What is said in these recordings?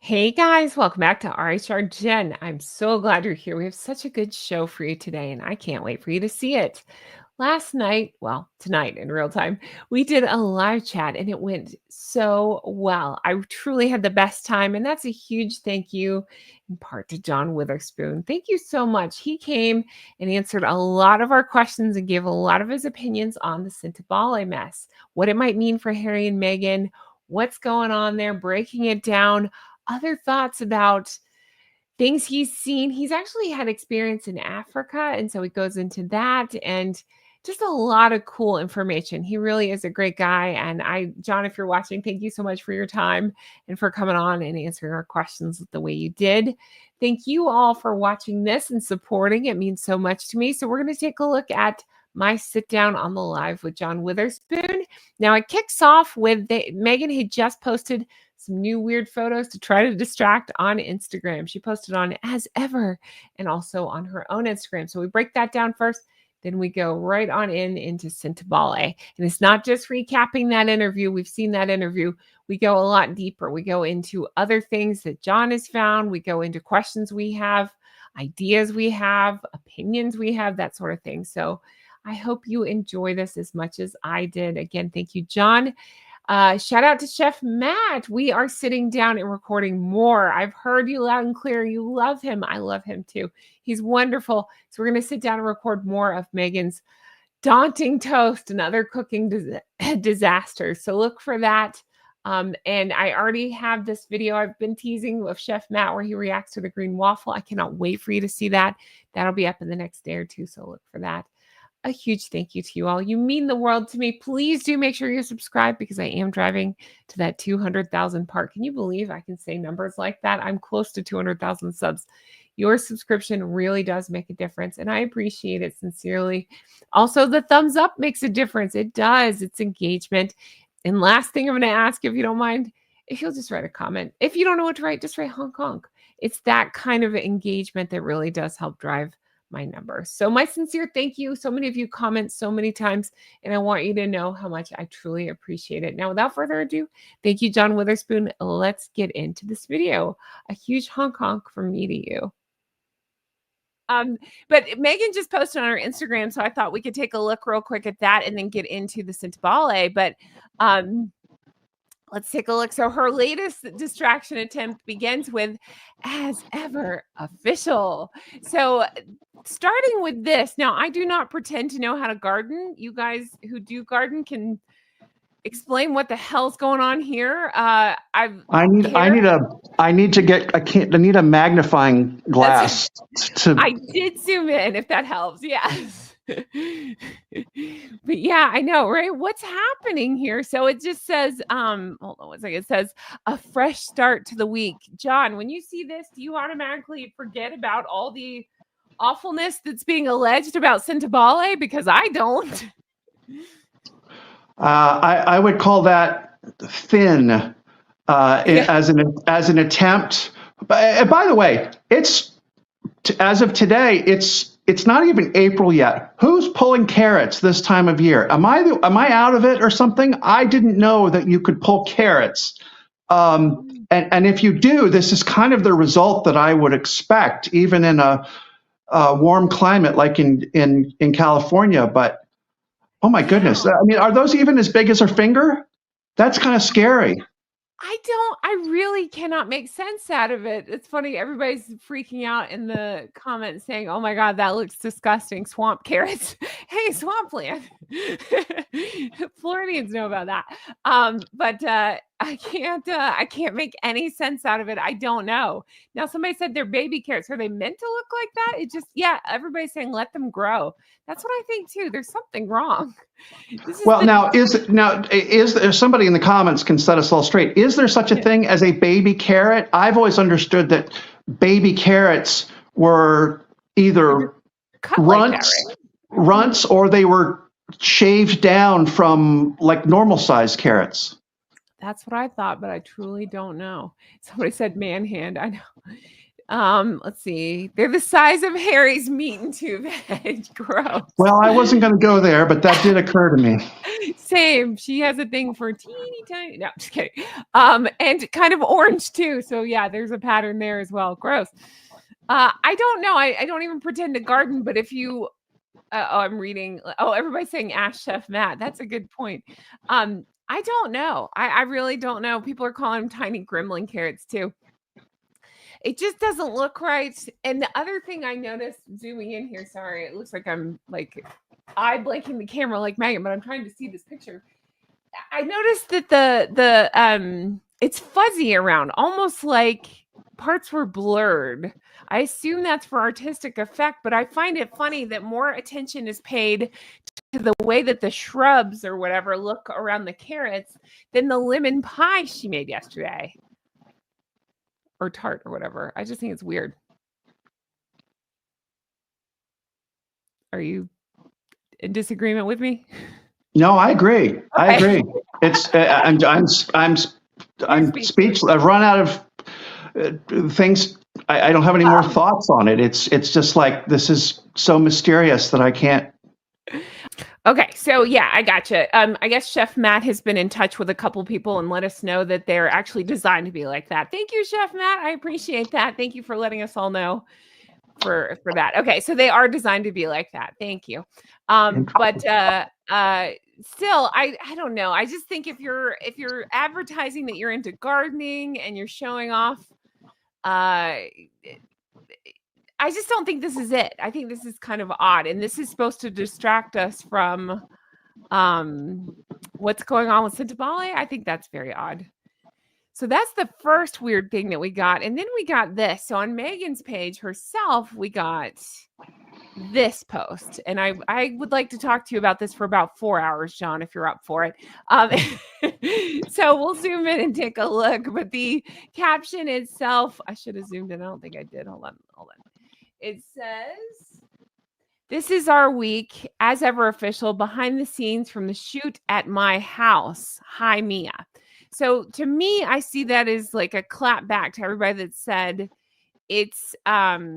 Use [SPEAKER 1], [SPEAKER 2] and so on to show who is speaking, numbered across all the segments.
[SPEAKER 1] Hey guys, welcome back to RHR Jen. I'm so glad you're here. We have such a good show for you today, and I can't wait for you to see it. Last night, well, tonight in real time, we did a live chat and it went so well. I truly had the best time, and that's a huge thank you in part to John Witherspoon. Thank you so much. He came and answered a lot of our questions and gave a lot of his opinions on the Sentebale mess, what it might mean for Harry and Meghan, what's going on there, breaking it down, other thoughts about things he's seen. He's actually had experience in Africa, and so he goes into that and just a lot of cool information. He really is a great guy. And John, if you're watching, thank you so much for your time and for coming on and answering our questions the way you did. Thank you all for watching this and supporting. It means so much to me. So we're going to take a look at my sit down on the live with John Witherspoon. Now it kicks off with Meghan had just posted some new weird photos to try to distract on Instagram. She posted on As Ever and also on her own Instagram. So we break that down first. Then we go right on into Sentebale. And it's not just recapping that interview. We've seen that interview. We go a lot deeper. We go into other things that John has found. We go into questions we have, ideas we have, opinions we have, that sort of thing. So I hope you enjoy this as much as I did. Again, thank you, John. Shout out to Chef Matt. We are sitting down and recording more. I've heard you loud and clear. You love him. I love him too. He's wonderful. So we're going to sit down and record more of Meghan's daunting toast and other cooking disasters. So look for that. And I already have this video I've been teasing of Chef Matt where he reacts to the green waffle. I cannot wait for you to see that. That'll be up in the next day or two. So look for that. A huge thank you to you all. You mean the world to me. Please do make sure you subscribe because I am driving to that 200,000 part. Can you believe I can say numbers like that? I'm close to 200,000 subs. Your subscription really does make a difference, and I appreciate it sincerely. Also, the thumbs up makes a difference. It does. It's engagement. And last thing I'm going to ask, if you don't mind, if you'll just write a comment. If you don't know what to write, just write honk honk. It's that kind of engagement that really does help drive my numbers. So my sincere thank you. So many of you comment so many times, and I want you to know how much I truly appreciate it. Now, without further ado, thank you, John Witherspoon. Let's get into this video. A huge honk honk from me to you. But Meghan just posted on her Instagram, so I thought we could take a look real quick at that and then get into the Sentebale. But let's take a look. So her latest distraction attempt begins with As Ever official. So starting with this, now I do not pretend to know how to garden. You guys who do garden can explain what the hell's going on here. I need
[SPEAKER 2] a magnifying glass to.
[SPEAKER 1] I did zoom in, if that helps. Yes. But yeah, I know, right? What's happening here? So it just says, hold on one second. It says a fresh start to the week. John, when you see this, do you automatically forget about all the awfulness that's being alleged about Sentebale? Because I don't.
[SPEAKER 2] I would call that thin as an attempt. By the way, as of today, it's not even April yet. Who's pulling carrots this time of year? Am I out of it or something? I didn't know that you could pull carrots. And if you do, this is kind of the result that I would expect, even in a warm climate like in California. But oh my goodness. I mean, are those even as big as her finger? That's kind of scary.
[SPEAKER 1] I really cannot make sense out of it. It's funny. Everybody's freaking out in the comments saying, oh my God, that looks disgusting. Swamp carrots. Hey, swampland. Floridians know about that. But I can't make any sense out of it. I don't know. Now, somebody said they're baby carrots. Are they meant to look like that? It just, everybody's saying, let them grow. That's what I think too. There's something wrong.
[SPEAKER 2] Is there somebody in the comments can set us all straight? Is there such a thing as a baby carrot? I've always understood that baby carrots were either runts or they were shaved down from like normal sized carrots.
[SPEAKER 1] That's what I thought, but I truly don't know. Somebody said man hand. I know. Let's see. They're the size of Harry's meat and tube head. Gross.
[SPEAKER 2] Well, I wasn't going to go there, but that did occur to me.
[SPEAKER 1] Same. She has a thing for teeny tiny. No, just kidding. And kind of orange too. So yeah, there's a pattern there as well. Gross. I don't know. I don't even pretend to garden, but if you, I'm reading. Oh, everybody's saying Ask Chef Matt. That's a good point. I don't know. I really don't know. People are calling them tiny gremlin carrots too. It just doesn't look right. And the other thing I noticed zooming in here, sorry, it looks like I'm like eye blanking the camera like Megan, but I'm trying to see this picture. I noticed that the it's fuzzy around, almost like parts were blurred. I assume that's for artistic effect, but I find it funny that more attention is paid to the way that the shrubs or whatever look around the carrots than the lemon pie she made yesterday. Or tart or whatever. I just think it's weird. Are you in disagreement with me?
[SPEAKER 2] No, I agree. Okay. I agree. It's I'm speechless. I've run out of things. I don't have any more thoughts on it. It's just like, this is so mysterious that I can't.
[SPEAKER 1] Okay, so yeah, I gotcha. I guess Chef Matt has been in touch with a couple people and let us know that they're actually designed to be like that. Thank you, Chef Matt. I appreciate that. Thank you for letting us all know for that. Okay, so they are designed to be like that. Thank you. But still, I don't know. I just think if you're advertising that you're into gardening and you're showing off, I just don't think this is it. I think this is kind of odd. And this is supposed to distract us from what's going on with Sentebale. I think that's very odd. So that's the first weird thing that we got. And then we got this. So on Meghan's page herself, we got this post. And I would like to talk to you about this for about 4 hours, John, if you're up for it. So we'll zoom in and take a look. But the caption itself, I should have zoomed in. I don't think I did. Hold on. It says, "This is our week, as ever official, behind the scenes from the shoot at my house. Hi, Mia." So to me, I see that as like a clap back to everybody that said it's that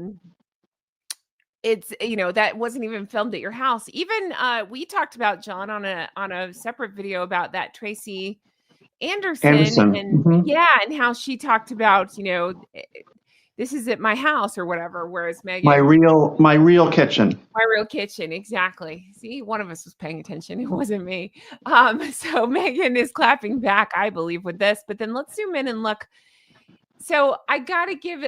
[SPEAKER 1] wasn't even filmed at your house. Even we talked about, John, on a separate video about that Tracy Anderson. And and how she talked about, this is at my house or whatever. Whereas Meghan,
[SPEAKER 2] my real kitchen.
[SPEAKER 1] My real kitchen, exactly. See, one of us was paying attention. It wasn't me. So Meghan is clapping back, I believe, with this. But then let's zoom in and look. So I gotta give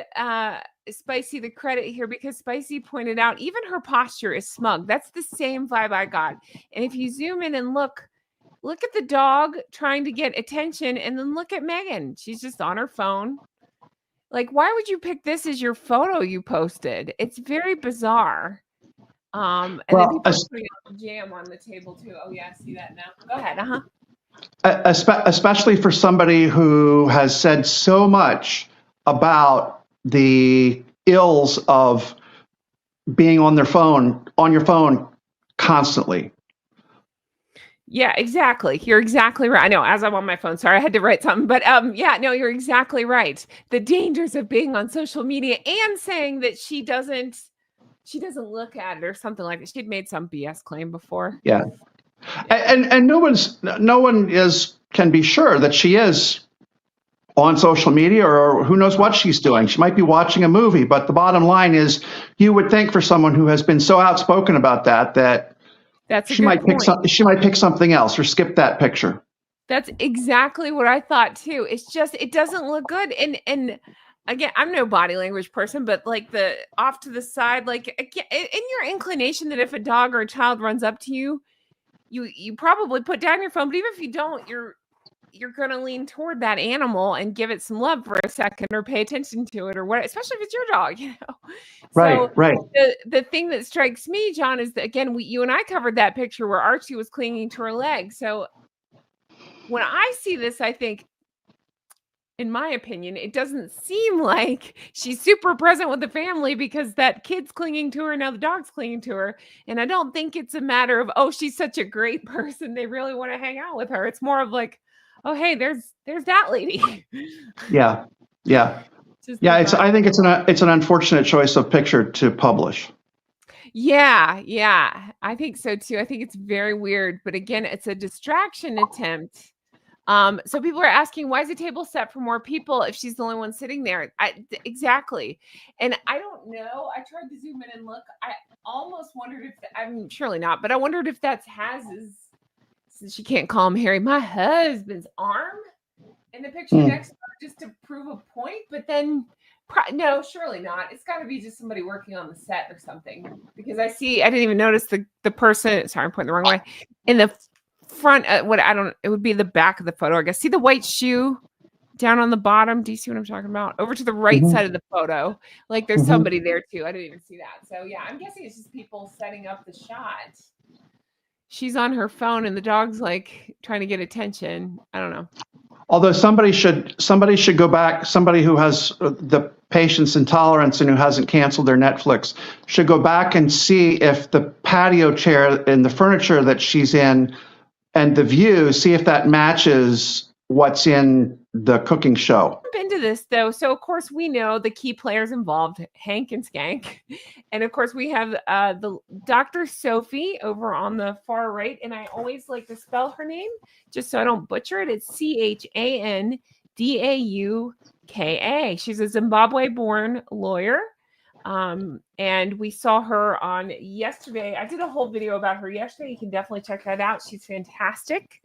[SPEAKER 1] Spicy the credit here, because Spicy pointed out even her posture is smug. That's the same vibe I got. And if you zoom in and look at the dog trying to get attention, and then look at Meghan. She's just on her phone. Like, why would you pick this as your photo you posted? It's very bizarre. And then people are putting out jam on the table too. Oh yeah, I see that now. Go ahead.
[SPEAKER 2] Especially for somebody who has said so much about the ills of being on your phone constantly.
[SPEAKER 1] Yeah, exactly. You're exactly right. I know, as I'm on my phone, sorry, I had to write something, but yeah, no, you're exactly right. The dangers of being on social media and saying that she doesn't look at it or something like that. She'd made some BS claim before.
[SPEAKER 2] Yeah. And no one can be sure that she is on social media, or who knows what she's doing. She might be watching a movie, but the bottom line is, you would think for someone who has been so outspoken about that she might pick something else or skip that picture.
[SPEAKER 1] That's exactly what I thought too. It's just, it doesn't look good. And again, I'm no body language person, but like the off to the side, like in your inclination that if a dog or a child runs up to you, you probably put down your phone. But even if you don't, you're going to lean toward that animal and give it some love for a second, or pay attention to it, or what, especially if it's your dog,
[SPEAKER 2] Right.
[SPEAKER 1] The thing that strikes me, John, is that, again, you and I covered that picture where Archie was clinging to her leg. So when I see this, I think, in my opinion, it doesn't seem like she's super present with the family, because that kid's clinging to her, now the dog's clinging to her. And I don't think it's a matter of, oh, she's such a great person, they really want to hang out with her. It's more of like, oh, hey, there's that lady.
[SPEAKER 2] Yeah.
[SPEAKER 1] Just the
[SPEAKER 2] Yeah,
[SPEAKER 1] thought.
[SPEAKER 2] I think it's an unfortunate choice of picture to publish.
[SPEAKER 1] Yeah, yeah, I think so too. I think it's very weird, but again, it's a distraction attempt. So people are asking, why is the table set for more people if she's the only one sitting there? Exactly. And I don't know. I tried to zoom in and look. I almost wondered if, I'm surely not, but I wondered if that's Haz's, since she can't call him Harry, my husband's arm in the picture
[SPEAKER 2] Hmm.
[SPEAKER 1] next to her just to prove a point. But then, no, surely not. It's got to be just somebody working on the set or something. Because I didn't even notice the person. Sorry, I'm pointing the wrong way. In the front, it would be the back of the photo, I guess. See the white shoe down on the bottom? Do you see what I'm talking about? Over to the right
[SPEAKER 2] Mm-hmm.
[SPEAKER 1] side of the photo. Like there's
[SPEAKER 2] Mm-hmm.
[SPEAKER 1] somebody there too. I didn't even see that. So yeah, I'm guessing it's just people setting up the shot. She's on her phone and the dog's like trying to get attention. I don't know.
[SPEAKER 2] Although somebody should go back. Somebody who has the patience and tolerance and who hasn't canceled their Netflix should go back and see if the patio chair and the furniture that she's in and the view, see if that matches what's in the cooking show.
[SPEAKER 1] Into this though, so of course we know the key players involved, Hank and Skank, and of course we have the Dr. Sophie over on the far right, and I always like to spell her name just so I don't butcher it. It's Chandauka. She's a Zimbabwe-born lawyer, and we saw her on yesterday. I did a whole video about her yesterday. You can definitely check that out. She's fantastic.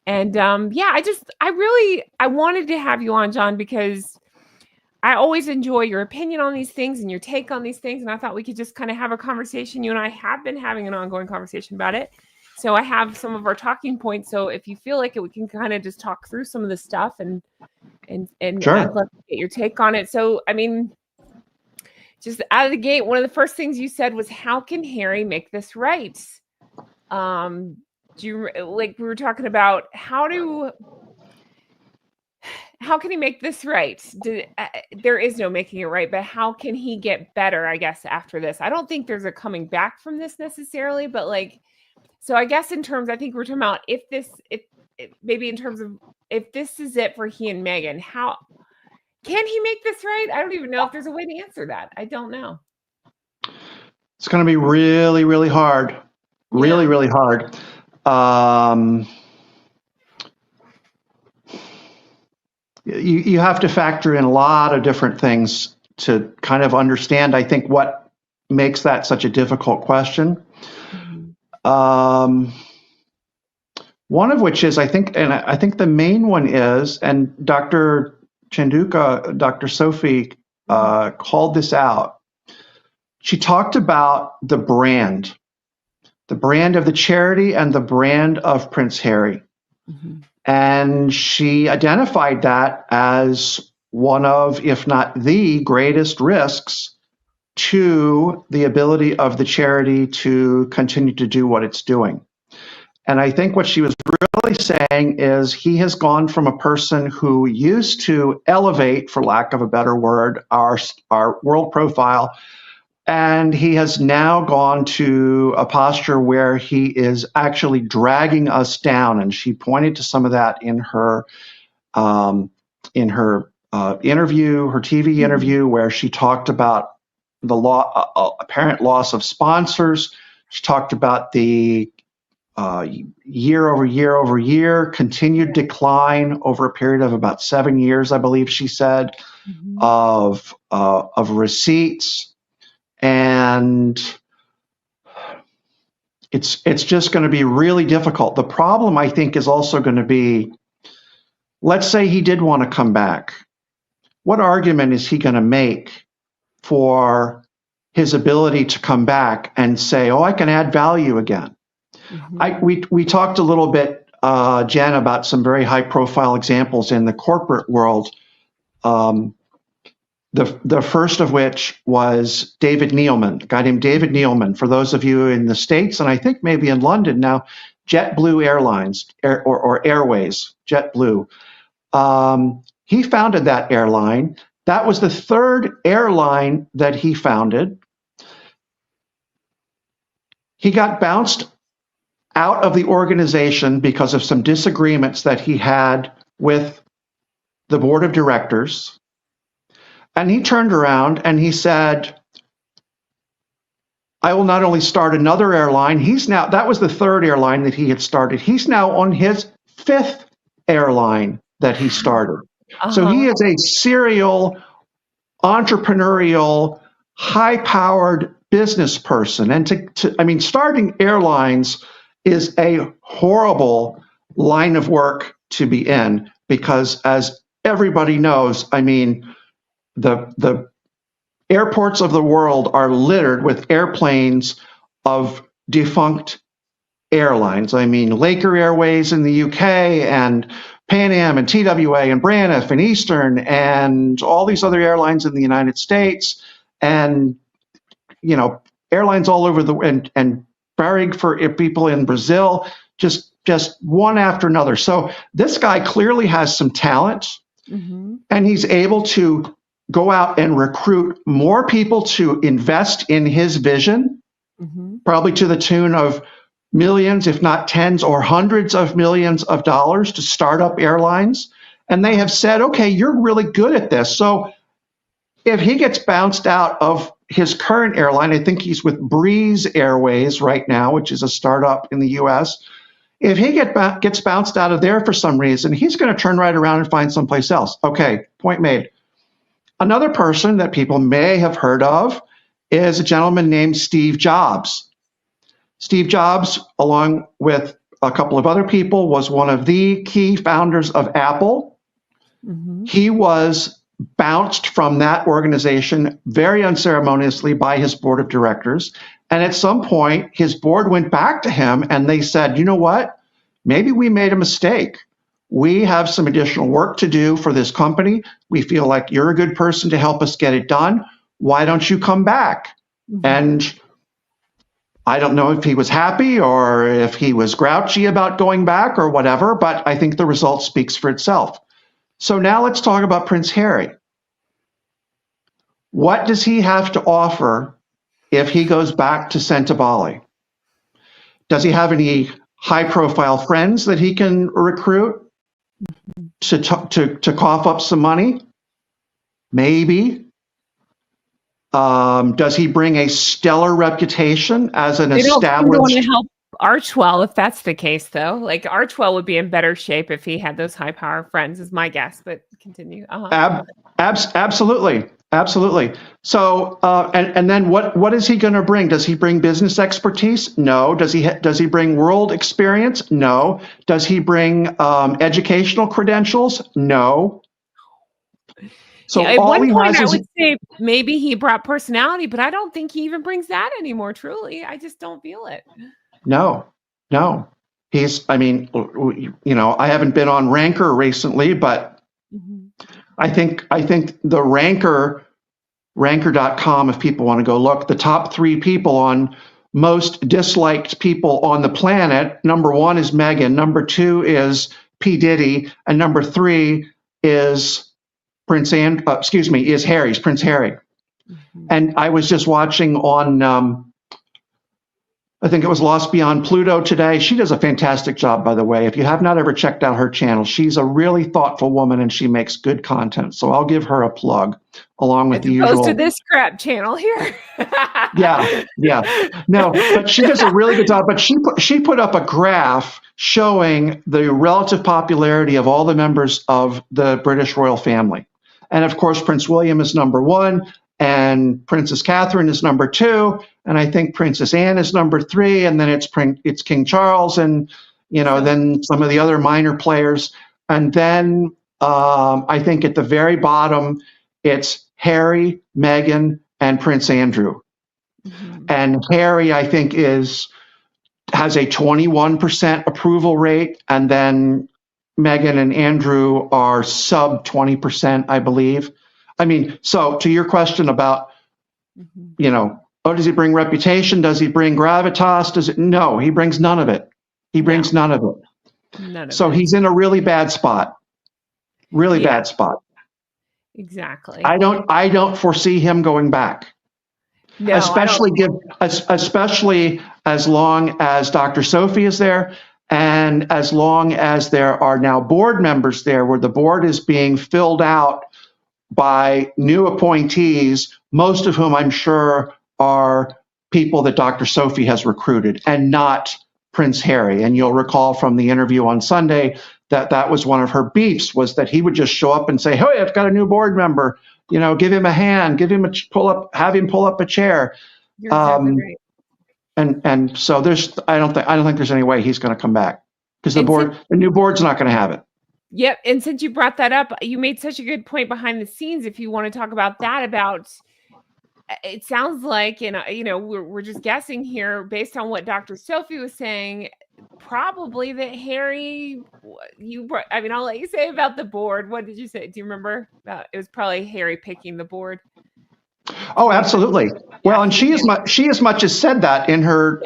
[SPEAKER 1] And yeah, I wanted to have you on, John, because I always enjoy your opinion on these things and your take on these things. And I thought we could just kind of have a conversation. You and I have been having an ongoing conversation about it. So I have some of our talking points. So if you feel like it, we can kind of just talk through some of the stuff and
[SPEAKER 2] Sure.
[SPEAKER 1] I'd love to get your take on it. So, I mean, just out of the gate, one of the first things you said was, how can Harry make this right? Do you, like we were talking about, how can he make this right? There is no making it right, but how can he get better, I guess, after this? I don't think there's a coming back from this necessarily, but like, so I guess in terms, I think we're talking about maybe in terms of if this is it for he and Meghan, how can he make this right? I don't even know if there's a way to answer that. I don't know.
[SPEAKER 2] It's going to be really, really hard. Really, really hard. You have to factor in a lot of different things to kind of understand, I think, what makes that such a difficult question. Mm-hmm. One of which is, I think the main one is, and Dr. Chandauka, Dr. Sophie called this out. She talked about the brand of the charity and the brand of Prince Harry. Mm-hmm. And she identified that as one of, if not the greatest risks to the ability of the charity to continue to do what it's doing. And I think what she was really saying is he has gone from a person who used to elevate, for lack of a better word, our world profile, and he has now gone to a posture where he is actually dragging us down. And she pointed to some of that in her interview, her TV interview, where she talked about the apparent loss of sponsors. She talked about the year over year continued decline over a period of about 7 years, I believe she said, of receipts. And it's just going to be really difficult. The problem, I think, is also going to be, let's say he did want to come back. What argument is he going to make for his ability to come back and say, oh, I can add value again? Mm-hmm. We talked a little bit, Jen, about some very high-profile examples in the corporate world. The first of which was David Neilman, a guy named David Neilman. For those of you in the States, and I think maybe in London now, JetBlue Airlines or Airways, JetBlue. He founded that airline. That was the third airline that he founded. He got bounced out of the organization because of some disagreements that he had with the board of directors. And he turned around and he said, I will not only start another airline, that was the third airline that he had started. He's now on his fifth airline that he started. So he is a serial entrepreneurial, high-powered business person. And starting airlines is a horrible line of work to be in because, as everybody knows, the airports of the world are littered with airplanes of defunct airlines. Laker Airways in the UK and Pan Am and TWA and Braniff and Eastern and all these other airlines in the United States and, airlines all over and Varig for people in Brazil, just one after another. So this guy clearly has some talent, and he's able to go out and recruit more people to invest in his vision, probably to the tune of millions, if not tens or hundreds of millions of dollars to start up airlines. And they have said, okay, you're really good at this. So if he gets bounced out of his current airline, I think he's with Breeze Airways right now, which is a startup in the US. If he gets bounced out of there for some reason, he's going to turn right around and find someplace else. Okay, point made. Another person that people may have heard of is a gentleman named Steve Jobs. Steve Jobs, along with a couple of other people, was one of the key founders of Apple. He was bounced from that organization very unceremoniously by his board of directors. And at some point, his board went back to him and they said, you know what? Maybe we made a mistake. We have some additional work to do for this company. We feel like you're a good person to help us get it done. Why don't you come back? And I don't know if he was happy or if he was grouchy about going back or whatever, but I think the result speaks for itself. So now let's talk about Prince Harry. What does he have to offer if he goes back to Sentebale? Does he have any high-profile friends that he can recruit to cough up some money? Maybe. Does he bring a stellar reputation as an established?
[SPEAKER 1] Want to help Archwell if that's the case, though. Like Archwell would be in better shape if he had those high power friends, is my guess. But continue.
[SPEAKER 2] Absolutely. So, and then what is he going to bring? Does he bring business expertise? No. Does he bring world experience? No. Does he bring educational credentials? No. So
[SPEAKER 1] at one point, I would say maybe he brought personality, but I don't think he even brings that anymore. Truly, I just don't feel it.
[SPEAKER 2] No. He's. I haven't been on Ranker recently, but I think the Ranker.com, if people want to go look, the top 3 people on most disliked people on the planet. Number 1 is Meghan. Number 2 is P. Diddy, and number 3 is Prince Harry. And I was just watching on, I think it was Lost Beyond Pluto today. She does a fantastic job, by the way. If you have not ever checked out her channel, she's a really thoughtful woman and she makes good content. So I'll give her a plug along with the usual.
[SPEAKER 1] As opposed to this crap channel here.
[SPEAKER 2] Yeah. No, but she does a really good job. But she put up a graph showing the relative popularity of all the members of the British royal family. And of course, Prince William is number 1. And Princess Catherine is number 2, and I think Princess Anne is number 3, and then it's King Charles, and then some of the other minor players, and then I think at the very bottom it's Harry, Meghan, and Prince Andrew. And Harry, I think, has a 21% approval rate, and then Meghan and Andrew are sub 20%, I believe. So to your question about, does he bring reputation? Does he bring gravitas? No, he brings none of it. None of it. So he's in a really bad spot. Bad spot.
[SPEAKER 1] Exactly.
[SPEAKER 2] I don't foresee him going back. No, especially as long as Dr. Sophie is there and as long as there are now board members there where the board is being filled out by new appointees, most of whom I'm sure are people that Dr. Sophie has recruited and not Prince Harry. And you'll recall from the interview on Sunday that that was one of her beefs, was that he would just show up and say, "Hey, I've got a new board member, give him a hand, give him have him pull up a chair."
[SPEAKER 1] You're exactly right.
[SPEAKER 2] And so I don't think there's any way he's going to come back, because
[SPEAKER 1] And
[SPEAKER 2] the new board's not going to have it.
[SPEAKER 1] Yep. And since you brought that up, you made such a good point behind the scenes. If you want to talk about that, it sounds like, and we're just guessing here based on what Dr. Sophie was saying, probably that Harry, I'll let you say about the board. What did you say? Do you remember? It was probably Harry picking the board.
[SPEAKER 2] Oh, absolutely. Well, and she as much as said that in her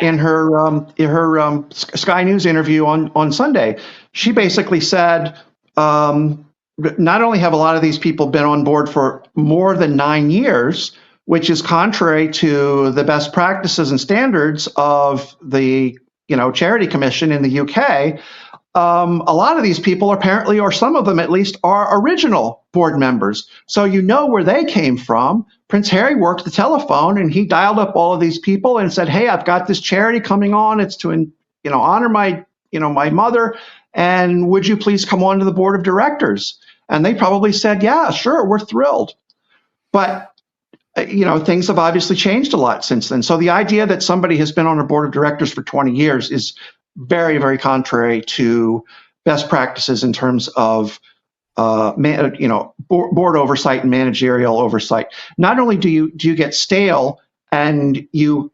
[SPEAKER 2] Sky News interview on Sunday. She basically said, not only have a lot of these people been on board for more than 9 years, which is contrary to the best practices and standards of the Charity Commission in the UK. A lot of these people apparently, or some of them at least, are original board members. So where they came from. Prince Harry worked the telephone and he dialed up all of these people and said, "Hey, I've got this charity coming on. It's to honor my mother. And would you please come on to the board of directors?" And they probably said, "Yeah, sure, we're thrilled." But things have obviously changed a lot since then. So the idea that somebody has been on a board of directors for 20 years is very, very contrary to best practices in terms of board oversight and managerial oversight. Not only do you get stale and you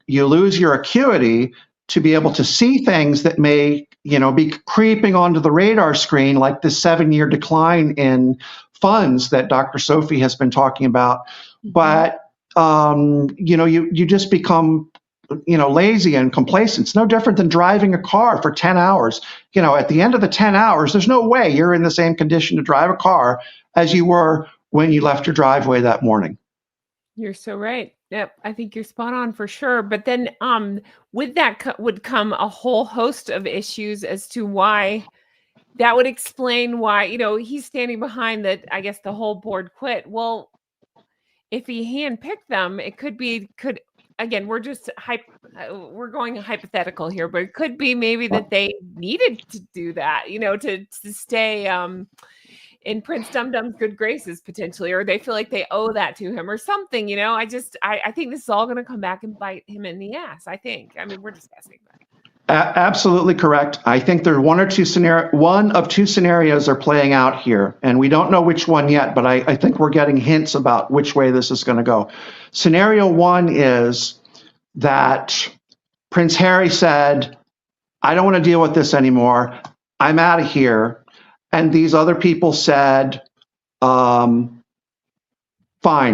[SPEAKER 2] lose your acuity to be able to see things that may be creeping onto the radar screen, like this 7-year decline in funds that Dr. Sophie has been talking about, but you just become lazy and complacent. It's no different than driving a car for 10 hours. At the end of the 10 hours, there's no way you're in the same condition to drive a car as you were when you left your driveway that morning.
[SPEAKER 1] You're so right. Yep. I think you're spot on for sure. But then with that would come a whole host of issues as to why that would explain why, he's standing behind that. I guess the whole board quit. Well, if he handpicked them, it again, we're just we're going hypothetical here, but it could be maybe that they needed to do that, to stay in Prince Dum-Dum's good graces potentially, or they feel like they owe that to him or something. I think this is all going to come back and bite him in the ass. I think. We're just guessing.
[SPEAKER 2] Absolutely correct. I think there are one of two scenarios are playing out here, and we don't know which one yet, but I think we're getting hints about which way this is going to go. Scenario one is that Prince Harry said, "I don't want to deal with this anymore. I'm out of here." And these other people said, "Fine,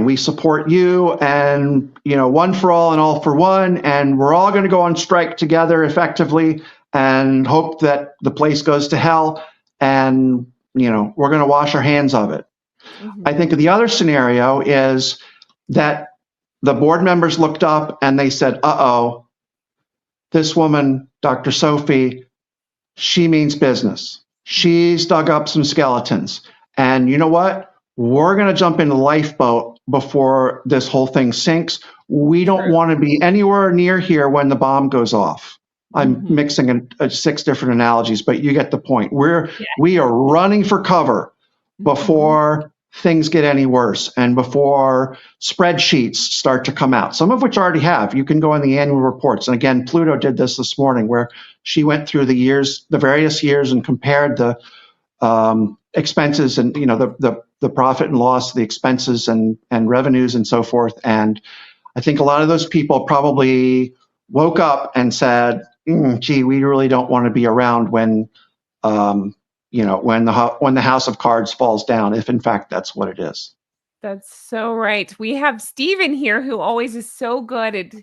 [SPEAKER 2] we support you, and one for all and all for one, and we're all going to go on strike together effectively and hope that the place goes to hell, and we're going to wash our hands of it." Mm-hmm. I think the other scenario is that the board members looked up and they said, "Uh-oh, this woman, Dr. Sophie, she means business. She's dug up some skeletons. And you know what? We're going to jump in the lifeboat before this whole thing sinks. We don't want to be anywhere near here when the bomb goes off." I'm mixing 6 different analogies, but you get the point. We are running for cover before things get any worse and before spreadsheets start to come out, some of which already have. You can go in the annual reports. And again, Pluto did this morning, where she went through the various years and compared the expenses and the profit and loss, the expenses and revenues and so forth. And I think a lot of those people probably woke up and said, "Gee, we really don't want to be around when when the house of cards falls down," if in fact that's what it is.
[SPEAKER 1] That's so right. We have Stephen here, who always is so good at.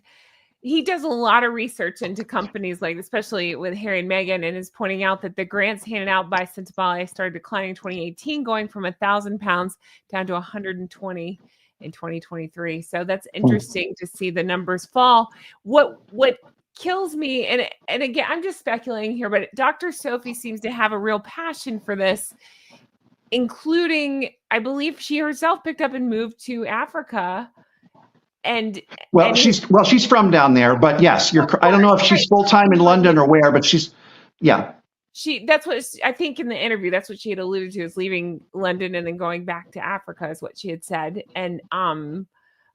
[SPEAKER 1] He does a lot of research into companies, like especially with Harry and Meghan, and is pointing out that the grants handed out by Sentebale started declining in 2018, going from £1,000 down to 120 in 2023. So that's interesting to see the numbers fall. What kills me, and again, I'm just speculating here, but Dr. Sophie seems to have a real passion for this. including, I believe she herself picked up and moved to Africa. And
[SPEAKER 2] she's from down there, but yes, I don't know if she's full time in London or where, but yeah.
[SPEAKER 1] That's what I think in the interview, that's what she had alluded to, is leaving London and then going back to Africa is what she had said. And,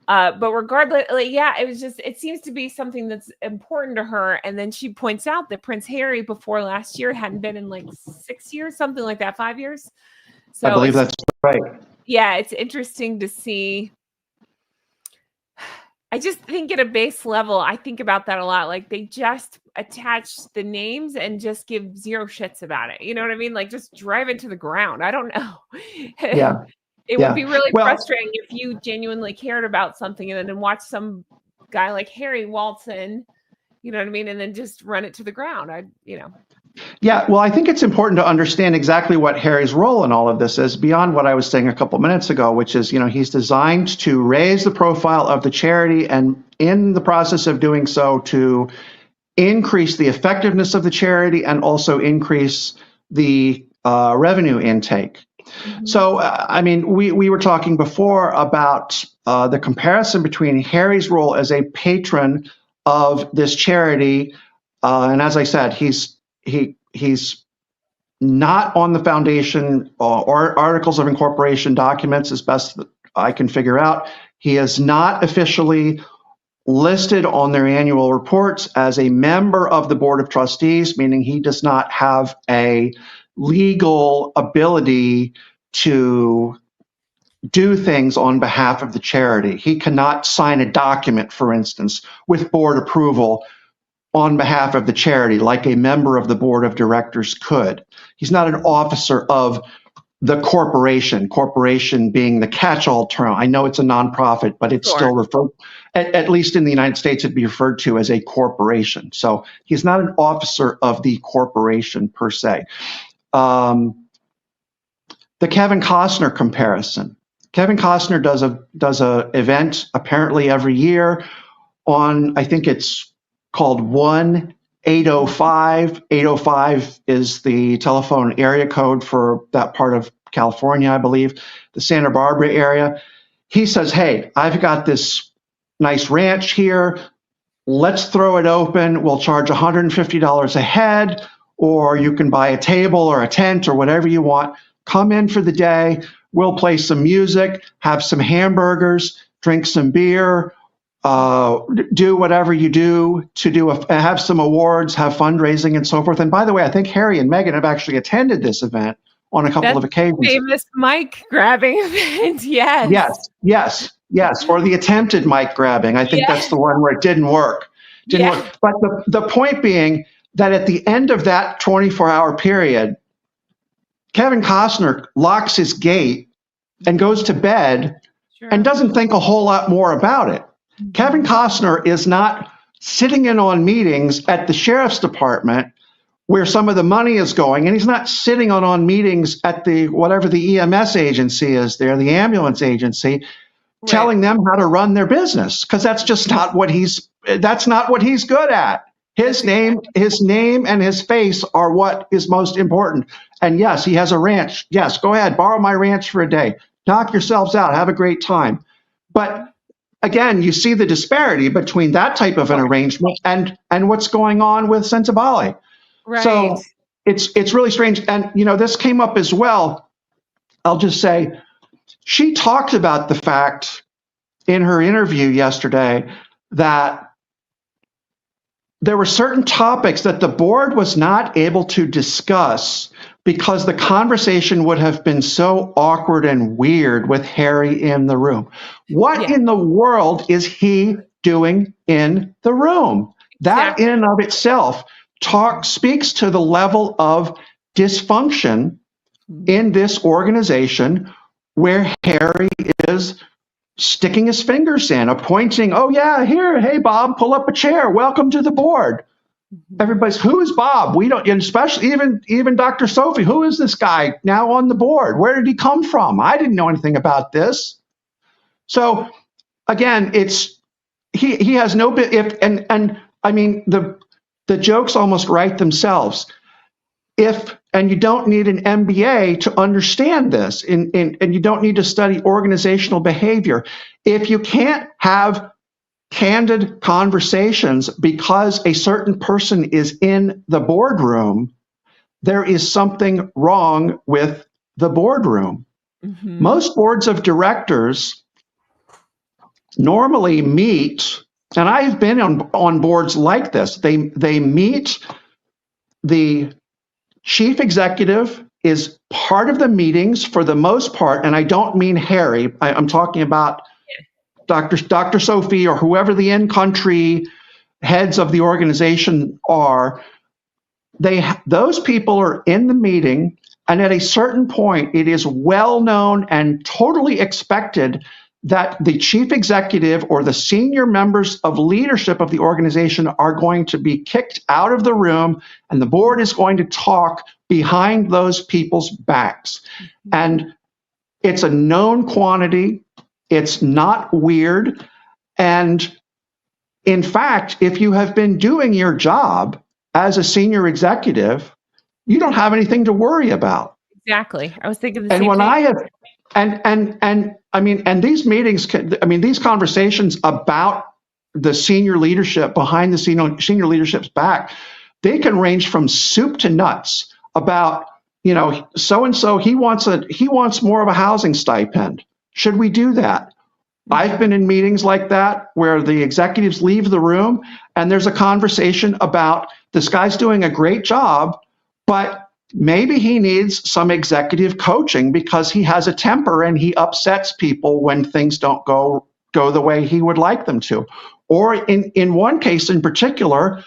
[SPEAKER 1] but regardless, it seems to be something that's important to her. And then she points out that Prince Harry before last year hadn't been in like 6 years, something like that, 5 years. So
[SPEAKER 2] I believe that's right.
[SPEAKER 1] Yeah, it's interesting to see. I just think at a base level, I think about that a lot. Like they just attach the names and just give zero shits about it. You know what I mean? Like just drive it to the ground. I don't know.
[SPEAKER 2] Yeah.
[SPEAKER 1] It would be really frustrating if you genuinely cared about something and then watch some guy like Harry waltz in, you know what I mean? And then just run it to the ground.
[SPEAKER 2] Yeah, well, I think it's important to understand exactly what Harry's role in all of this is beyond what I was saying a couple minutes ago, which is, he's designed to raise the profile of the charity and in the process of doing so to increase the effectiveness of the charity and also increase the revenue intake. Mm-hmm. So, we were talking before about the comparison between Harry's role as a patron of this charity. And as I said, he's not on the foundation or articles of incorporation documents as best that I can figure out. He is not officially listed on their annual reports as a member of the board of trustees, meaning he does not have a legal ability to do things on behalf of the charity. He cannot sign a document, for instance, with board approval on behalf of the charity, like a member of the board of directors could. He's not an officer of the corporation being the catch-all term. I know it's a nonprofit, but it's still referred, at least in the United States, it'd be referred to as a corporation. So he's not an officer of the corporation per se. The Kevin Costner comparison. Kevin Costner does a event apparently every year on, I think it's called 1-805. 805 is the telephone area code for that part of California, I believe, the Santa Barbara area. He says, hey, I've got this nice ranch here. Let's throw it open. We'll charge $150 a head, or you can buy a table or a tent or whatever you want. Come in for the day. We'll play some music, have some hamburgers, drink some beer, do whatever you do to have some awards, have fundraising and so forth. And by the way, I think Harry and Meghan have actually attended this event on a couple of occasions.
[SPEAKER 1] Famous mic grabbing event, yes.
[SPEAKER 2] Yes. Or the attempted mic grabbing. I think that's the one where it didn't work. But the point being that at the end of that 24-hour period, Kevin Costner locks his gate and goes to bed and doesn't think a whole lot more about it. Kevin Costner is not sitting in on meetings at the sheriff's department where some of the money is going, and he's not sitting on meetings at whatever the EMS agency is there, the ambulance agency, telling them how to run their business, because that's just not what he's good at. His name and his face are what is most important. And yes, he has a ranch. Yes, go ahead, borrow my ranch for a day. Knock yourselves out, have a great time. But again, you see the disparity between that type of an arrangement and what's going on with Sentebale.
[SPEAKER 1] Right.
[SPEAKER 2] So it's really strange. And, this came up as well. I'll just say, she talked about the fact in her interview yesterday that there were certain topics that the board was not able to discuss because the conversation would have been so awkward and weird with Harry in the room. What in the world is he doing in the room? That in and of itself speaks to the level of dysfunction in this organization where Harry is sticking his fingers in, appointing, hey, Bob, pull up a chair. Welcome to the board. Everybody's, who is Bob? We don't, especially even Dr. Sophie, who is this guy now on the board? Where did he come from? I didn't know anything about this. So again, he has no bit, the jokes almost write themselves. and you don't need an MBA to understand this, and you don't need to study organizational behavior. If you can't have candid conversations because a certain person is in the boardroom, there is something wrong with the boardroom.
[SPEAKER 1] Mm-hmm.
[SPEAKER 2] Most boards of directors normally meet, and I've been on boards like this. They meet, the chief executive is part of the meetings for the most part, and I don't mean Harry. I'm talking about Dr. Sophie or whoever the in-country heads of the organization are. Those people are in the meeting, and at a certain point, it is well known and totally expected that the chief executive or the senior members of leadership of the organization are going to be kicked out of the room, and the board is going to talk behind those people's backs. And it's a known quantity. It's not weird. And in fact, if you have been doing your job as a senior executive, you don't have anything to worry about.
[SPEAKER 1] Exactly. I was thinking the
[SPEAKER 2] And
[SPEAKER 1] same
[SPEAKER 2] when
[SPEAKER 1] thing.
[SPEAKER 2] I have, and these meetings, these conversations about the senior leadership behind the senior leadership's back, they can range from soup to nuts about, so and so he wants more of a housing stipend. Should we do that? I've been in meetings like that where the executives leave the room and there's a conversation about this guy's doing a great job, but maybe he needs some executive coaching because he has a temper and he upsets people when things don't go the way he would like them to. Or in one case in particular,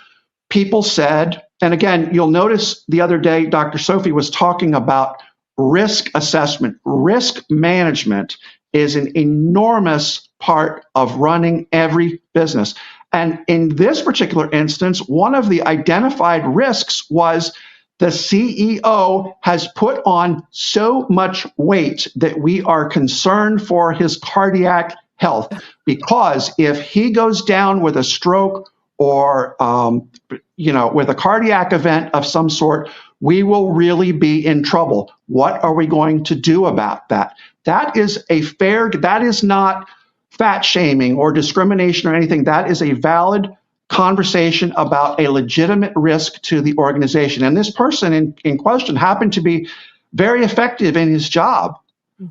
[SPEAKER 2] people said, and again, you'll notice the other day, Dr. Sophie was talking about risk assessment. Risk management is an enormous part of running every business. And in this particular instance, one of the identified risks was the CEO has put on so much weight that we are concerned for his cardiac health, because if he goes down with a stroke or with a cardiac event of some sort, we will really be in trouble. What are we going to do about that? That is not fat shaming or discrimination or anything. That is a valid conversation about a legitimate risk to the organization. And this person in question happened to be very effective in his job,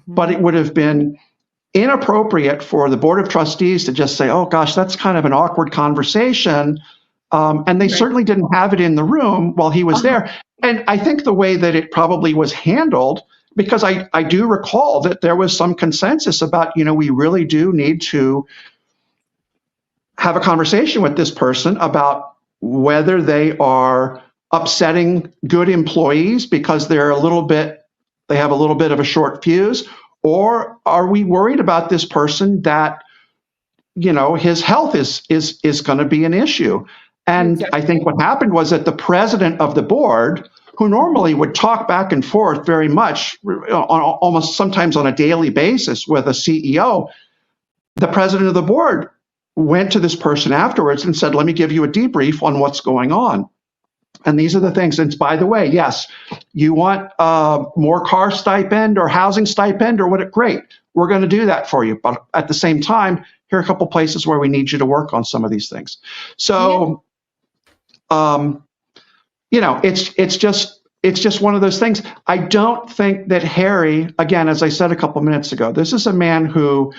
[SPEAKER 2] but it would have been inappropriate for the board of trustees to just say, oh gosh, that's kind of an awkward conversation. And they certainly didn't have it in the room while he was there. And I think the way that it probably was handled, because I do recall that there was some consensus about, we really do need to have a conversation with this person about whether they are upsetting good employees because they have a little bit of a short fuse, or are we worried about this person that, his health is going to be an issue. And I think what happened was that the president of the board, who normally would talk back and forth very much, almost sometimes on a daily basis with a CEO, the president of the board went to this person afterwards and said, let me give you a debrief on what's going on. And these are the things. And by the way, yes, you want more car stipend or housing stipend or what? Great. We're going to do that for you. But at the same time, here are a couple places where we need you to work on some of these things. So, it's just one of those things. I don't think that Harry, again, as I said a couple minutes ago, this is a man who,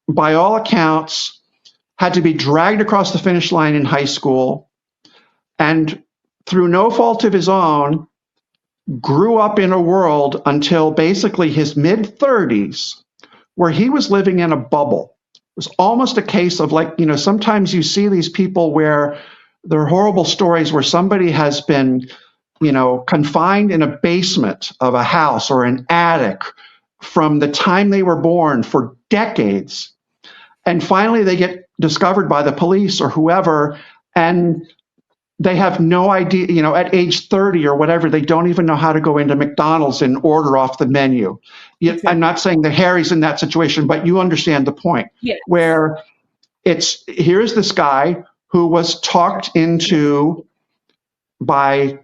[SPEAKER 2] by all accounts, had to be dragged across the finish line in high school, and through no fault of his own, grew up in a world until basically his mid-30s where he was living in a bubble. It was almost a case of sometimes you see these people where there are horrible stories where somebody has been, confined in a basement of a house or an attic from the time they were born for decades. And finally they get discovered by the police or whoever, and they have no idea, at age 30 or whatever, they don't even know how to go into McDonald's and order off the menu.
[SPEAKER 1] Exactly.
[SPEAKER 2] I'm not saying that Harry's in that situation, but you understand the point.
[SPEAKER 1] Yes.
[SPEAKER 2] Where here's this guy who was talked into by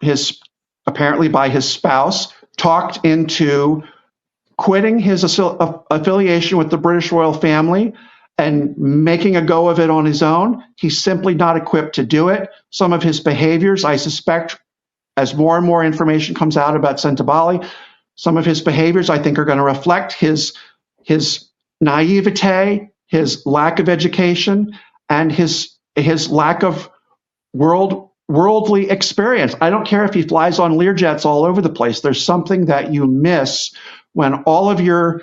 [SPEAKER 2] his apparently by his spouse, talked into quitting his affiliation with the British royal family and making a go of it on his own. He's simply not equipped to do it. Some of his behaviors, I suspect, as more and more information comes out about Sentebale, some of his behaviors, I think, are going to reflect his naivete, his lack of education, and his lack of worldly experience. I don't care if he flies on Learjets all over the place. There's something that you miss when all of your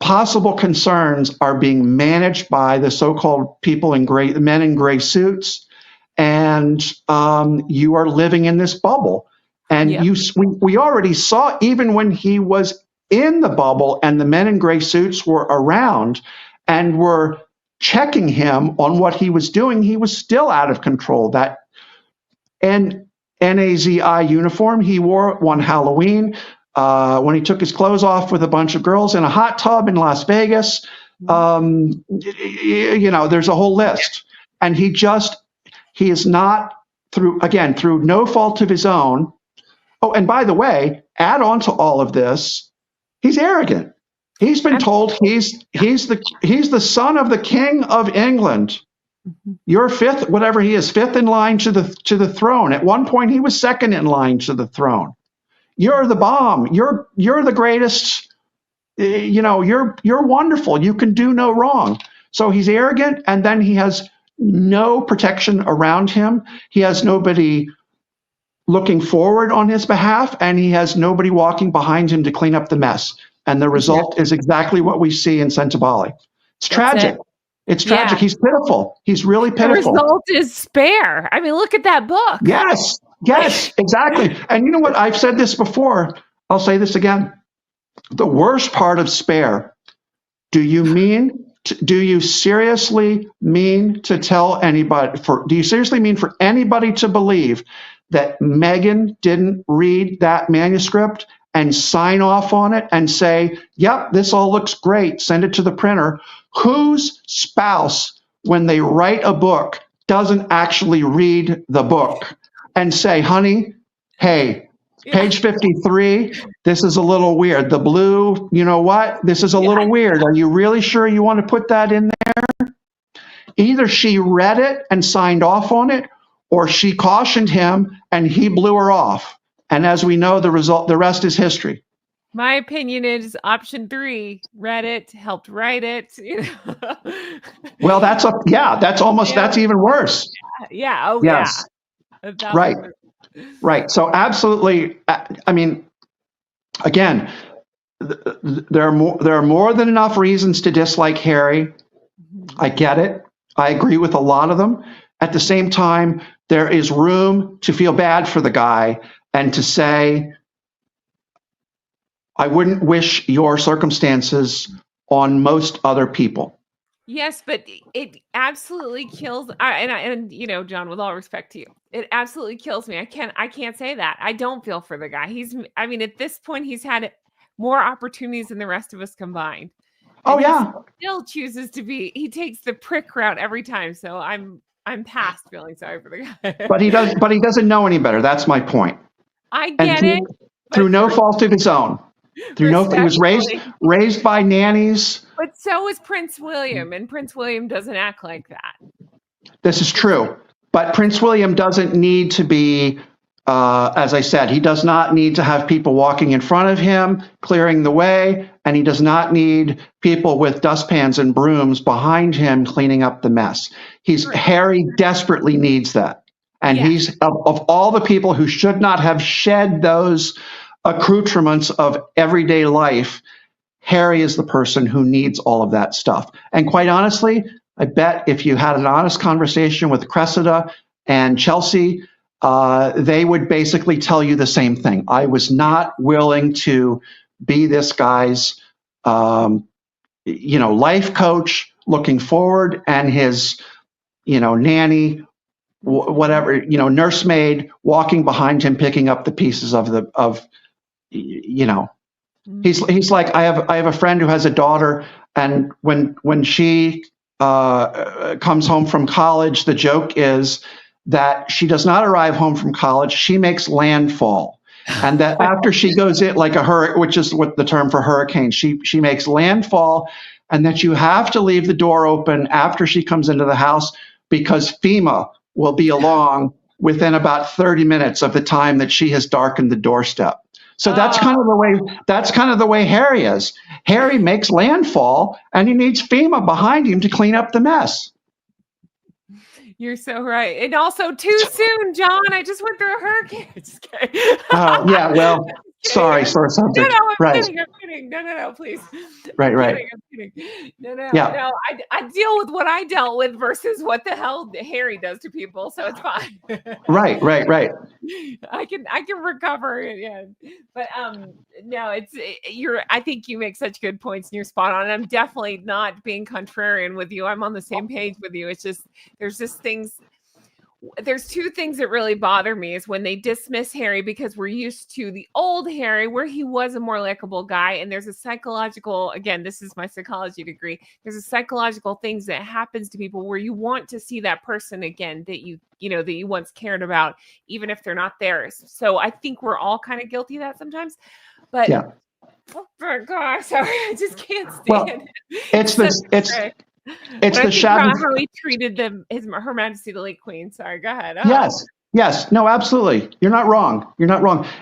[SPEAKER 2] possible concerns are being managed by the so-called men in gray suits, and you are living in this bubble. And we already saw, even when he was in the bubble and the men in gray suits were around and were checking him on what he was doing, he was still out of control. That NAZI uniform he wore one Halloween, when he took his clothes off with a bunch of girls in a hot tub in Las Vegas. There's a whole list. And he is not, through no fault of his own. Oh, and by the way, add on to all of this, he's arrogant. He's been told he's the son of the King of England. You're fifth in line to the throne. At one point, he was second in line to the throne. You're the bomb. You're the greatest. You're wonderful. You can do no wrong. So he's arrogant, and then he has no protection around him. He has nobody looking forward on his behalf, and he has nobody walking behind him to clean up the mess. And the result is exactly what we see in Sentebale. It's tragic. It's tragic. He's pitiful. He's really pitiful.
[SPEAKER 1] The result is Spare. I mean, look at that book.
[SPEAKER 2] Yes, exactly. And you know what? I've said this before. I'll say this again. The worst part of Spare, do you seriously mean to tell anybody, do you seriously mean for anybody to believe that Meghan didn't read that manuscript and sign off on it and say, yep, this all looks great, send it to the printer? Whose spouse, when they write a book, doesn't actually read the book and say, honey, hey, page 53, this is a little weird. The blue, you know what? This is a little weird. Are you really sure you want to put that in there? Either she read it and signed off on it, or she cautioned him and he blew her off. And as we know, the rest is history.
[SPEAKER 1] My opinion is option 3, read it, helped write it.
[SPEAKER 2] Well, that's even worse.
[SPEAKER 1] Yeah. Oh,
[SPEAKER 2] yes. Yeah. Right. So absolutely. I mean, again, there are more than enough reasons to dislike Harry. I get it. I agree with a lot of them. At the same time, there is room to feel bad for the guy and to say, I wouldn't wish your circumstances on most other people.
[SPEAKER 1] Yes, but it absolutely kills. And John, with all respect to you, it absolutely kills me. I can't say that. I don't feel for the guy. At this point, he's had more opportunities than the rest of us combined.
[SPEAKER 2] Oh, yeah.
[SPEAKER 1] He still chooses to be. He takes the prick route every time. So I'm past feeling sorry for the guy.
[SPEAKER 2] But he doesn't know any better. That's my point.
[SPEAKER 1] I get it.
[SPEAKER 2] Through no fault of his own. He was raised by nannies.
[SPEAKER 1] But so is Prince William, and Prince William doesn't act like that.
[SPEAKER 2] This is true. But Prince William doesn't need to be, as I said, he does not need to have people walking in front of him, clearing the way, and he does not need people with dustpans and brooms behind him cleaning up the mess. Harry desperately needs that. And he's, of all the people who should not have shed those accoutrements of everyday life, Harry is the person who needs all of that stuff. And quite honestly, I bet if you had an honest conversation with Cressida and Chelsea, they would basically tell you the same thing. I was not willing to be this guy's, life coach looking forward, and his, nanny, whatever, nursemaid walking behind him, picking up the pieces he's like, I have a friend who has a daughter, and when she comes home from college, the joke is that she does not arrive home from college. She makes landfall. And that after she goes in like a hurricane, which is what the term for hurricane, she makes landfall, and that you have to leave the door open after she comes into the house because FEMA will be along within about 30 minutes of the time that she has darkened the doorstep. So that's kind of the way Harry is. Harry makes landfall, and he needs FEMA behind him to clean up the mess.
[SPEAKER 1] You're so right. And also too soon, John. I just went through a hurricane. Just kidding.
[SPEAKER 2] Yeah, well, sorry, sore subject.
[SPEAKER 1] No, I'm
[SPEAKER 2] right.
[SPEAKER 1] kidding. No, please.
[SPEAKER 2] Right.
[SPEAKER 1] I'm kidding. No. I deal with what I dealt with versus what the hell Harry does to people, so it's fine.
[SPEAKER 2] Right.
[SPEAKER 1] I can recover. Yeah, but no, I think you make such good points and you're spot on. I'm definitely not being contrarian with you. I'm on the same page with you. It's just there's two things that really bother me is when they dismiss Harry because we're used to the old Harry where he was a more likable guy. And there's a psychological, again, this is my psychology degree. There's a psychological things that happens to people where you want to see that person again that you once cared about, even if they're not theirs. So I think we're all kind of guilty of that sometimes, but oh my God, sorry, I just can't stand it.
[SPEAKER 2] It's the shadow.
[SPEAKER 1] How he treated Her Majesty the late Queen. Sorry, go ahead.
[SPEAKER 2] Yes. No, absolutely. You're not wrong.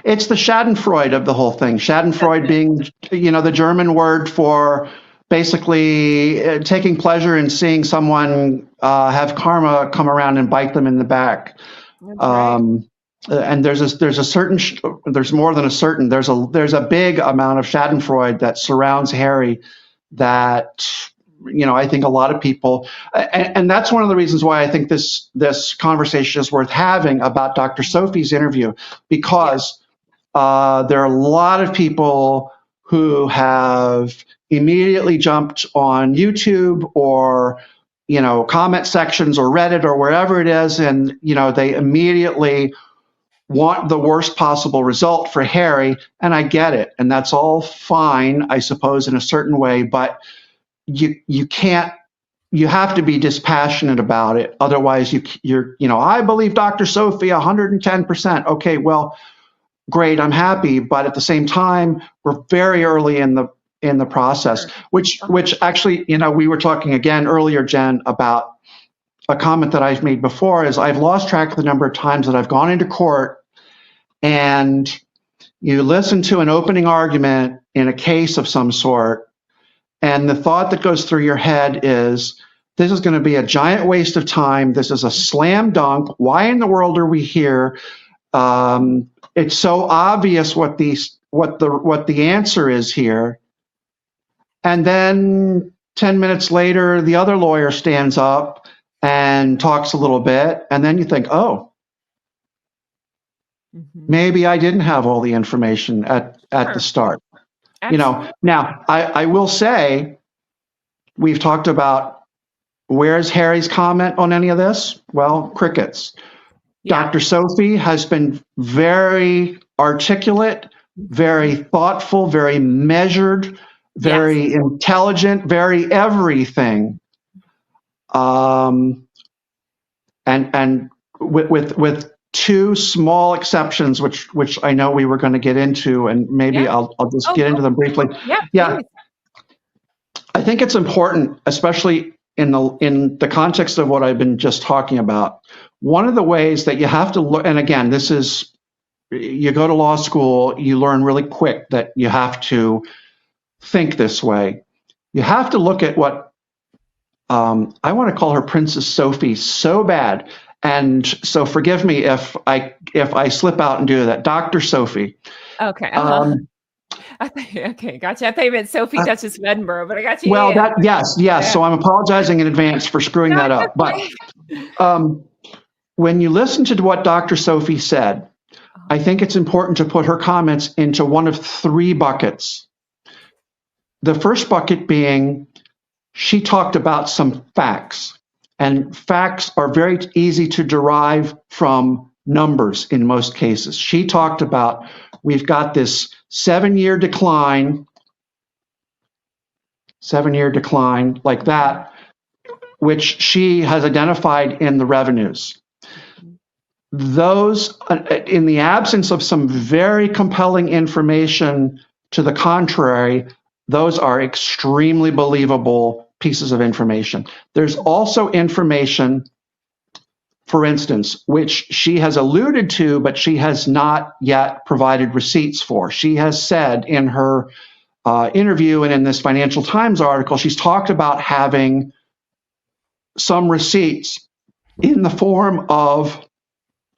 [SPEAKER 2] It's the Schadenfreude of the whole thing. Schadenfreude being, the German word for basically taking pleasure in seeing someone have karma come around and bite them in the back. Right. And there's more than a certain. There's a big amount of Schadenfreude that surrounds Harry that. I think a lot of people, and that's one of the reasons why I think this conversation is worth having about Dr. Sophie's interview, because there are a lot of people who have immediately jumped on YouTube or, comment sections or Reddit or wherever it is, and, they immediately want the worst possible result for Harry, and I get it, and that's all fine, I suppose, in a certain way, but you can't. You have to be dispassionate about it. Otherwise, you're. I believe Dr. Sophie 110%. Okay, well, great. I'm happy, but at the same time, we're very early in the process. Which actually, we were talking again earlier, Jen, about a comment that I've made before. Is I've lost track of the number of times that I've gone into court, and you listen to an opening argument in a case of some sort. And the thought that goes through your head is, this is going to be a giant waste of time. This is a slam dunk. Why in the world are we here? It's so obvious what the answer is here. And then 10 minutes later, the other lawyer stands up and talks a little bit. And then you think, maybe I didn't have all the information at the start. Now I will say, we've talked about where's Harry's comment on any of this? Well, crickets. Yeah. Dr. Sophie has been very articulate, very thoughtful, very measured, very intelligent, very everything. And with two small exceptions, which I know we were going to get into, and maybe I'll just get into them briefly. Yeah. I think it's important, especially in the context of what I've been just talking about. One of the ways that you have to look, and again, this is, you go to law school, you learn really quick that you have to think this way. You have to look at what I want to call her Princess Sophie so bad. And so forgive me if I slip out and do that. Dr. Sophie.
[SPEAKER 1] Okay. Okay, gotcha. I thought you meant Sophie, Duchess of Edinburgh, but I got you.
[SPEAKER 2] Well, yes. Yeah. So I'm apologizing in advance for screwing that up. But when you listen to what Dr. Sophie said, I think it's important to put her comments into one of three buckets. The first bucket being, she talked about some facts. And facts are very easy to derive from numbers in most cases. She talked about, we've got this 7-year decline like that, which she has identified in the revenues. those, in the absence of some very compelling information to the contrary, those are extremely believable pieces of information. There's also information, for instance, which she has alluded to, but she has not yet provided receipts for. She has said in her interview and in this Financial Times article, she's talked about having some receipts in the form of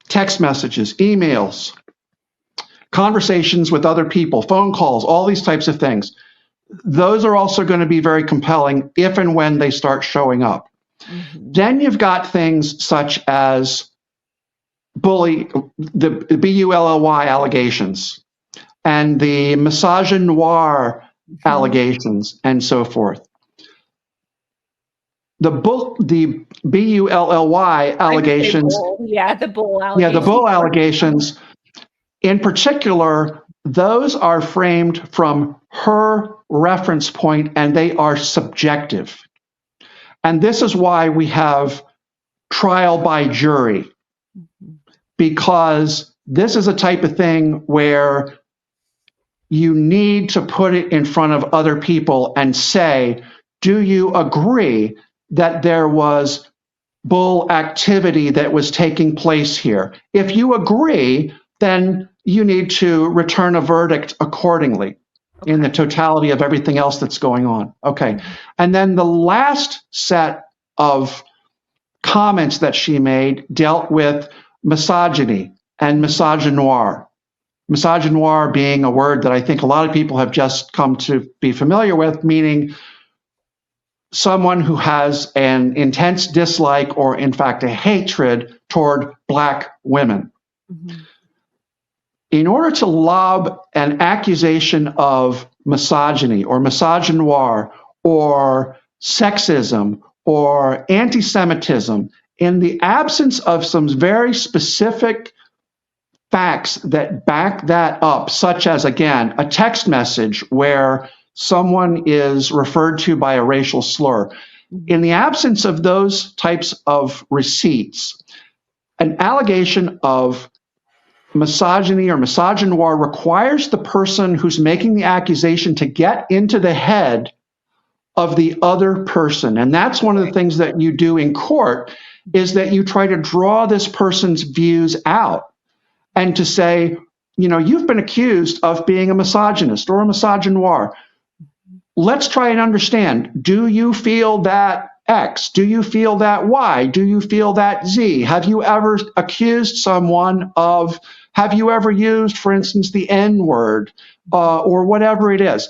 [SPEAKER 2] text messages, emails, conversations with other people, phone calls, all these types of things. Those are also going to be very compelling if and when they start showing up. Mm-hmm. Then you've got things such as the BULLY allegations and the misogynoir allegations and so forth. The BULLY allegations.
[SPEAKER 1] Yeah, the bull allegations.
[SPEAKER 2] Yeah, the bull allegations. In particular, those are framed from her reference point, and they are subjective. And this is why we have trial by jury, because this is a type of thing where you need to put it in front of other people and say, do you agree that there was bull activity that was taking place here? If you agree, then you need to return a verdict accordingly in the totality of everything else that's going on. Okay. And then the last set of comments that she made dealt with misogyny and misogynoir. Misogynoir being a word that I think a lot of people have just come to be familiar with, meaning someone who has an intense dislike or, in fact, a hatred toward Black women. Mm-hmm. In order to lob an accusation of misogyny or misogynoir or sexism or anti-Semitism, in the absence of some very specific facts that back that up, such as, again, a text message where someone is referred to by a racial slur. In the absence of those types of receipts, an allegation of misogyny or misogynoir requires the person who's making the accusation to get into the head of the other person. And that's one of the things that you do in court, is that you try to draw this person's views out and to say, you know, you've been accused of being a misogynist or a misogynoir. Let's try and understand, do you feel that X? Do you feel that Y? Do you feel that Z? Have you ever accused someone of, have you ever used, for instance, the N word or whatever it is?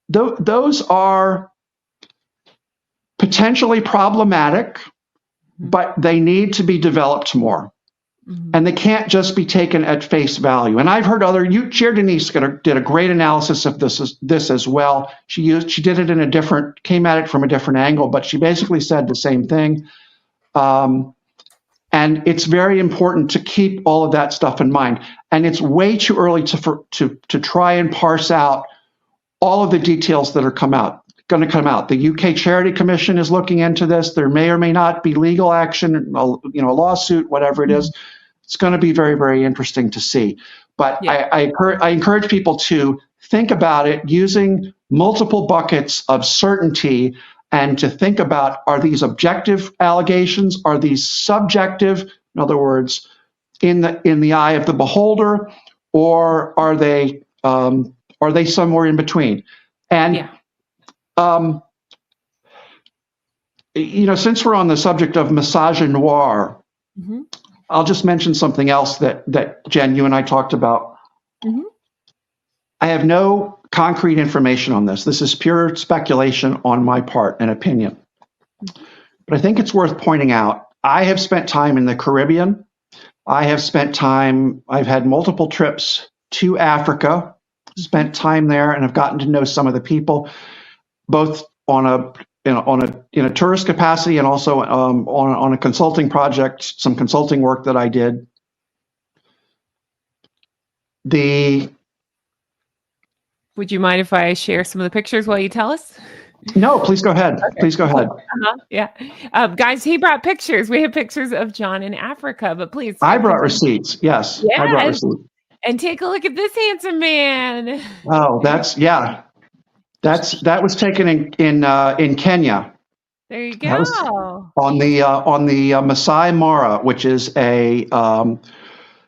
[SPEAKER 2] Those are potentially problematic, but they need to be developed more. Mm-hmm. And they can't just be taken at face value. And I've heard Chair Denise did a great analysis of this as well. She did it came at it from a different angle, but she basically said the same thing. And it's very important to keep all of that stuff in mind. And it's way too early to try and parse out all of the details that are going to come out. The UK Charity Commission is looking into this. There may or may not be legal action, a lawsuit, whatever it is. It's going to be very, very interesting to see. But yeah. I encourage people to think about it using multiple buckets of certainty and to think about, are these objective allegations? Are these subjective? In other words, in the eye of the beholder, or are they somewhere in between? And since we're on the subject of misogynoir, mm-hmm. I'll just mention something else that Jen, you and I talked about. Mm-hmm. I have no concrete information on this. This is pure speculation on my part and opinion. Mm-hmm. But I think it's worth pointing out, I have spent time in the Caribbean. I've had multiple trips to Africa, spent time there, and have gotten to know some of the people, both on a tourist capacity and also on a consulting project, some consulting work that I did.
[SPEAKER 1] Would you mind if I share some of the pictures while you tell us?
[SPEAKER 2] No, please go ahead.
[SPEAKER 1] Okay.
[SPEAKER 2] Please go ahead.
[SPEAKER 1] Yeah. Guys, he brought pictures. We have pictures of John in Africa, but please
[SPEAKER 2] I brought
[SPEAKER 1] continue.
[SPEAKER 2] receipts. Yes, I brought
[SPEAKER 1] Yes.
[SPEAKER 2] receipts.
[SPEAKER 1] And take a look at this handsome man.
[SPEAKER 2] Oh, that was taken in Kenya.
[SPEAKER 1] There you
[SPEAKER 2] That was
[SPEAKER 1] go.
[SPEAKER 2] on the Masai Mara, which is a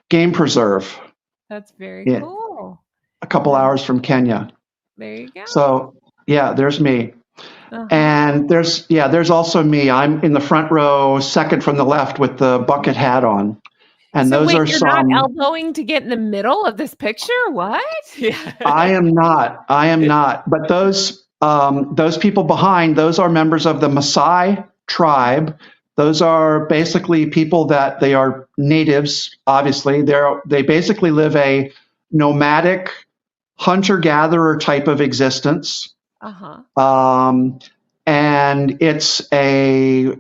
[SPEAKER 2] game preserve,
[SPEAKER 1] That's very
[SPEAKER 2] yeah,
[SPEAKER 1] cool.
[SPEAKER 2] a couple hours from Kenya.
[SPEAKER 1] There you go.
[SPEAKER 2] So yeah, there's me.
[SPEAKER 1] Uh-huh.
[SPEAKER 2] And there's also me. I'm in the front row, second from the left with the bucket hat on. And
[SPEAKER 1] So
[SPEAKER 2] those
[SPEAKER 1] wait,
[SPEAKER 2] are
[SPEAKER 1] you're not
[SPEAKER 2] some.
[SPEAKER 1] elbowing to get in the middle of this picture? What? Yeah.
[SPEAKER 2] I am not. I am not. But those people behind, those are members of the Maasai tribe. Those are basically people that they are natives. Obviously, they basically live a nomadic hunter-gatherer type of existence.
[SPEAKER 1] Uh-huh.
[SPEAKER 2] And it's a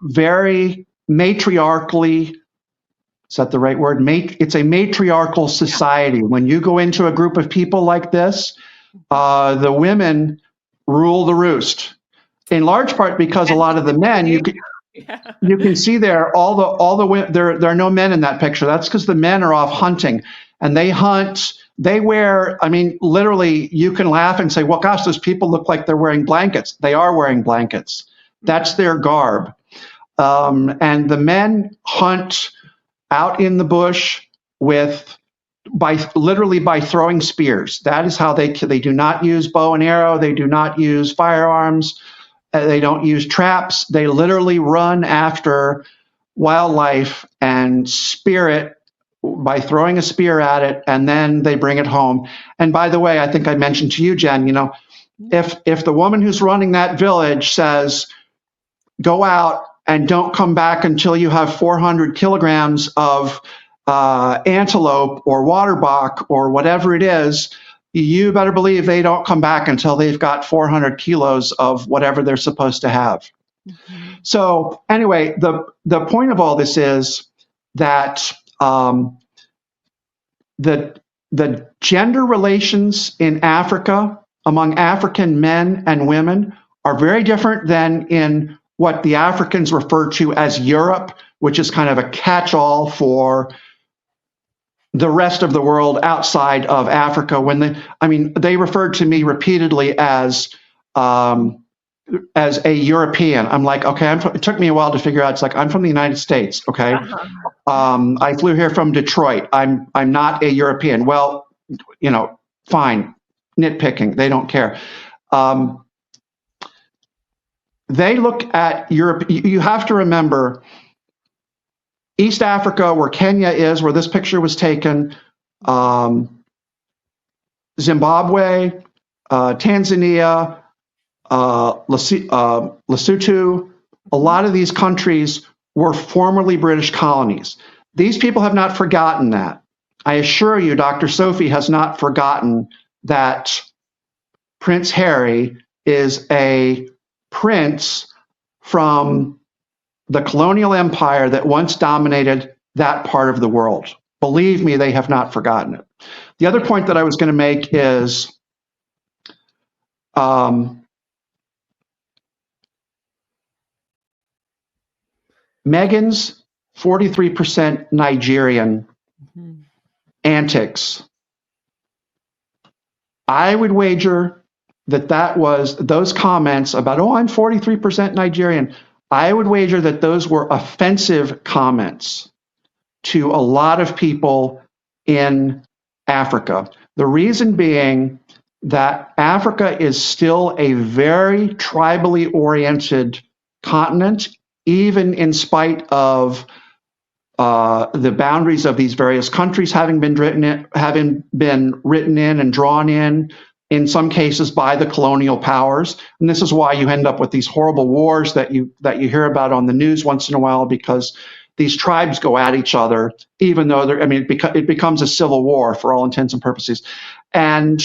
[SPEAKER 2] very matriarchally, is that the right word? It's a matriarchal society. When you go into a group of people like this, the women rule the roost. In large part because a lot of the men, you can see there all the women. There are no men in that picture. That's because the men are off hunting, and they hunt. They wear. I mean, literally, you can laugh and say, "Well, gosh, those people look like they're wearing blankets." They are wearing blankets. That's their garb. And the men hunt out in the bush literally by throwing spears. That is how they do not use bow and arrow. They do not use firearms. They don't use traps. They literally run after wildlife and spear it by throwing a spear at it, and then they bring it home. And by the way, I think I mentioned to you, Jen, if the woman who's running that village says, go out and don't come back until you have 400 kilograms of antelope or waterbuck or whatever it is, you better believe they don't come back until they've got 400 kilos of whatever they're supposed to have. Mm-hmm. So anyway, the point of all this is that the gender relations in Africa among African men and women are very different than in what the Africans refer to as Europe, which is kind of a catch-all for the rest of the world outside of Africa. They referred to me repeatedly as a European. I'm like, okay, it took me a while to figure out. It's like, I'm from the United States. Okay. Uh-huh. I flew here from Detroit. I'm not a European. Well, fine. Nitpicking. They don't care. They look at Europe. You have to remember East Africa, where Kenya is, where this picture was taken, Zimbabwe, Tanzania, Lesotho, a lot of these countries were formerly British colonies. These people have not forgotten that. I assure you, Dr. Sophie has not forgotten that Prince Harry is a prince from the colonial empire that once dominated that part of the world. Believe me, they have not forgotten it. The other point that I was going to make is Meghan's 43% Nigerian antics. I would wager that was those comments about, oh, I'm 43% Nigerian. I would wager that those were offensive comments to a lot of people in Africa. The reason being that Africa is still a very tribally oriented continent, even in spite of the boundaries of these various countries having been written in and drawn in some cases by the colonial powers. And this is why you end up with these horrible wars that you hear about on the news once in a while, because these tribes go at each other, even though it becomes a civil war for all intents and purposes. And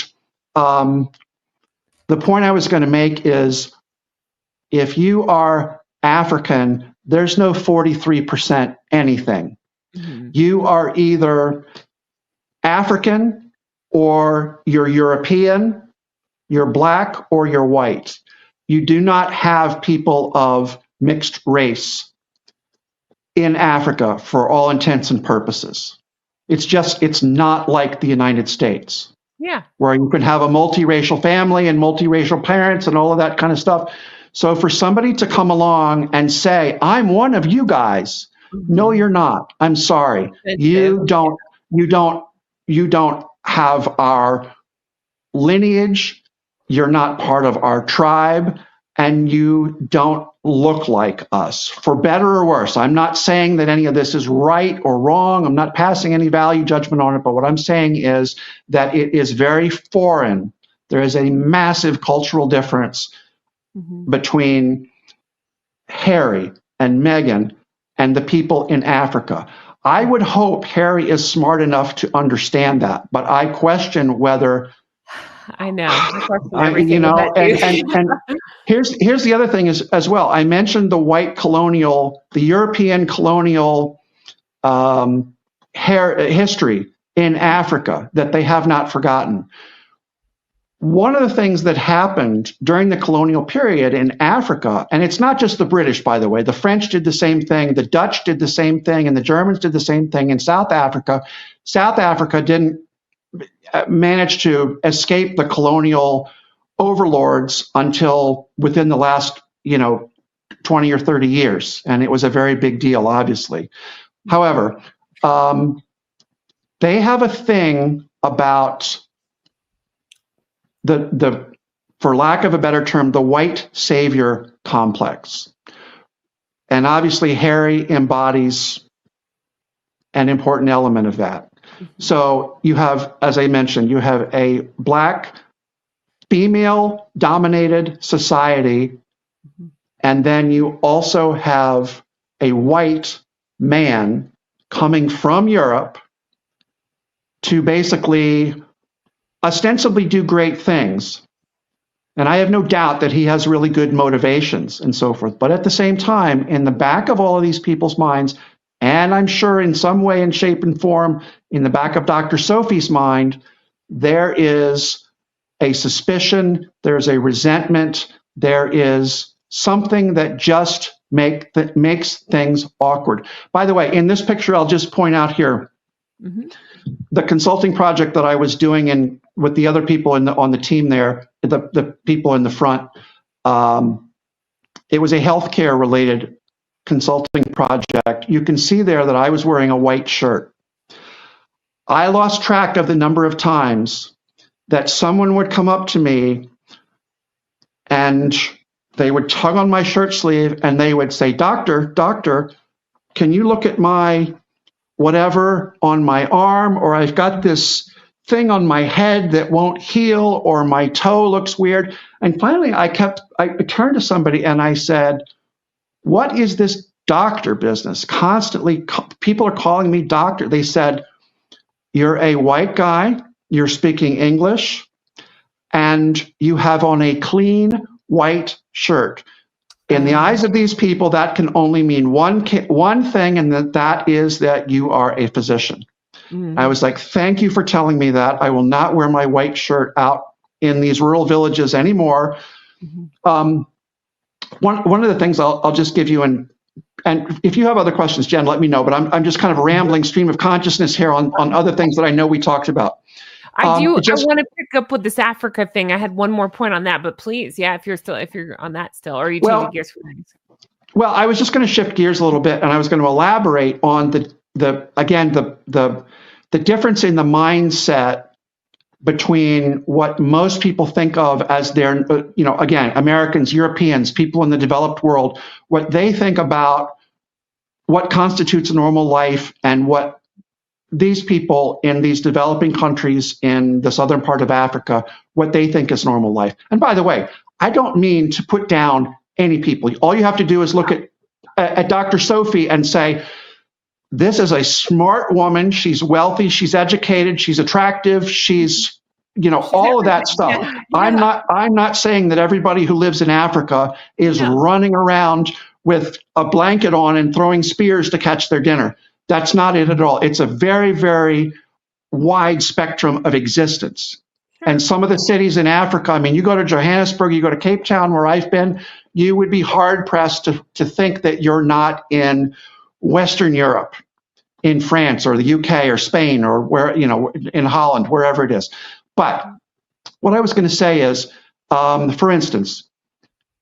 [SPEAKER 2] the point I was going to make is, if you are African, there's no 43% anything. Mm-hmm. You are either African or you're European. you're black or you're white. You do not have people of mixed race in Africa for all intents and purposes. It's not like the United States.
[SPEAKER 1] Yeah.
[SPEAKER 2] Where you can have a multiracial family and multiracial parents and all of that kind of stuff. So for somebody to come along and say, I'm one of you guys, no, you're not. I'm sorry. You don't have our lineage. You're not part of our tribe, and you don't look like us, for better or worse. I'm not saying that any of this is right or wrong. I'm not passing any value judgment on it, but what I'm saying is that it is very foreign. There is a massive cultural difference between Harry and Meghan and the people in Africa. I would hope Harry is smart enough to understand that, but I question whether
[SPEAKER 1] I know.
[SPEAKER 2] And here's the other thing is as well. I mentioned the European colonial history in Africa that they have not forgotten. One of the things that happened during the colonial period in Africa, and it's not just the British, by the way, the French did the same thing, the Dutch did the same thing, and the Germans did the same thing in South Africa. South Africa didn't manage to escape the colonial overlords until within the last, 20 or 30 years. And it was a very big deal, obviously. However, they have a thing about the, for lack of a better term, the white savior complex. And obviously Harry embodies an important element of that. So you have, as I mentioned, you have a black female-dominated society, and then you also have a white man coming from Europe to basically ostensibly do great things. And I have no doubt that he has really good motivations and so forth. But at the same time, in the back of all of these people's minds, and I'm sure in some way and shape and form, in the back of Dr. Sophie's mind, there is a suspicion, there's a resentment, there is something that just makes things awkward. By the way, in this picture, I'll just point out here, the consulting project that I was doing with the other people on the team there, the people in the front, it was a healthcare related consulting project. You can see there that I was wearing a white shirt. I lost track of the number of times that someone would come up to me and they would tug on my shirt sleeve and they would say, doctor, can you look at my whatever on my arm, or I've got this thing on my head that won't heal, or my toe looks weird. And finally I turned to somebody and I said, what is this doctor business? Constantly, people are calling me doctor. They said, you're a white guy, you're speaking English, and you have on a clean white shirt. In the eyes of these people, that can only mean one thing, and that is that you are a physician. I was like, thank you for telling me that. I will not wear my white shirt out in these rural villages anymore. One of the things I'll just give you, and if you have other questions, Jen, let me know. But I'm just kind of rambling stream of consciousness here on other things that I know we talked about.
[SPEAKER 1] I want to pick up with this Africa thing. I had one more point on that, but please, if you're on that still, or are you changing gears for things? Well,
[SPEAKER 2] I was just going to shift gears a little bit, and I was going to elaborate on the difference in the mindset between what most people think of as their, again, Americans, Europeans, people in the developed world, what they think about what constitutes a normal life and what these people in these developing countries in the southern part of Africa, what they think is normal life. And by the way, I don't mean to put down any people. All you have to do is look at Dr. Sophie and say, this is a smart woman. She's wealthy. She's educated. She's attractive. She's all of that stuff. Yeah. I'm not saying that everybody who lives in Africa is running around with a blanket on and throwing spears to catch their dinner. That's not it at all. It's a very, very wide spectrum of existence. And some of the cities in Africa, I mean, you go to Johannesburg, you go to Cape Town, where I've been, you would be hard pressed to think that you're not in Western Europe, in France or the UK or Spain or where, in Holland, wherever it is. But what I was going to say is, for instance,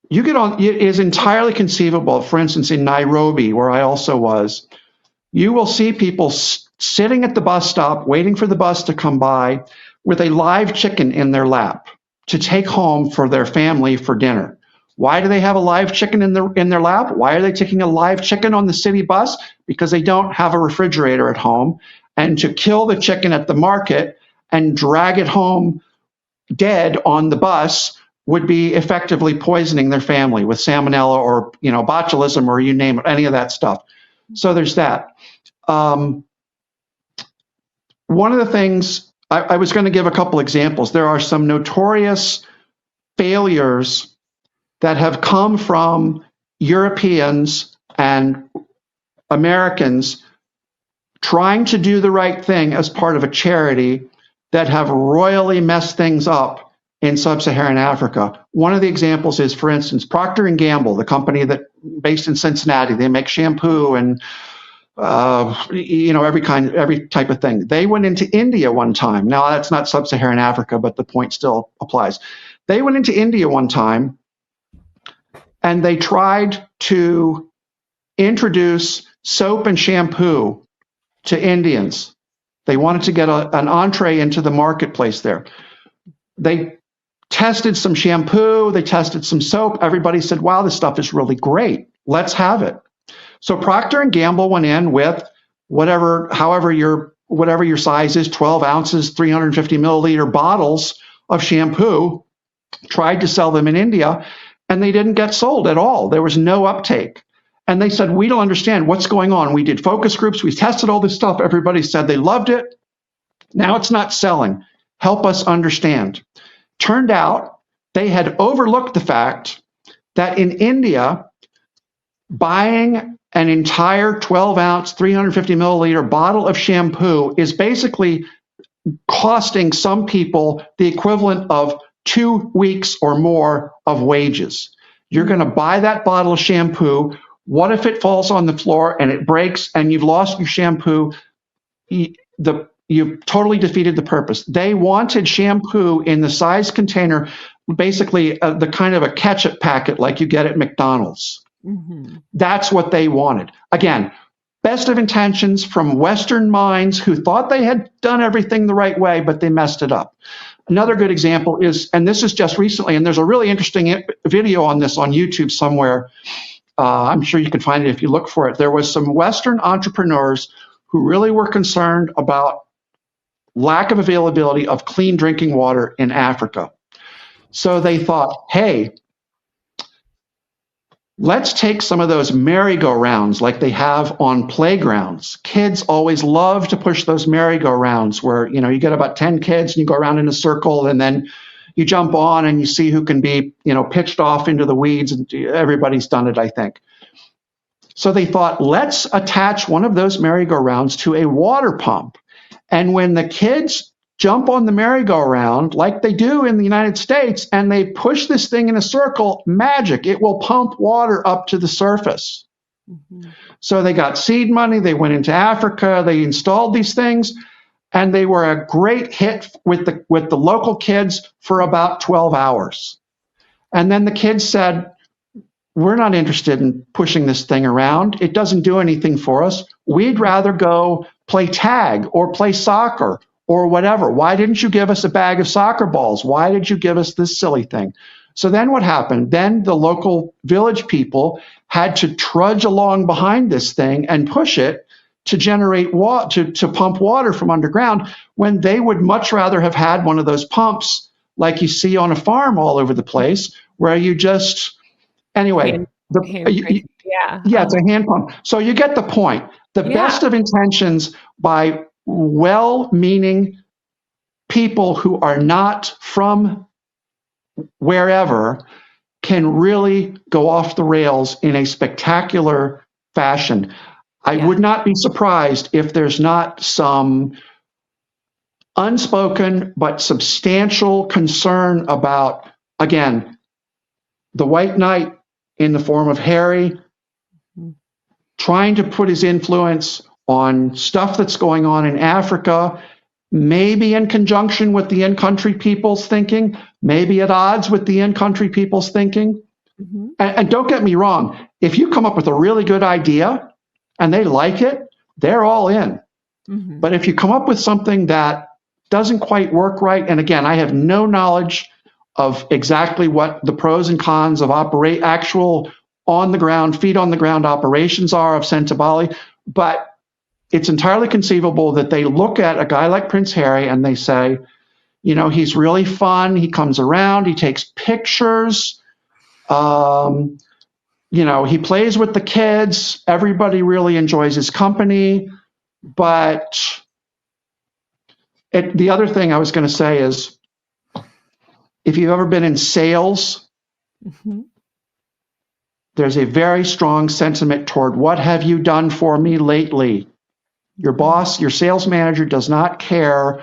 [SPEAKER 2] you get on, it is entirely conceivable, for instance, in Nairobi, where I also was, you will see people sitting at the bus stop, waiting for the bus to come by with a live chicken in their lap to take home for their family for dinner. Why do they have a live chicken in their lap? Why are they taking a live chicken on the city bus? Because they don't have a refrigerator at home. And to kill the chicken at the market and drag it home dead on the bus would be effectively poisoning their family with salmonella or, botulism or you name it, any of that stuff. So there's that. One of the things, I was going to give a couple examples. There are some notorious failures that have come from Europeans and Americans trying to do the right thing as part of a charity that have royally messed things up in sub-Saharan Africa. One of the examples is, for instance, Procter & Gamble, the company that based in Cincinnati, they make shampoo and every type of thing. They went into India one time. Now that's not sub-Saharan Africa, but the point still applies. They went into India one time and they tried to introduce soap and shampoo to Indians. They wanted to get an entree into the marketplace there. They tested some shampoo, they tested some soap. Everybody said, wow, this stuff is really great. Let's have it. So Procter & Gamble went in with whatever your size is, 12 ounces, 350 milliliter bottles of shampoo, tried to sell them in India, and they didn't get sold at all. There was no uptake. And they said, we don't understand what's going on. We did focus groups. We tested all this stuff. Everybody said they loved it. Now it's not selling. Help us understand. Turned out they had overlooked the fact that in India, buying an entire 12-ounce, 350 milliliter bottle of shampoo is basically costing some people the equivalent of 2 weeks or more of wages. You're going to buy that bottle of shampoo. What if it falls on the floor and it breaks and you've lost your shampoo? You've totally defeated the purpose. They wanted shampoo in the size container, basically the kind of a ketchup packet like you get at McDonald's. Mm-hmm. That's what they wanted. Again, best of intentions from Western minds who thought they had done everything the right way, but they messed it up. Another good example is, and this is just recently, and there's a really interesting video on this on YouTube somewhere. I'm sure you can find it if you look for it. There was some Western entrepreneurs who really were concerned about lack of availability of clean drinking water in Africa. So they thought, hey, let's take some of those merry-go-rounds like they have on playgrounds. Kids always love to push those merry-go-rounds where, you get about 10 kids and you go around in a circle and then you jump on and you see who can be, pitched off into the weeds. And everybody's done it, I think. So they thought, let's attach one of those merry-go-rounds to a water pump. And when the kids jump on the merry-go-round like they do in the United States and they push this thing in a circle, magic, it will pump water up to the surface. Mm-hmm. So they got seed money, they went into Africa, they installed these things, and they were a great hit with the local kids for about 12 hours. And then the kids said, we're not interested in pushing this thing around. It doesn't do anything for us. We'd rather go play tag or play soccer or whatever. Why didn't you give us a bag of soccer balls? Why did you give us this silly thing? So then what happened? Then the local village people had to trudge along behind this thing and push it to generate water, to pump water from underground, when they would much rather have had one of those pumps like you see on a farm all over the place, where you just, anyway. It's a hand pump. So you get the point. The best of intentions by well-meaning people who are not from wherever can really go off the rails in a spectacular fashion. I would not be surprised if there's not some unspoken but substantial concern about, again, the White Knight in the form of Harry trying to put his influence on stuff that's going on in Africa, maybe in conjunction with the in-country people's thinking, maybe at odds with the in-country people's thinking. And don't get me wrong, if you come up with a really good idea and they like it, they're all in. But if you come up with something that doesn't quite work right, and again, I have no knowledge of exactly what the pros and cons of actual on-the-ground, feet-on-the-ground operations are of Sentebale, but it's entirely conceivable that they look at a guy like Prince Harry and they say, you know, he's really fun, he comes around, he takes pictures, you know, he plays with the kids, everybody really enjoys his company, but the other thing I was going to say is, if you've ever been in sales, there's a very strong sentiment toward what have you done for me lately? Your boss, your sales manager does not care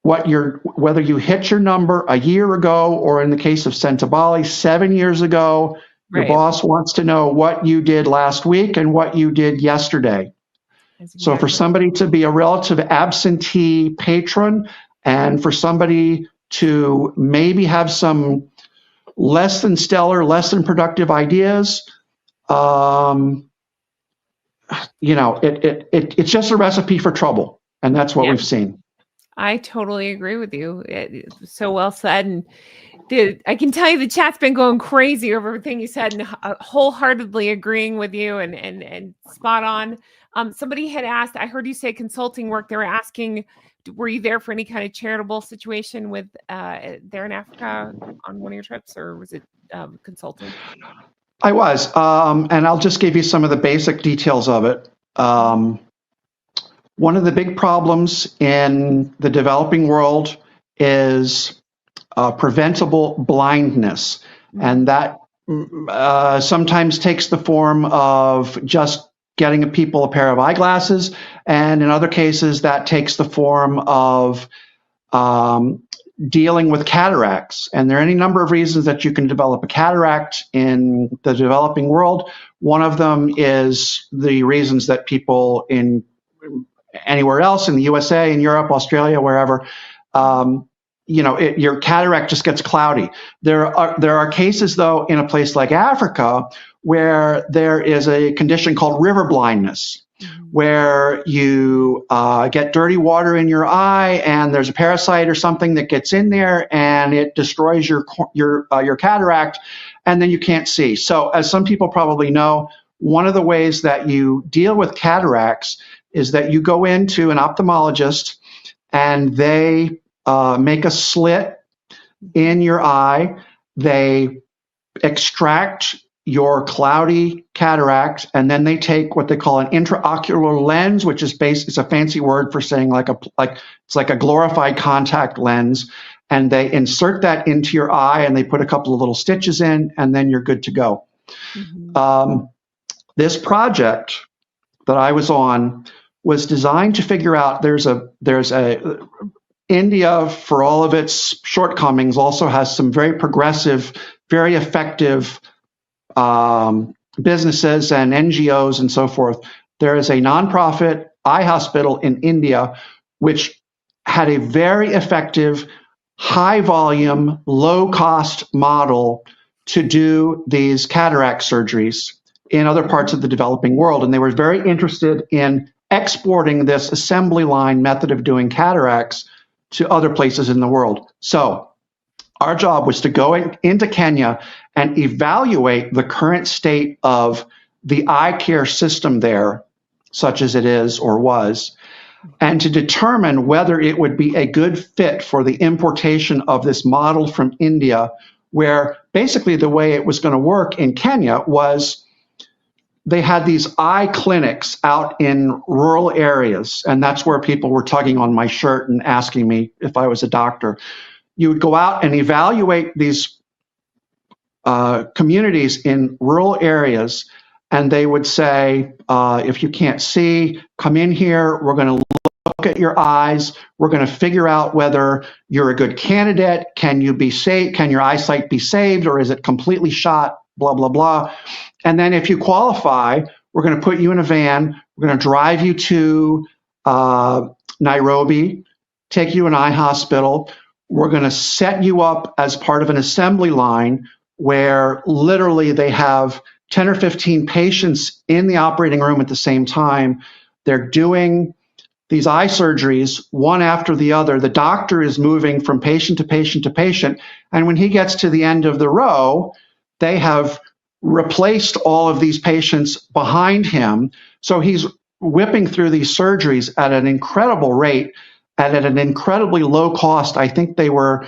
[SPEAKER 2] whether you hit your number a year ago or in the case of Sentebale, 7 years ago. Your boss wants to know what you did last week and what you did yesterday. So for somebody to be a relative absentee patron and for somebody to maybe have some less than stellar, less than productive ideas, you know, it's just a recipe for trouble. And that's what we've seen.
[SPEAKER 1] I totally agree with you. So well said. And I can tell you the chat's been going crazy over everything you said and wholeheartedly agreeing with you and spot on. Somebody had asked, I heard you say consulting work. They were asking, were you there for any kind of charitable situation with there in Africa on one of your trips, or was it consulting?
[SPEAKER 2] I was, and I'll just give you some of the basic details of it. One of the big problems in the developing world is preventable blindness, and that sometimes takes the form of just getting people a pair of eyeglasses, and in other cases that takes the form of dealing with cataracts. And there are any number of reasons that you can develop a cataract in the developing world. One of them is the reasons that people in anywhere else in the USA, in Europe, Australia, wherever, you know, your cataract just gets cloudy. There are cases, though, in a place like Africa where there is a condition called river blindness, where you get dirty water in your eye and there's a parasite or something that gets in there and it destroys your cataract, and then you can't see. So as some people probably know, one of the ways that you deal with cataracts is that you go into an ophthalmologist and they make a slit in your eye. They extract your cloudy cataract, and then they take what they call an intraocular lens, which is it's a fancy word for saying it's like a glorified contact lens, and they insert that into your eye and they put a couple of little stitches in, and then you're good to go. This project that I was on was designed to figure out India, for all of its shortcomings, also has some very progressive, very effective businesses and NGOs and so forth. There is a nonprofit eye hospital in India which had a very effective, high volume, low cost model to do these cataract surgeries in other parts of the developing world. And they were very interested in exporting this assembly line method of doing cataracts to other places in the world. So our job was to go into Kenya and evaluate the current state of the eye care system there, such as it is or was, and to determine whether it would be a good fit for the importation of this model from India, where basically the way it was going to work in Kenya was they had these eye clinics out in rural areas, and that's where people were tugging on my shirt and asking me if I was a doctor. You would go out and evaluate these communities in rural areas, and they would say, if you can't see, come in here. We're going to look at your eyes. We're going to figure out whether you're a good candidate. Can you be saved? Can your eyesight be saved, or is it completely shot? Blah, blah, blah. And then if you qualify, we're going to put you in a van. We're going to drive you to Nairobi, take you to an eye hospital. We're going to set you up as part of an assembly line where literally they have 10 or 15 patients in the operating room at the same time. They're doing these eye surgeries one after the other. The doctor is moving from patient to patient to patient. And when he gets to the end of the row, they have replaced all of these patients behind him. So he's whipping through these surgeries at an incredible rate and at an incredibly low cost. I think they were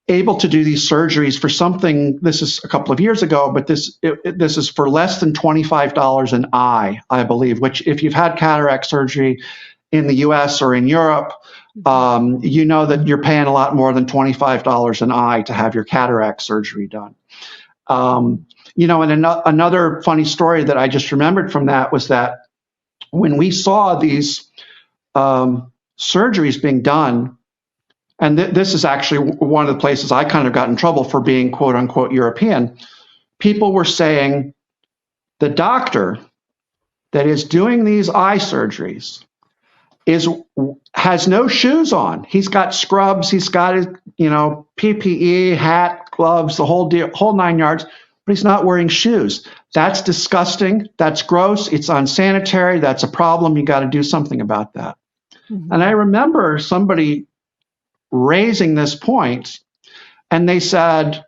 [SPEAKER 2] able to do these surgeries for something, this is a couple of years ago, but this is for less than $25 an eye, I believe, which if you've had cataract surgery in the US or in Europe, you know that you're paying a lot more than $25 an eye to have your cataract surgery done. And another funny story that I just remembered from that was that when we saw these surgeries being done, and this is actually one of the places I kind of got in trouble for being quote unquote European, people were saying the doctor that is doing these eye surgeries has no shoes on. He's got scrubs, he's got his, PPE, hat, gloves, the whole deal, whole 9 yards, but he's not wearing shoes. That's disgusting. That's gross. It's unsanitary. That's a problem. You got to do something about that. Mm-hmm. And I remember somebody raising this point, and they said,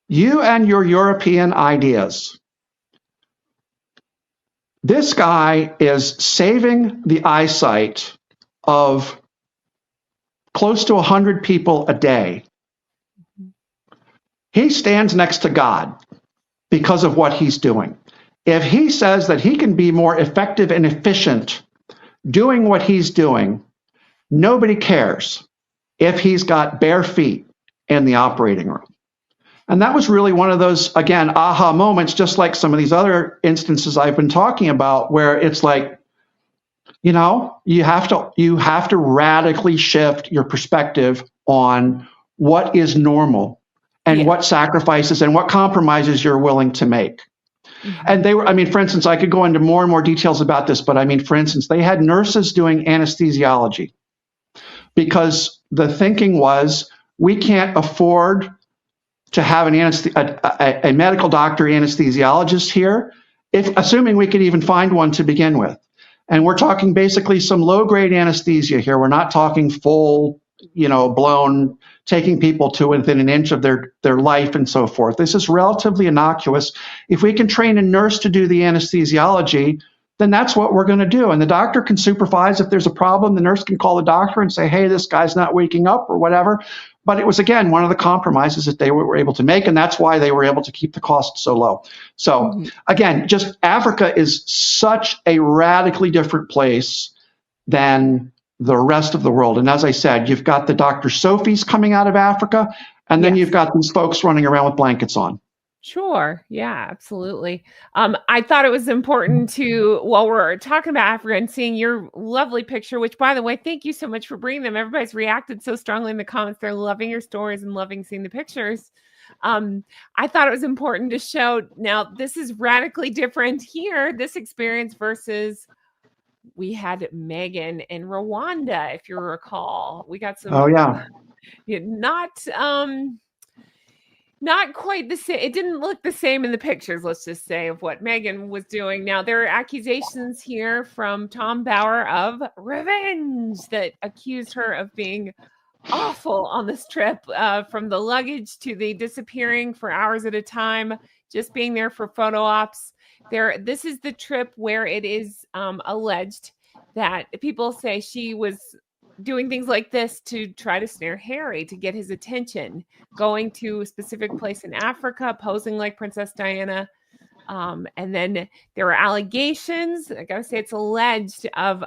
[SPEAKER 2] you and your European ideas. This guy is saving the eyesight of close to 100 people a day. He stands next to God because of what he's doing. If he says that he can be more effective and efficient doing what he's doing, nobody cares if he's got bare feet in the operating room. And that was really one of those, again, aha moments, just like some of these other instances I've been talking about, where it's like, you have to radically shift your perspective on what is normal and what sacrifices and what compromises you're willing to make. Mm-hmm. And for instance, I could go into more and more details about this, but for instance, they had nurses doing anesthesiology because the thinking was, we can't afford to have a medical doctor anesthesiologist here, assuming we could even find one to begin with. And we're talking basically some low-grade anesthesia here. We're not talking full, blown, taking people to within an inch of their life and so forth. This is relatively innocuous. If we can train a nurse to do the anesthesiology, then that's what we're going to do. And the doctor can supervise if there's a problem. The nurse can call the doctor and say, hey, this guy's not waking up or whatever. But it was, again, one of the compromises that they were able to make, and that's why they were able to keep the cost so low. So, again, just Africa is such a radically different place than the rest of the world. And as I said, you've got the Dr. Sophies coming out of Africa, and then you've got these folks running around with blankets on.
[SPEAKER 1] Sure. Yeah, absolutely. I thought it was important to, while we're talking about Africa and seeing your lovely picture, which, by the way, thank you so much for bringing them. Everybody's reacted so strongly in the comments. They're loving your stories and loving seeing the pictures. I thought it was important to show, now this is radically different here, this experience versus we had Meghan in Rwanda, if you recall. We got some, not quite the same. It didn't look the same in the pictures, let's just say, of what Meghan was doing. Now, there are accusations here from Tom Bower of revenge that accused her of being awful on this trip, from the luggage to the disappearing for hours at a time, just being there for photo ops. This is the trip where it is alleged that people say she was doing things like this to try to snare Harry, to get his attention, going to a specific place in Africa, posing like Princess Diana. And then there were allegations, I gotta say it's alleged, of,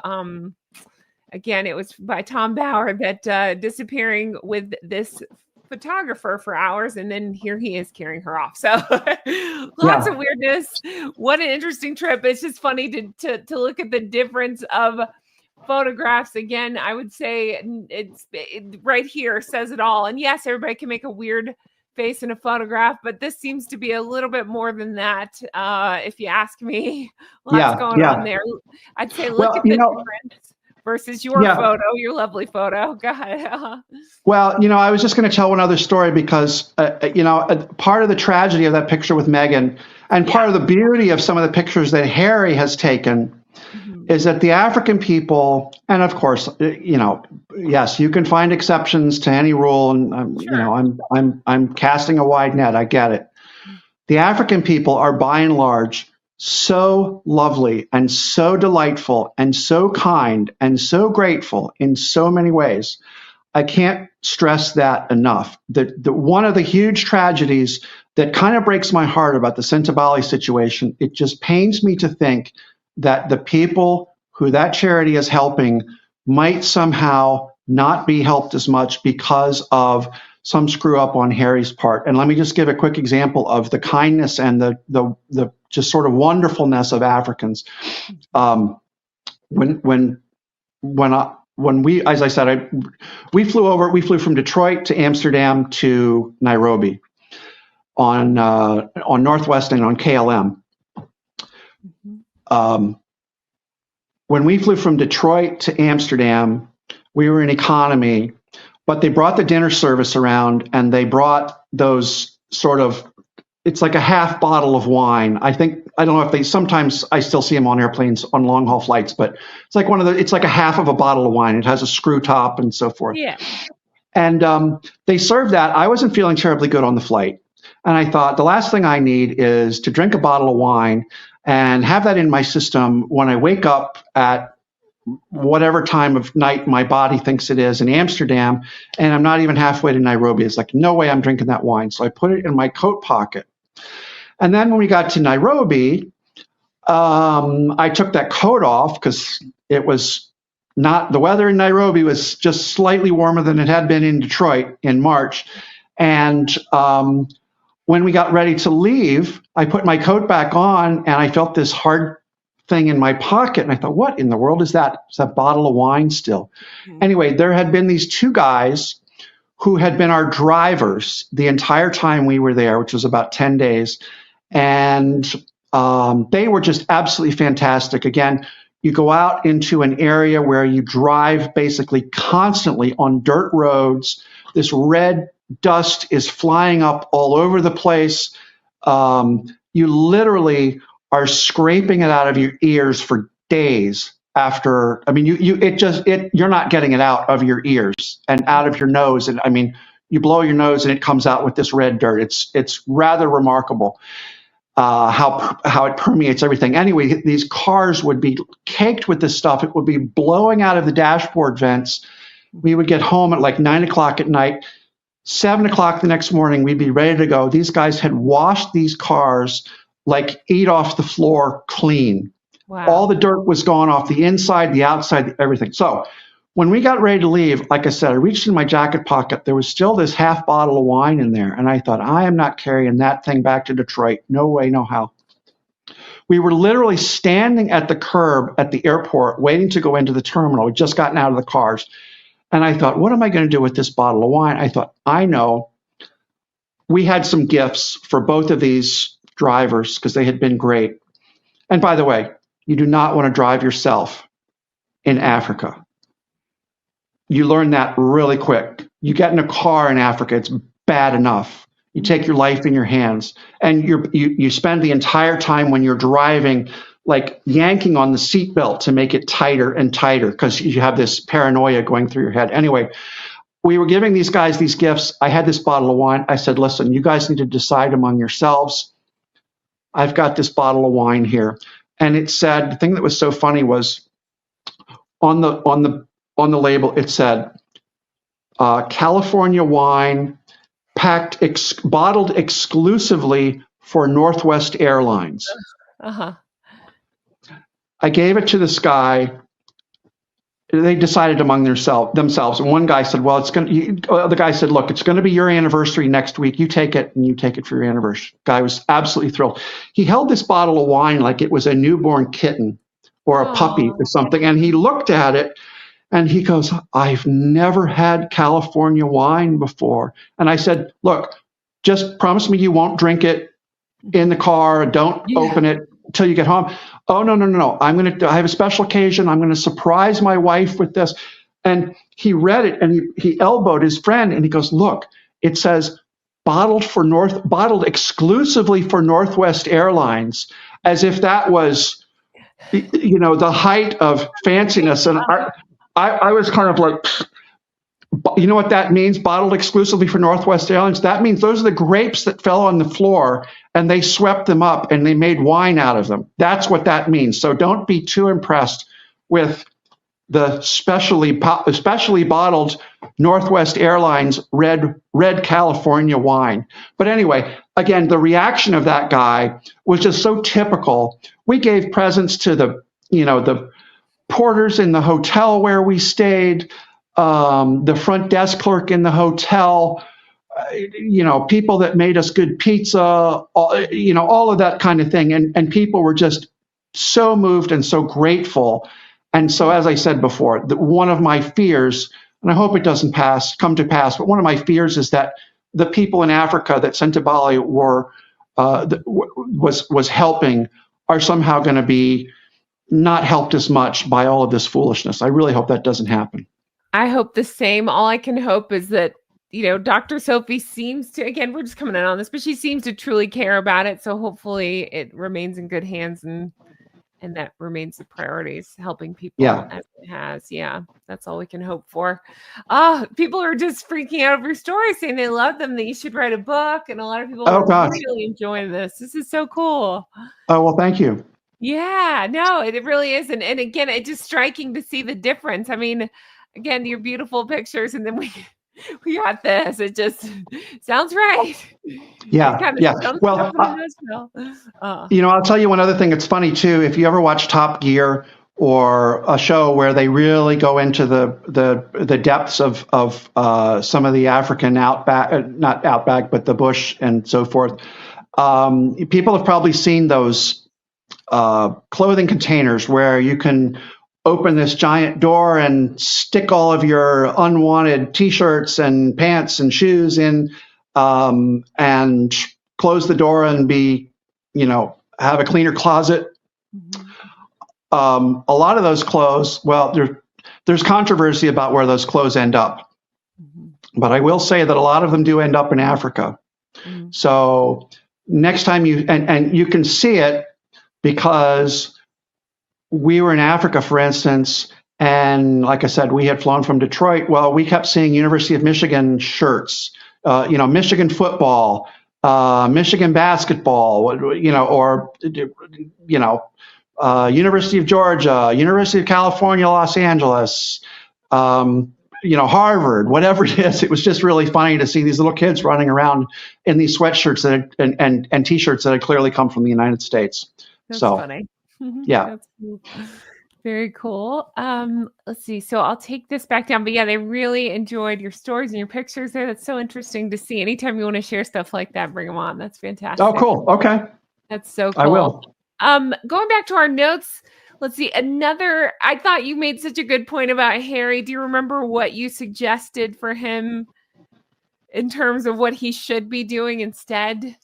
[SPEAKER 1] again, it was by Tom Bower, that disappearing with this photographer for hours, and then here he is carrying her off. So lots of weirdness. What an interesting trip. It's just funny to look at the difference of photographs again, I would say right here says it all. And yes, everybody can make a weird face in a photograph, but this seems to be a little bit more than that. If you ask me, lots
[SPEAKER 2] Yeah,
[SPEAKER 1] going on
[SPEAKER 2] yeah.
[SPEAKER 1] there. I'd say look
[SPEAKER 2] Well,
[SPEAKER 1] at the difference versus your
[SPEAKER 2] yeah.
[SPEAKER 1] photo, your lovely photo. God.
[SPEAKER 2] Well, I was just going to tell one other story because, part of the tragedy of that picture with Meghan and part of the beauty of some of the pictures that Harry has taken is that the African people, and of course, yes, you can find exceptions to any rule, and
[SPEAKER 1] Sure.
[SPEAKER 2] I'm casting a wide net. I get it. The African people are by and large so lovely and so delightful and so kind and so grateful in so many ways. I can't stress that enough. The one of the huge tragedies that kind of breaks my heart about the Sentebale situation, it just pains me to think that the people who that charity is helping might somehow not be helped as much because of some screw up on Harry's part. And let me just give a quick example of the kindness and the just sort of wonderfulness of Africans. When we, as I said, we flew from Detroit to Amsterdam to Nairobi on Northwest and on KLM. When we flew from Detroit to Amsterdam, we were in economy, but they brought the dinner service around and they brought those sort of, it's like a half bottle of wine. I don't know if sometimes I still see them on airplanes on long haul flights, but it's like it's like a half of a bottle of wine. It has a screw top and so forth.
[SPEAKER 1] Yeah.
[SPEAKER 2] And they served that. I wasn't feeling terribly good on the flight. And I thought the last thing I need is to drink a bottle of wine and have that in my system when I wake up at whatever time of night my body thinks it is in Amsterdam, and I'm not even halfway to Nairobi. It's like, no way I'm drinking that wine. So I put it in my coat pocket. And then when we got to Nairobi, I took that coat off because it was not, the weather in Nairobi was just slightly warmer than it had been in Detroit in March. And when we got ready to leave, I put my coat back on and I felt this hard thing in my pocket. And I thought, what in the world is that? Is that bottle of wine still? Anyway, there had been these two guys who had been our drivers the entire time we were there, which was about 10 days. And they were just absolutely fantastic. Again, you go out into an area where you drive basically constantly on dirt roads. This red dust is flying up all over the place. You literally are scraping it out of your ears for days after. I mean, you're not getting it out of your ears and out of your nose. And I mean, you blow your nose and it comes out with this red dirt. It's rather remarkable how it permeates everything. Anyway, these cars would be caked with this stuff. It would be blowing out of the dashboard vents. We would get home at like 9 o'clock at night. 7 o'clock the next morning, we'd be ready to go. These guys had washed these cars like 8 off the floor clean.
[SPEAKER 1] Wow.
[SPEAKER 2] All the dirt was gone off the inside, the outside, everything. So when we got ready to leave, like I said, I reached in my jacket pocket. There was still this half bottle of wine in there. And I thought, I am not carrying that thing back to Detroit. No way, no how. We were literally standing at the curb at the airport waiting to go into the terminal. We'd just gotten out of the cars. And I thought, what am I going to do with this bottle of wine? I thought, I know. We had some gifts for both of these drivers because they had been great. And by the way, you do not want to drive yourself in Africa. You learn that really quick. You get in a car in Africa, it's bad enough. You take your life in your hands, and you spend the entire time when you're driving like yanking on the seatbelt to make it tighter and tighter because you have this paranoia going through your head. Anyway, we were giving these guys these gifts. I had this bottle of wine. I said, listen, you guys need to decide among yourselves. I've got this bottle of wine here. And it said, the thing that was so funny was on the label, it said, California wine bottled exclusively for Northwest Airlines.
[SPEAKER 1] Uh-huh.
[SPEAKER 2] I gave it to this guy. They decided among themselves. And one guy said, well, the guy said, look, it's going to be your anniversary next week. You take it and you take it for your anniversary. Guy was absolutely thrilled. He held this bottle of wine like it was a newborn kitten or a puppy or
[SPEAKER 1] Oh,
[SPEAKER 2] something. And he looked at it and he goes, I've never had California wine before. And I said, look, just promise me you won't drink it in the car. Don't
[SPEAKER 1] yeah.
[SPEAKER 2] open it until you get home. Oh, no, no, no, no. I have a special occasion. I'm going to surprise my wife with this. And he read it and he elbowed his friend and he goes, look, it says bottled exclusively for Northwest Airlines, as if that was, the height of fanciness. And I was kind of like, you know what that means? Bottled exclusively for Northwest Airlines. That means those are the grapes that fell on the floor and they swept them up and they made wine out of them. That's what that means. So don't be too impressed with the specially bottled Northwest Airlines red California wine. But anyway, again, the reaction of that guy was just so typical. We gave presents to the porters in the hotel where we stayed, the front desk clerk in the hotel, people that made us good pizza, all of that kind of thing. And people were just so moved and so grateful. And so, as I said before, one of my fears, and I hope it doesn't come to pass, but one of my fears is that the people in Africa that Sentebale was helping are somehow going to be not helped as much by all of this foolishness. I really hope that doesn't happen.
[SPEAKER 1] I hope the same. All I can hope is that, Dr. Sophie seems to, again, we're just coming in on this, but she seems to truly care about it. So hopefully it remains in good hands and that remains the priorities, helping people as it has. Yeah, that's all we can hope for. People are just freaking out over your story, saying they love them, that you should write a book. And a lot of people are really enjoying this. This is so cool.
[SPEAKER 2] Oh, well, thank you.
[SPEAKER 1] Yeah, no, it really is. And again, it's just striking to see the difference. I mean, again, your beautiful pictures, and then we got this. It just sounds right.
[SPEAKER 2] Yeah, yeah. Well, I'll tell you one other thing. It's funny too. If you ever watch Top Gear or a show where they really go into the depths of some of the African outback, not outback, but the bush and so forth, people have probably seen those clothing containers where you can open this giant door and stick all of your unwanted T-shirts and pants and shoes in, and close the door and have a cleaner closet. Mm-hmm. A lot of those clothes, well, there's controversy about where those clothes end up. Mm-hmm. But I will say that a lot of them do end up in Africa. Mm-hmm. So next time and you can see it because we were in Africa, for instance, and like I said, we had flown from Detroit. Well, we kept seeing University of Michigan shirts, Michigan football, Michigan basketball, or University of Georgia, University of California, Los Angeles, Harvard, whatever it is. It was just really funny to see these little kids running around in these sweatshirts and T-shirts that had clearly come from the United States.
[SPEAKER 1] That's funny.
[SPEAKER 2] Yeah.
[SPEAKER 1] That's cool. Very cool. Let's see. So I'll take this back down. But yeah, they really enjoyed your stories and your pictures there. That's so interesting to see. Anytime you want to share stuff like that, bring them on. That's fantastic.
[SPEAKER 2] Oh, cool. Okay.
[SPEAKER 1] That's so cool.
[SPEAKER 2] I will.
[SPEAKER 1] Going back to our notes, let's see. I thought you made such a good point about Harry. Do you remember what you suggested for him in terms of what he should be doing instead?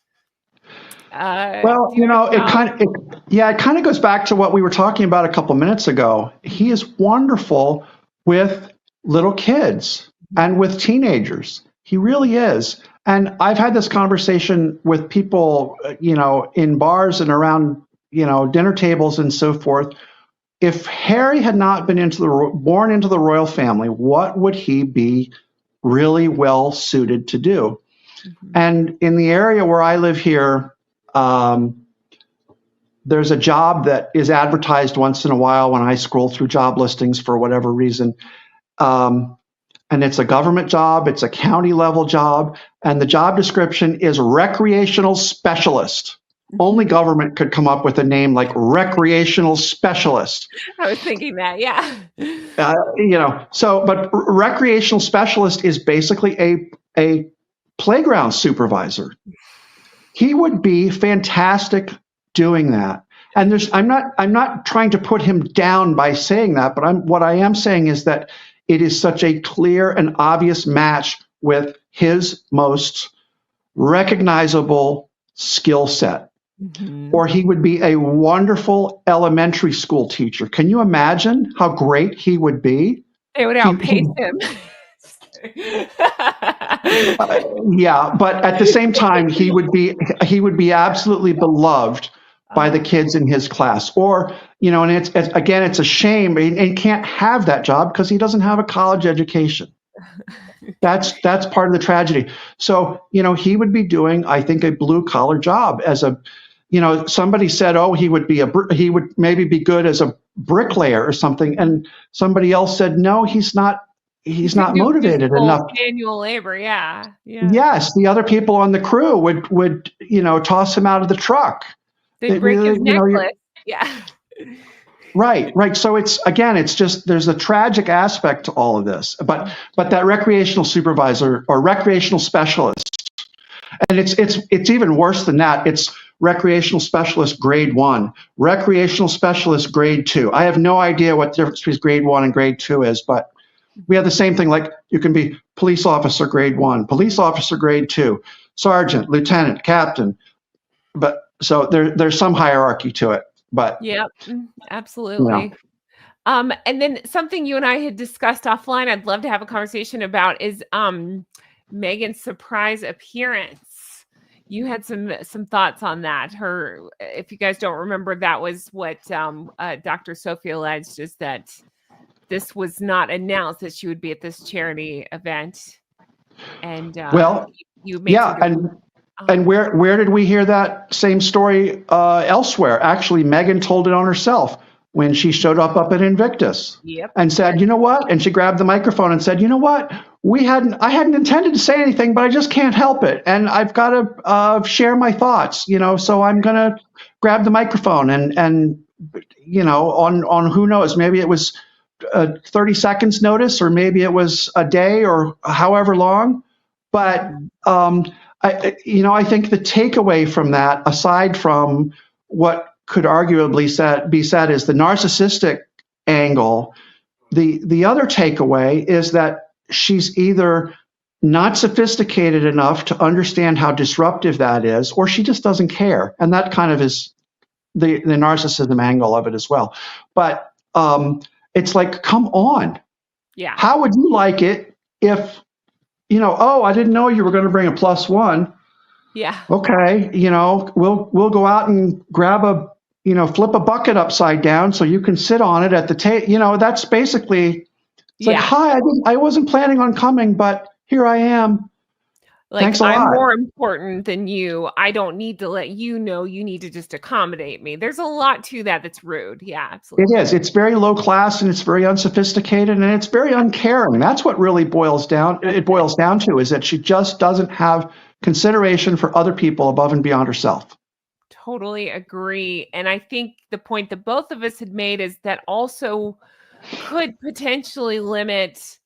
[SPEAKER 2] Well, it kind of goes back to what we were talking about a couple minutes ago. He is wonderful with little kids and with teenagers. He really is. And I've had this conversation with people, in bars and around, dinner tables and so forth. If Harry had not been born into the royal family, what would he be really well suited to do? Mm-hmm. And in the area where I live here, there's a job that is advertised once in a while when I scroll through job listings for whatever reason. And it's a government job. It's a county level job. And the job description is recreational specialist. Only government could come up with a name like recreational specialist.
[SPEAKER 1] I was thinking that, yeah.
[SPEAKER 2] But recreational specialist is basically a playground supervisor. He would be fantastic doing that. And I'm not trying to put him down by saying that, but what I am saying is that it is such a clear and obvious match with his most recognizable skill set.
[SPEAKER 1] Mm-hmm.
[SPEAKER 2] Or he would be a wonderful elementary school teacher. Can you imagine how great he would be?
[SPEAKER 1] They would
[SPEAKER 2] He
[SPEAKER 1] outpace him.
[SPEAKER 2] yeah, but at the same time, he would be absolutely beloved by the kids in his class. Or, and it's a shame, but he can't have that job because he doesn't have a college education. That's part of the tragedy. So, he would be doing, I think, a blue collar job as a, somebody said, oh, he would maybe be good as a bricklayer or something, and somebody else said, no, he's not motivated enough.
[SPEAKER 1] Manual labor, yeah.
[SPEAKER 2] Yes, the other people on the crew would toss him out of the truck.
[SPEAKER 1] They'd break his necklace. Yeah.
[SPEAKER 2] Right. So it's just there's a tragic aspect to all of this. But that recreational supervisor or recreational specialist, and it's even worse than that. It's recreational specialist grade 1, recreational specialist grade 2. I have no idea what the difference between grade 1 and grade 2 is, but we have the same thing. Like you can be police officer grade 1, police officer grade 2, sergeant, lieutenant, captain. But so there's some hierarchy to it. But
[SPEAKER 1] yep, absolutely. And then something you and I had discussed offline, I'd love to have a conversation about is Meghan's surprise appearance. You had some thoughts on that. If you guys don't remember, that was what Dr. Sophie alleged, is that this was not announced that she would be at this charity event. And you made
[SPEAKER 2] and where did we hear that same story elsewhere? Actually, Meghan told it on herself when she showed up at Invictus.
[SPEAKER 1] Yep.
[SPEAKER 2] And said, you know what? And she grabbed the microphone and said, you know what? I hadn't intended to say anything, but I just can't help it. And I've got to share my thoughts, so I'm going to grab the microphone and on who knows, maybe it was 30 seconds notice, or maybe it was a day or however long. But I think the takeaway from that, aside from what could arguably be said is the narcissistic angle, the other takeaway is that she's either not sophisticated enough to understand how disruptive that is, or she just doesn't care. And that kind of is the narcissism angle of it as well. But it's like, come on.
[SPEAKER 1] Yeah.
[SPEAKER 2] How would you like it if, oh, I didn't know you were going to bring a +1.
[SPEAKER 1] Yeah.
[SPEAKER 2] Okay. We'll go out and grab flip a bucket upside down so you can sit on it at the table. That's basically, it's like, hi, I wasn't planning on coming, but here I am.
[SPEAKER 1] Like,
[SPEAKER 2] thanks a lot.
[SPEAKER 1] I'm more important than you. I don't need to let you know. You need to just accommodate me. There's a lot to that that's rude. Yeah, absolutely.
[SPEAKER 2] It is. It's very low class, and it's very unsophisticated, and it's very uncaring. That's what really boils down to, is that she just doesn't have consideration for other people above and beyond herself.
[SPEAKER 1] Totally agree. And I think the point that both of us had made is that also could potentially limit,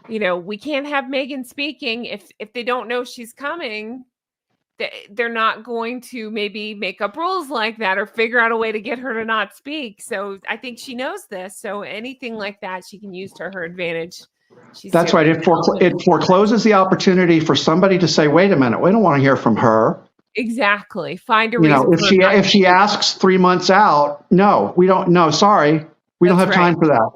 [SPEAKER 1] we can't have Meghan speaking if they don't know she's coming. They're not going to maybe make up rules like that or figure out a way to get her to not speak. So I think she knows this. So anything like that, she can use to her advantage.
[SPEAKER 2] That's right. It forecloses the opportunity for somebody to say, wait a minute, we don't want to hear from her.
[SPEAKER 1] Exactly. Find a reason.
[SPEAKER 2] If she asks 3 months out, no, we don't. No, sorry, we don't have time for that.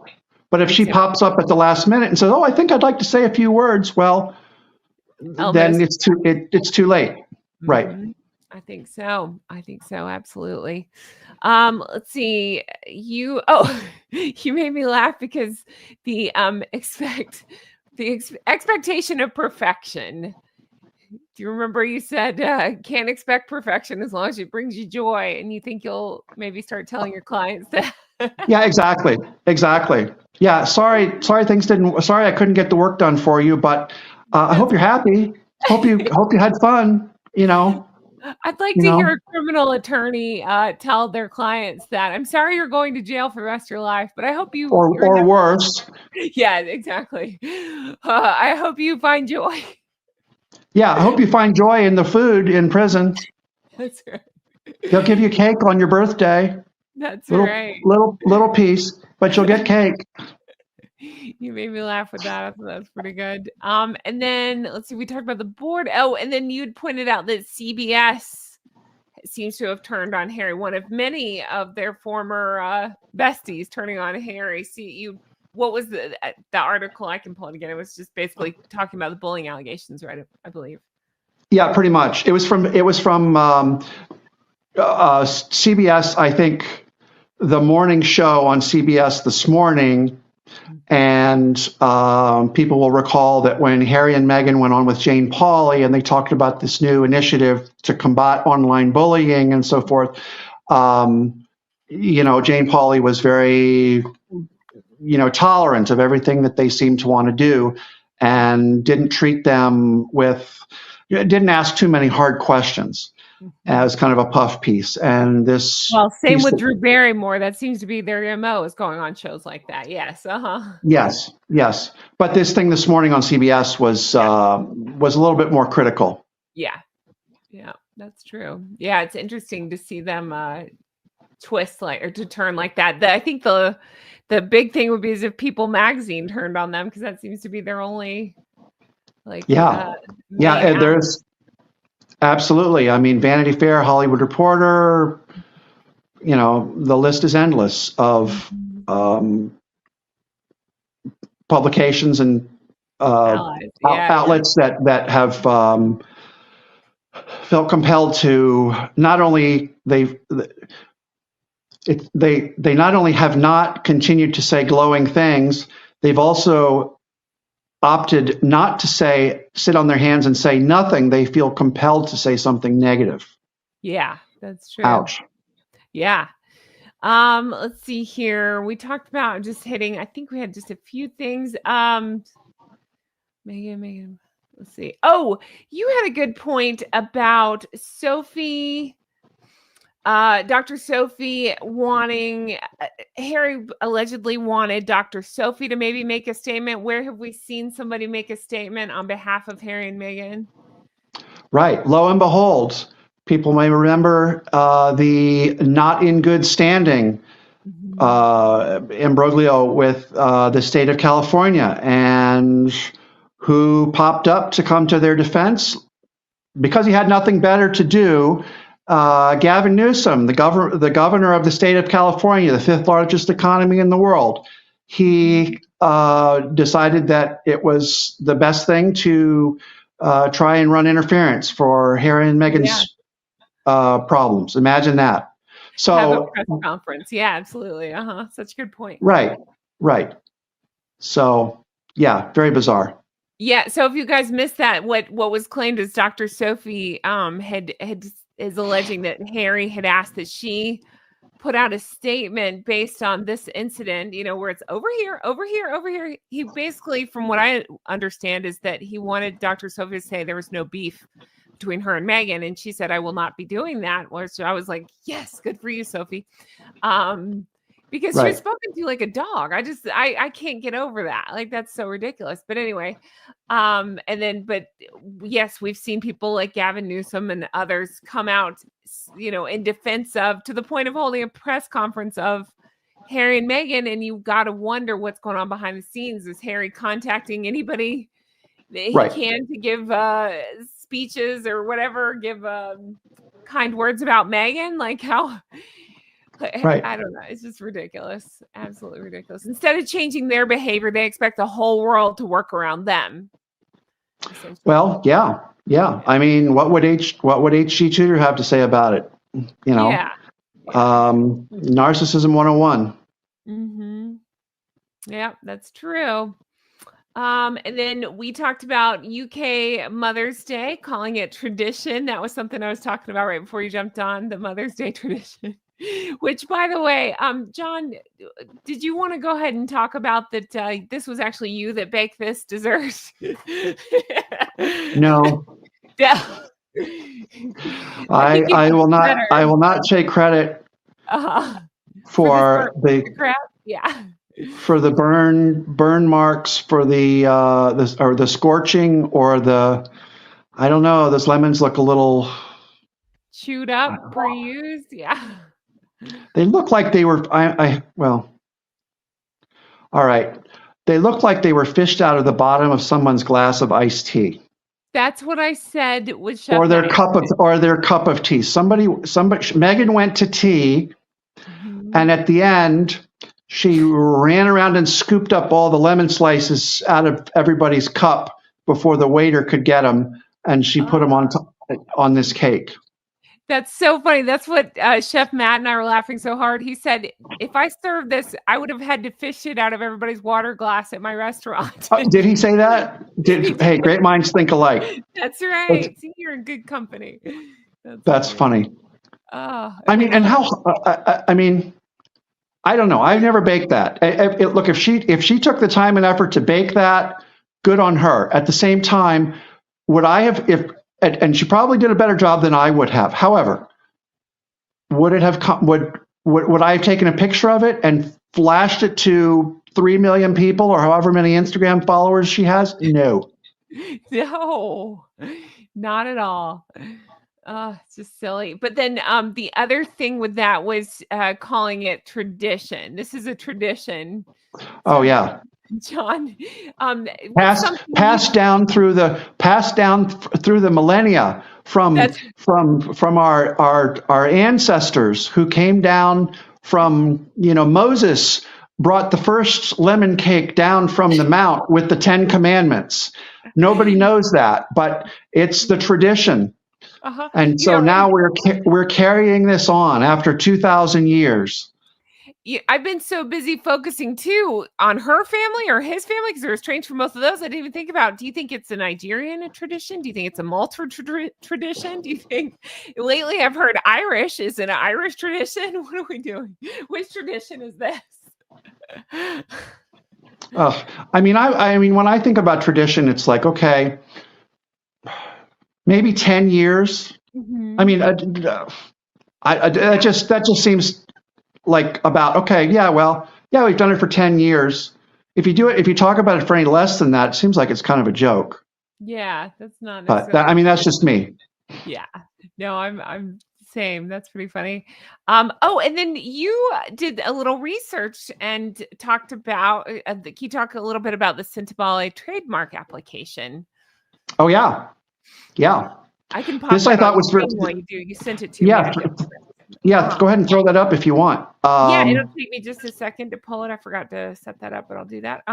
[SPEAKER 2] But if she pops up at the last minute and says, "Oh, I think I'd like to say a few words," well, then it's too late. Mm-hmm. Right.
[SPEAKER 1] I think so. Absolutely. Let's see. You made me laugh because the expectation of perfection. Do you remember you said can't expect perfection as long as it brings you joy, and you think you'll maybe start telling your clients that?
[SPEAKER 2] Yeah, exactly. Yeah, sorry I couldn't get the work done for you, but I hope you're happy. Hope you had fun.
[SPEAKER 1] I'd like to hear a criminal attorney tell their clients that I'm sorry you're going to jail for the rest of your life, but I hope you
[SPEAKER 2] or worse.
[SPEAKER 1] Yeah, exactly. I hope you find joy.
[SPEAKER 2] Yeah, I hope you find joy in the food in prison.
[SPEAKER 1] That's right.
[SPEAKER 2] They'll give you cake on your birthday,
[SPEAKER 1] That's
[SPEAKER 2] little
[SPEAKER 1] right.
[SPEAKER 2] little piece, but you'll get cake.
[SPEAKER 1] You made me laugh with that. That's pretty good. And then let's see, we talked about the board. Oh, and then you'd pointed out that CBS seems to have turned on Harry, one of many of their former besties turning on Harry. What was the article? I can pull it again. It was just basically talking about the bullying allegations, right? I believe.
[SPEAKER 2] Yeah, pretty much. It was from CBS. I think the morning show on CBS this morning. And people will recall that when Harry and Meghan went on with Jane Pauley and they talked about this new initiative to combat online bullying and so forth, Jane Pauley was very, tolerant of everything that they seemed to want to do and didn't ask too many hard questions as kind of a puff piece. And this
[SPEAKER 1] same with Drew Barrymore. That seems to be their MO, is going on shows like that. Yes.
[SPEAKER 2] Yes. But this thing this morning on CBS was a little bit more critical.
[SPEAKER 1] Yeah, that's true. Yeah, it's interesting to see them twist or to turn like that. I think the big thing would be is if People Magazine turned on them, because that seems to be their only
[SPEAKER 2] there's absolutely. I mean, Vanity Fair, Hollywood Reporter, the list is endless of publications and outlets that have felt compelled to not only they not only have not continued to say glowing things, they've also opted not to sit on their hands and say nothing. They feel compelled to say something negative.
[SPEAKER 1] Yeah, that's true.
[SPEAKER 2] Ouch.
[SPEAKER 1] Yeah. Let's see here. We talked about just hitting, I think we had just a few things. Meghan, let's see. Oh, you had a good point about Sophie, Dr. Sophie wanting, Harry allegedly wanted Dr. Sophie to maybe make a statement. Where have we seen somebody make a statement on behalf of Harry and Meghan?
[SPEAKER 2] Right. Lo and behold, people may remember the not in good standing imbroglio with the state of California, and who popped up to come to their defense because he had nothing better to do. Gavin Newsom, the governor of the state of California, the fifth largest economy in the world, he decided that it was the best thing to try and run interference for Harry and Meghan's problems. Imagine that. So
[SPEAKER 1] have a press conference. Yeah, absolutely. Such a good point.
[SPEAKER 2] Right. So yeah, very bizarre.
[SPEAKER 1] Yeah. So if you guys missed that, what was claimed is Dr. Sophie is alleging that Harry had asked that she put out a statement based on this incident, where it's over here. He basically, from what I understand, is that he wanted Dr. Sophie to say there was no beef between her and Meghan, and she said, "I will not be doing that." Which I was like, "Yes, good for you, Sophie," because she was spoken to like a dog. I can't get over that. Like, that's so ridiculous. But anyway, but yes, we've seen people like Gavin Newsom and others come out, in defense of, to the point of holding a press conference of Harry and Meghan, and you've got to wonder what's going on behind the scenes. Is Harry contacting anybody he can to give speeches or whatever, give kind words about Meghan? Like, how? I don't know. It's just ridiculous. Absolutely ridiculous. Instead of changing their behavior, they expect the whole world to work around them.
[SPEAKER 2] Well, yeah. I mean, what would H.G. Tudor have to say about it? Narcissism 101.
[SPEAKER 1] Mm-hmm. Yeah, that's true. And then we talked about UK Mother's Day, calling it tradition. That was something I was talking about right before you jumped on, the Mother's Day tradition. Which, by the way, John, did you want to go ahead and talk about that? This was actually you that baked this dessert.
[SPEAKER 2] No. I will not. I will not take credit for the
[SPEAKER 1] crap. Yeah.
[SPEAKER 2] For the burn marks, for the scorching, or I don't know. Those lemons look a little
[SPEAKER 1] Chewed up, pre-used. Yeah.
[SPEAKER 2] They look like they were. Well, all right. They look like they were fished out of the bottom of someone's glass of iced tea,
[SPEAKER 1] That's what I said with Chef
[SPEAKER 2] or their
[SPEAKER 1] Matt.
[SPEAKER 2] cup of tea. Somebody. Meghan went to tea,
[SPEAKER 1] Mhm.
[SPEAKER 2] and at the end, she ran around and scooped up all the lemon slices out of everybody's cup before the waiter could get them, and she put them on this cake.
[SPEAKER 1] That's so funny. That's what Chef Matt and I were laughing so hard. He said, if I served this, I would have had to fish it out of everybody's water glass at my restaurant.
[SPEAKER 2] Did he say that? Hey, great minds think alike.
[SPEAKER 1] That's right. See, you're in good company.
[SPEAKER 2] That's funny.
[SPEAKER 1] Oh,
[SPEAKER 2] I
[SPEAKER 1] and
[SPEAKER 2] mean,
[SPEAKER 1] then
[SPEAKER 2] and how? I mean, I don't know. I've never baked that. Look, if she took the time and effort to bake that, good on her. At the same time, would I have and she probably did a better job than I would have. However, would it have would I have taken a picture of it and flashed it to 3 million people or however many Instagram followers she has? No.
[SPEAKER 1] no, not at all. Oh, it's just silly. But then the other thing with that was calling it tradition. This is a tradition.
[SPEAKER 2] Oh
[SPEAKER 1] So,
[SPEAKER 2] yeah.
[SPEAKER 1] John, what's something
[SPEAKER 2] Passed down through the millennia from our ancestors who came down from, Moses brought the first lemon cake down from the mount with the 10 commandments. Nobody knows that, but it's the tradition. And so now we're carrying this on after 2,000 years.
[SPEAKER 1] I've been so busy focusing too on her family or his family because they're estranged from both of those. I didn't even think about, do you think it's a Nigerian tradition? Do you think it's a Malta tradition? Do you think lately I've heard Irish is an Irish tradition? What are we doing? Which tradition is this?
[SPEAKER 2] I mean, when I think about tradition, it's like, okay, maybe 10 years.
[SPEAKER 1] Mm-hmm.
[SPEAKER 2] I mean, that just seems like about, okay, yeah, we've done it for 10 years. If you talk about it for any less than that, it seems like it's kind of a joke.
[SPEAKER 1] Yeah, that's not
[SPEAKER 2] But
[SPEAKER 1] necessarily.
[SPEAKER 2] that's just me.
[SPEAKER 1] Yeah, no, I'm same. That's pretty funny. Oh, and then you did a little research and talked about. Can you talk a little bit about the Sentebale trademark application?
[SPEAKER 2] Oh yeah.
[SPEAKER 1] I can pop
[SPEAKER 2] This
[SPEAKER 1] that
[SPEAKER 2] I thought
[SPEAKER 1] on
[SPEAKER 2] was
[SPEAKER 1] the screen while you do. You sent it to me.
[SPEAKER 2] Go ahead and throw that up if you want.
[SPEAKER 1] Yeah, it'll take me just a second to pull it. I forgot to set that up, but I'll do that.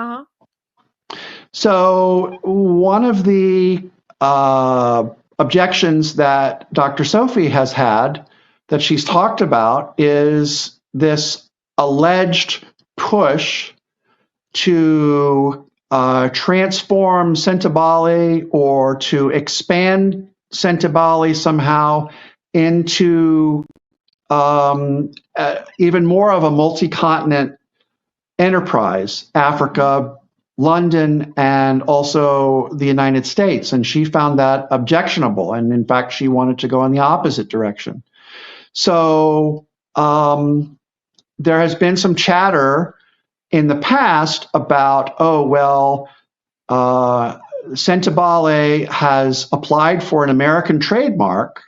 [SPEAKER 2] So one of the objections that Dr. Sophie has had that she's talked about is this alleged push to transform Sentebale or to expand Sentebale somehow into even more of a multi-continent enterprise, Africa, London, and also the United States. And she found that objectionable. And in fact, she wanted to go in the opposite direction. So there has been some chatter in the past about, Sentebale has applied for an American trademark,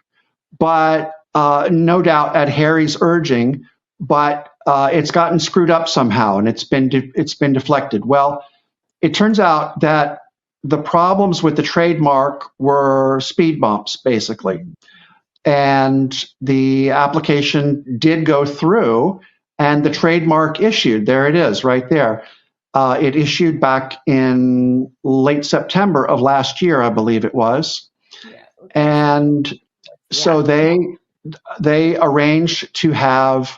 [SPEAKER 2] but no doubt at Harry's urging, but it's gotten screwed up somehow and it's been deflected. Well, it turns out that the problems with the trademark were speed bumps, basically. And the application did go through and the trademark issued. There it is, right there. It issued back in late September of last year, I believe it was. Yeah, okay. And so they arranged to have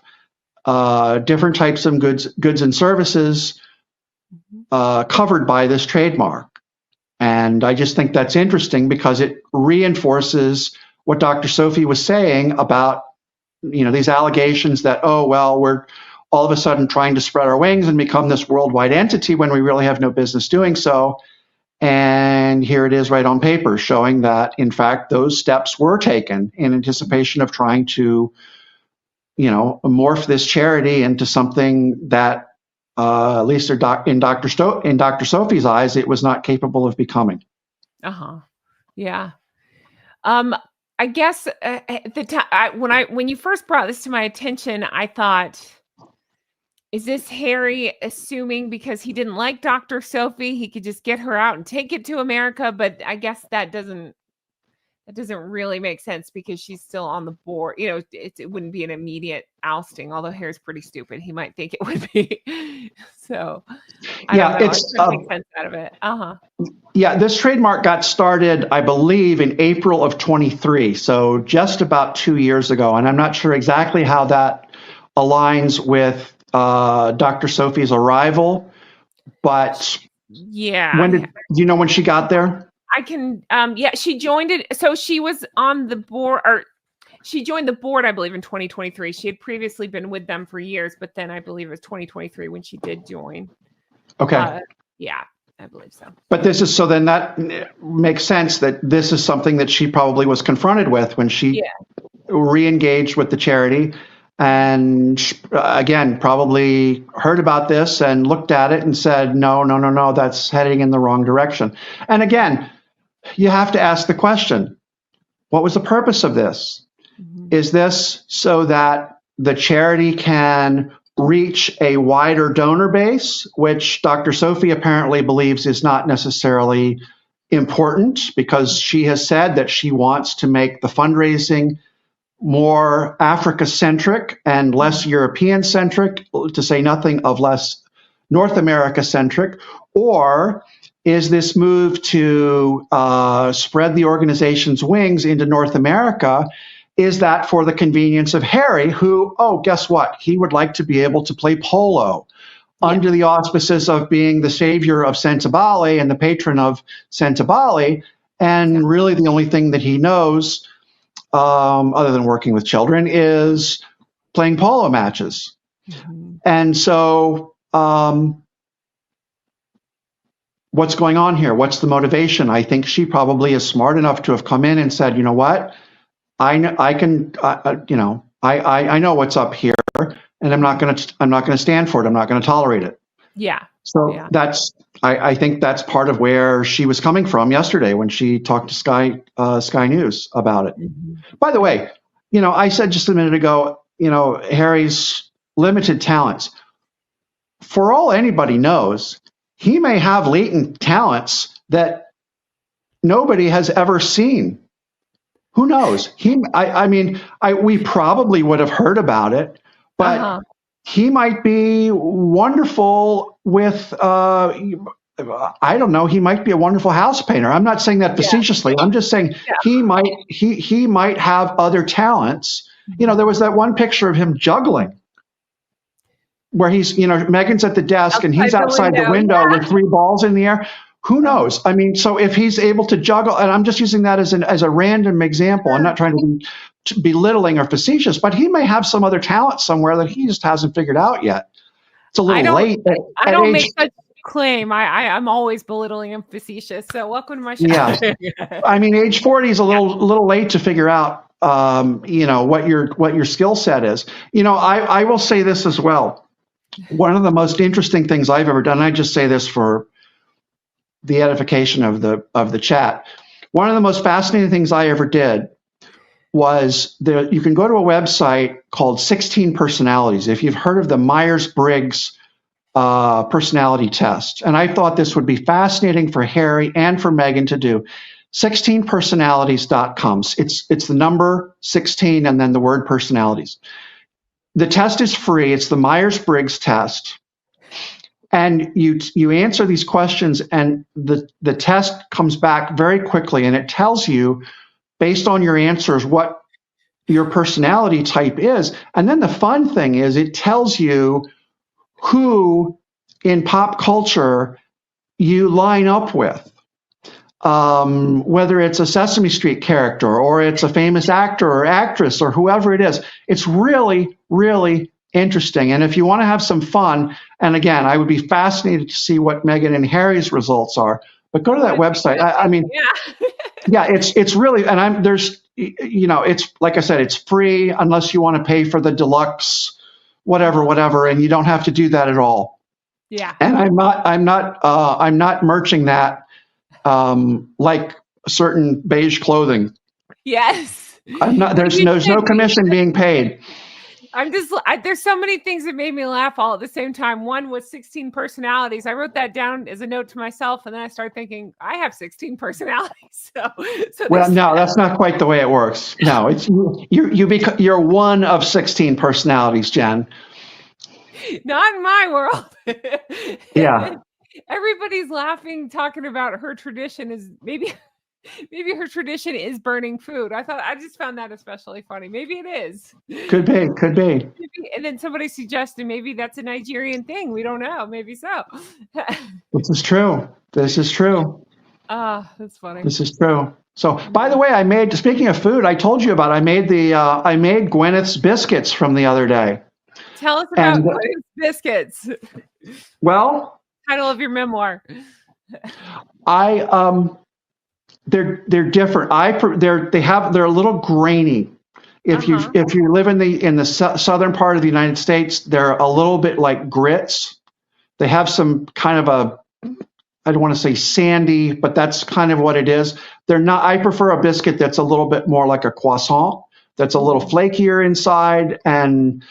[SPEAKER 2] different types of goods and services covered by this trademark. And I just think that's interesting because it reinforces what Dr. Sophie was saying about, these allegations that, we're all of a sudden trying to spread our wings and become this worldwide entity when we really have no business doing so. And here it is right on paper showing that, in fact, those steps were taken in anticipation of trying to, morph this charity into something that, at least in Dr. Sophie's eyes, it was not capable of becoming.
[SPEAKER 1] Yeah. I guess at the time when you first brought this to my attention, I thought, is this Harry assuming because he didn't like Dr. Sophie, he could just get her out and take it to America? But I guess that doesn't really make sense because she's still on the board. It wouldn't be an immediate ousting, although Harry's pretty stupid. He might think it would be. So I don't
[SPEAKER 2] Yeah,
[SPEAKER 1] know. I couldn't make sense out of it.
[SPEAKER 2] yeah. This trademark got started, I believe, in April of 23, so just about 2 years ago. And I'm not sure exactly how that aligns with Dr. Sophie's arrival, but
[SPEAKER 1] Yeah.
[SPEAKER 2] do you know when she got there?
[SPEAKER 1] I can, yeah, she joined it. So she was on the board, or she joined the board, I believe, in 2023. She had previously been with them for years, but then I believe it was 2023 when she did join.
[SPEAKER 2] Okay.
[SPEAKER 1] Yeah, I believe so.
[SPEAKER 2] But so then that makes sense that this is something that she probably was confronted with when she re-engaged with the charity. And again, probably heard about this and looked at it and said, no, that's heading in the wrong direction. And again, you have to ask the question, what was the purpose of this? Mm-hmm. Is this so that the charity can reach a wider donor base, which Dr. Sophie apparently believes is not necessarily important, because she has said that she wants to make the fundraising more Africa-centric and less European-centric, to say nothing of less North America-centric? Or is this move to spread the organization's wings into North America, is that for the convenience of Harry, who, guess what? He would like to be able to play polo under the auspices of being the savior of Sentebale and the patron of Sentebale. And really the only thing that he knows, other than working with children, is playing polo matches. Mm-hmm. And so what's going on here? What's the motivation? I think she probably is smart enough to have come in and said, you know what? I know what's up here, and I'm not going to stand for it. I'm not going to tolerate it.
[SPEAKER 1] Yeah.
[SPEAKER 2] So I think that's part of where she was coming from yesterday when she talked to Sky News about it. Mm-hmm. By the way, I said just a minute ago, Harry's limited talents. For all anybody knows, he may have latent talents that nobody has ever seen. Who knows? We probably would have heard about it, but he might be wonderful with, I don't know, he might be a wonderful house painter. I'm not saying that facetiously. I'm just saying he might have other talents. There was that one picture of him juggling where he's, Meghan's at the desk and he's outside the window with 3 balls in the air. Who knows? So if he's able to juggle, and I'm just using that as a random example, I'm not trying to be belittling or facetious, but he may have some other talent somewhere that he just hasn't figured out yet. It's a little late.
[SPEAKER 1] I don't make such claim. I'm always belittling and facetious. So welcome to my show.
[SPEAKER 2] Yeah. Age 40 is a little late to figure out, what your skill set is. I will say this as well. One of the most interesting things I've ever done, and I just say this for the edification of the chat. One of the most fascinating things I ever did was you can go to a website called 16 Personalities. If you've heard of the Myers-Briggs personality test, and I thought this would be fascinating for Harry and for Meghan to do. 16personalities.com. It's the number 16 and then the word personalities. The test is free. It's the Myers-Briggs test. And you answer these questions, and the test comes back very quickly, and it tells you, based on your answers, what your personality type is. And then the fun thing is it tells you who in pop culture you line up with, whether it's a Sesame Street character or it's a famous actor or actress or whoever it is. It's really, really interesting. And if you want to have some fun, and again, I would be fascinated to see what Meghan and Harry's results are, but go to that website. It's really, and it's like I said, it's free unless you want to pay for the deluxe, whatever, and you don't have to do that at all.
[SPEAKER 1] Yeah.
[SPEAKER 2] And I'm not merching that like certain beige clothing.
[SPEAKER 1] Yes.
[SPEAKER 2] I'm not.
[SPEAKER 1] Well,
[SPEAKER 2] There's no commission being paid.
[SPEAKER 1] There's so many things that made me laugh all at the same time. One was 16 personalities. I wrote that down as a note to myself, and then I started thinking, I have 16 personalities. So
[SPEAKER 2] Well,
[SPEAKER 1] there's
[SPEAKER 2] no, that's not quite the way it works. No, it's you're one of 16 personalities, Jen.
[SPEAKER 1] not in my world.
[SPEAKER 2] Yeah.
[SPEAKER 1] Everybody's laughing, talking about her tradition is maybe her tradition is burning food. I just found that especially funny. Maybe it is.
[SPEAKER 2] Could be. Could be.
[SPEAKER 1] And then somebody suggested maybe that's a Nigerian thing. We don't know. Maybe so.
[SPEAKER 2] This is true. This is true.
[SPEAKER 1] That's funny.
[SPEAKER 2] This is true. So, by the way, speaking of food, I told you about. I made Gwyneth's biscuits from the other day.
[SPEAKER 1] Tell us about Gwyneth's biscuits.
[SPEAKER 2] Well,
[SPEAKER 1] title of your memoir.
[SPEAKER 2] They're different. They're a little grainy. If you live in the southern part of the United States, they're a little bit like grits. They have some kind of I don't want to say sandy, but that's kind of what it is. They're not. I prefer a biscuit that's a little bit more like a croissant, that's a little flakier inside, and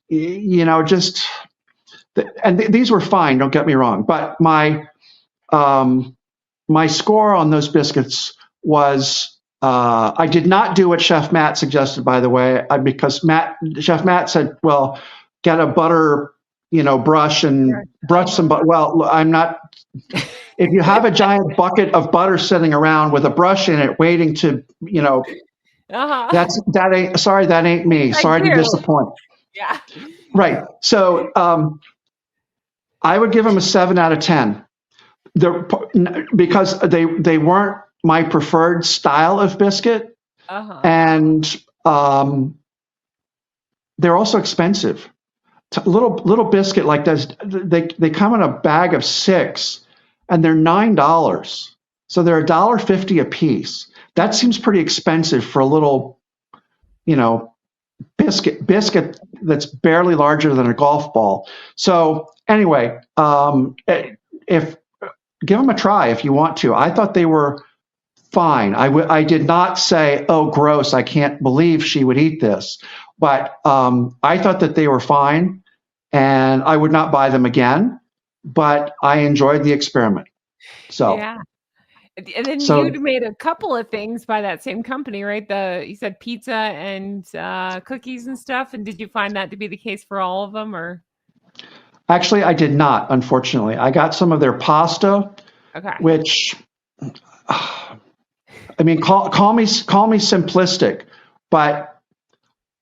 [SPEAKER 2] these were fine. Don't get me wrong, but my score on those biscuits was I did not do what Chef Matt suggested, by the way, because Chef Matt said, well, get a butter, brush and brush some butter. Well, I'm not. If you have a giant bucket of butter sitting around with a brush in it waiting to, that ain't me. Sorry to disappoint.
[SPEAKER 1] Yeah.
[SPEAKER 2] Right. So I would give them a 7 out of 10. Because they weren't my preferred style of biscuit, and they're also expensive. Little biscuit like this, they come in a bag of 6, and they're $9. So they're $1.50 a piece. That seems pretty expensive for a little, biscuit that's barely larger than a golf ball. So anyway, give them a try if you want to. I thought they were fine. I did not say, oh, gross, I can't believe she would eat this. But I thought that they were fine, and I would not buy them again. But I enjoyed the experiment. So
[SPEAKER 1] yeah. And then you'd made a couple of things by that same company, right? You said pizza and cookies and stuff. And did you find that to be the case for all of them, or?
[SPEAKER 2] Actually, I did not, unfortunately. I got some of their pasta, which, call me simplistic, but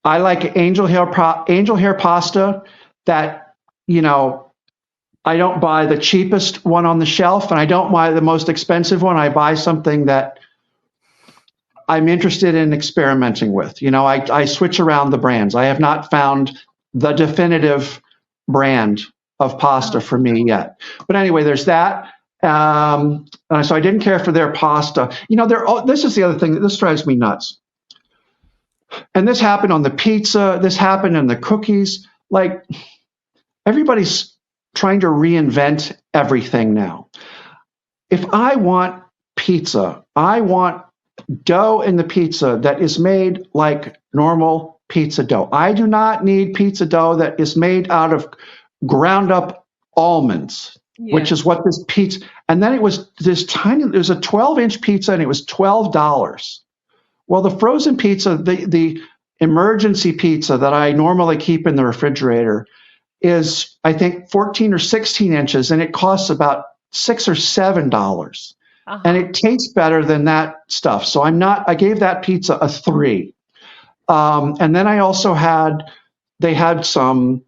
[SPEAKER 2] I like angel hair pasta that, I don't buy the cheapest one on the shelf, and I don't buy the most expensive one. I buy something that I'm interested in experimenting with. I switch around the brands. I have not found the definitive brand of pasta for me yet. But anyway, there's that. So I didn't care for their pasta. This is the other thing. This drives me nuts. And this happened on the pizza. This happened in the cookies. Like, everybody's trying to reinvent everything now. If I want pizza, I want dough in the pizza that is made like normal pizza dough. I do not need pizza dough that is made out of ground up almonds, which is what this pizza. And then it was a 12-inch pizza, and it was $12. Well, the frozen pizza, the emergency pizza that I normally keep in the refrigerator, is, I think, 14 or 16 inches, and it costs about $6 or $7. And it tastes better than that stuff. So I gave that pizza a 3. And then I also they had some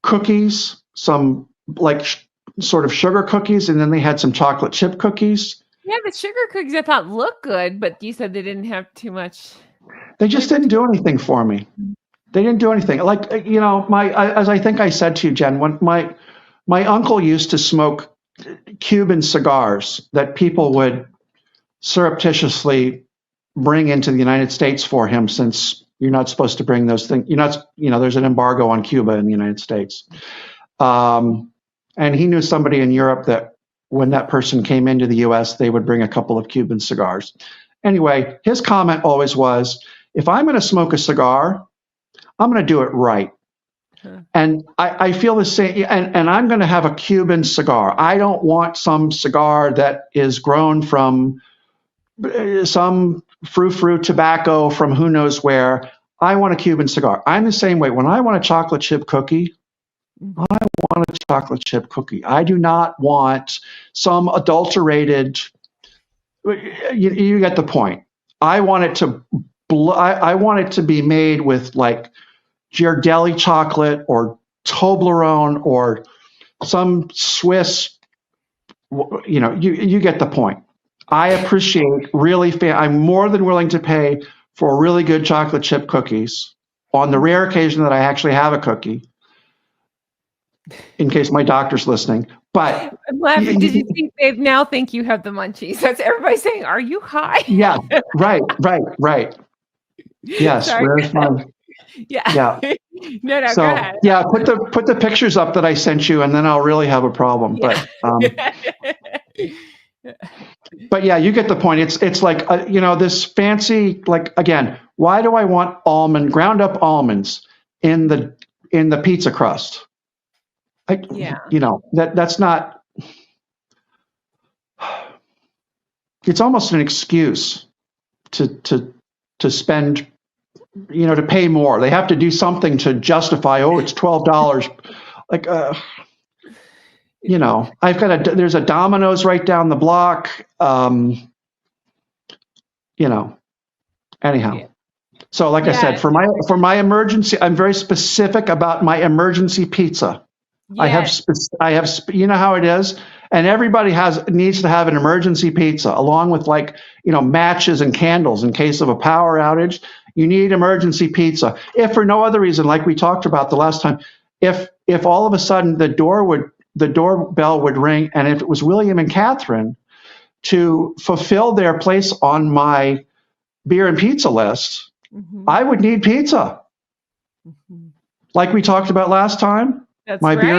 [SPEAKER 2] cookies, some sort of sugar cookies, and then they had some chocolate chip cookies.
[SPEAKER 1] Yeah, the sugar cookies I thought looked good, but you said they didn't have too much.
[SPEAKER 2] They just didn't do anything for me. They didn't do anything. As I think I said to you, Jen, when my uncle used to smoke Cuban cigars that people would surreptitiously bring into the United States for him, since you're not supposed to bring those things. There's an embargo on Cuba in the United States. And he knew somebody in Europe that when that person came into the U.S., they would bring a couple of Cuban cigars. Anyway, his comment always was, if I'm going to smoke a cigar, I'm going to do it right. And I feel the same. And I'm going to have a Cuban cigar. I don't want some cigar that is grown from some frou-frou tobacco from who knows where. I want a Cuban cigar. I'm the same way. When I want a chocolate chip cookie, I want a chocolate chip cookie. I do not want some adulterated. You get the point. I want it to. I want it to be made with like Ghirardelli chocolate or Toblerone or some Swiss. You get the point. I appreciate I'm more than willing to pay for really good chocolate chip cookies on the rare occasion that I actually have a cookie, in case my doctor's listening. But
[SPEAKER 1] I'm laughing. Did you think they now think you have the munchies? That's everybody saying, are you high?
[SPEAKER 2] Yeah, right. Yes, where's my...
[SPEAKER 1] Yeah. No,
[SPEAKER 2] so,
[SPEAKER 1] go ahead.
[SPEAKER 2] Yeah, put the pictures up that I sent you, and then I'll really have a problem.
[SPEAKER 1] Yeah.
[SPEAKER 2] But yeah, you get the point. It's like this fancy, like, again, why do I want ground up almonds in the pizza crust? That's not. It's almost an excuse to spend, to pay more. They have to do something to justify. Oh, it's $12. Like, there's a Domino's right down the block. Anyhow.
[SPEAKER 1] Yeah.
[SPEAKER 2] So like I said, for my emergency, I'm very specific about my emergency pizza.
[SPEAKER 1] Yes.
[SPEAKER 2] I have, you know how it is, and everybody needs to have an emergency pizza along with matches and candles in case of a power outage. You need emergency pizza. If for no other reason, like we talked about the last time, if all of a sudden the doorbell would ring, and if it was William and Catherine to fulfill their place on my beer and pizza list, I would need pizza. Like we talked about last time.
[SPEAKER 1] That's
[SPEAKER 2] my
[SPEAKER 1] right.
[SPEAKER 2] beer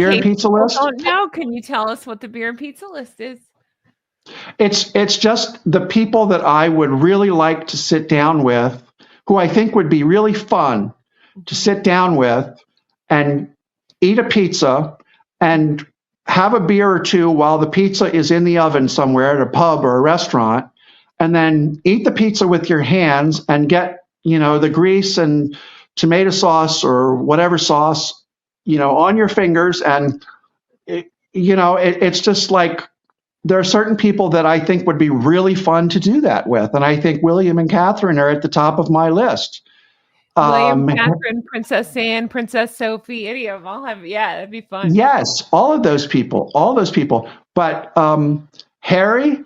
[SPEAKER 2] and pizza list.
[SPEAKER 1] Don't know. Can you tell us what the beer and pizza list is?
[SPEAKER 2] It's just the people that I would really like to sit down with, who I think would be really fun to sit down with and eat a pizza and have a beer or two while the pizza is in the oven somewhere at a pub or a restaurant, and then eat the pizza with your hands and get, the grease and tomato sauce or whatever sauce, on your fingers. And, it's just like, there are certain people that I think would be really fun to do that with. And I think William and Catherine are at the top of my list.
[SPEAKER 1] William, Catherine, Princess Anne, Princess Sophie, any of them. I'll have, that'd be fun.
[SPEAKER 2] Yes, all of those people. But Harry,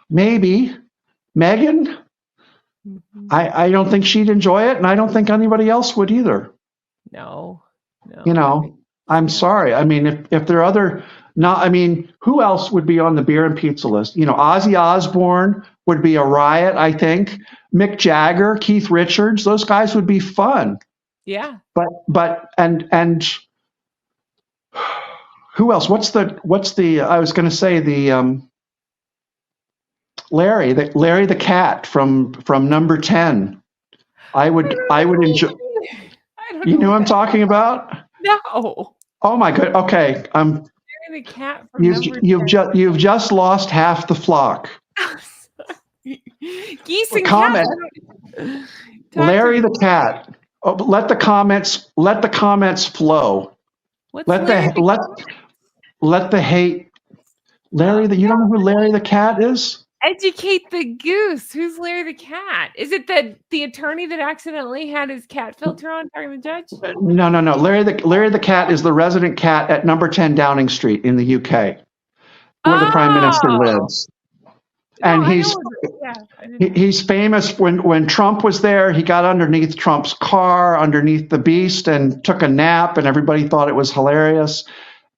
[SPEAKER 2] maybe. Meghan, I don't think she'd enjoy it, and I don't think anybody else would either.
[SPEAKER 1] No.
[SPEAKER 2] I'm sorry. I mean, if there are other, who else would be on the beer and pizza list? Ozzy Osbourne would be a riot, I think. Mick Jagger, Keith Richards, those guys would be fun.
[SPEAKER 1] Yeah.
[SPEAKER 2] But who else? What's the I was going to say the Larry the cat from number 10. I would enjoy. You know what I'm talking about?
[SPEAKER 1] No.
[SPEAKER 2] Oh my god. Okay.
[SPEAKER 1] Larry the cat from
[SPEAKER 2] You've just lost half the flock.
[SPEAKER 1] Geese and cats.
[SPEAKER 2] Larry the cat. Oh, let the comments flow. Let the hate. Larry, you don't know who Larry the cat is?
[SPEAKER 1] Educate the goose. Who's Larry the cat? Is it the attorney that accidentally had his cat filter on talking to the judge?
[SPEAKER 2] No. Larry the cat is the resident cat at number 10 Downing Street in the UK, where the Prime Minister lives. And he's famous. When Trump was there, he got underneath Trump's car, underneath the Beast, and took a nap, and everybody thought it was hilarious.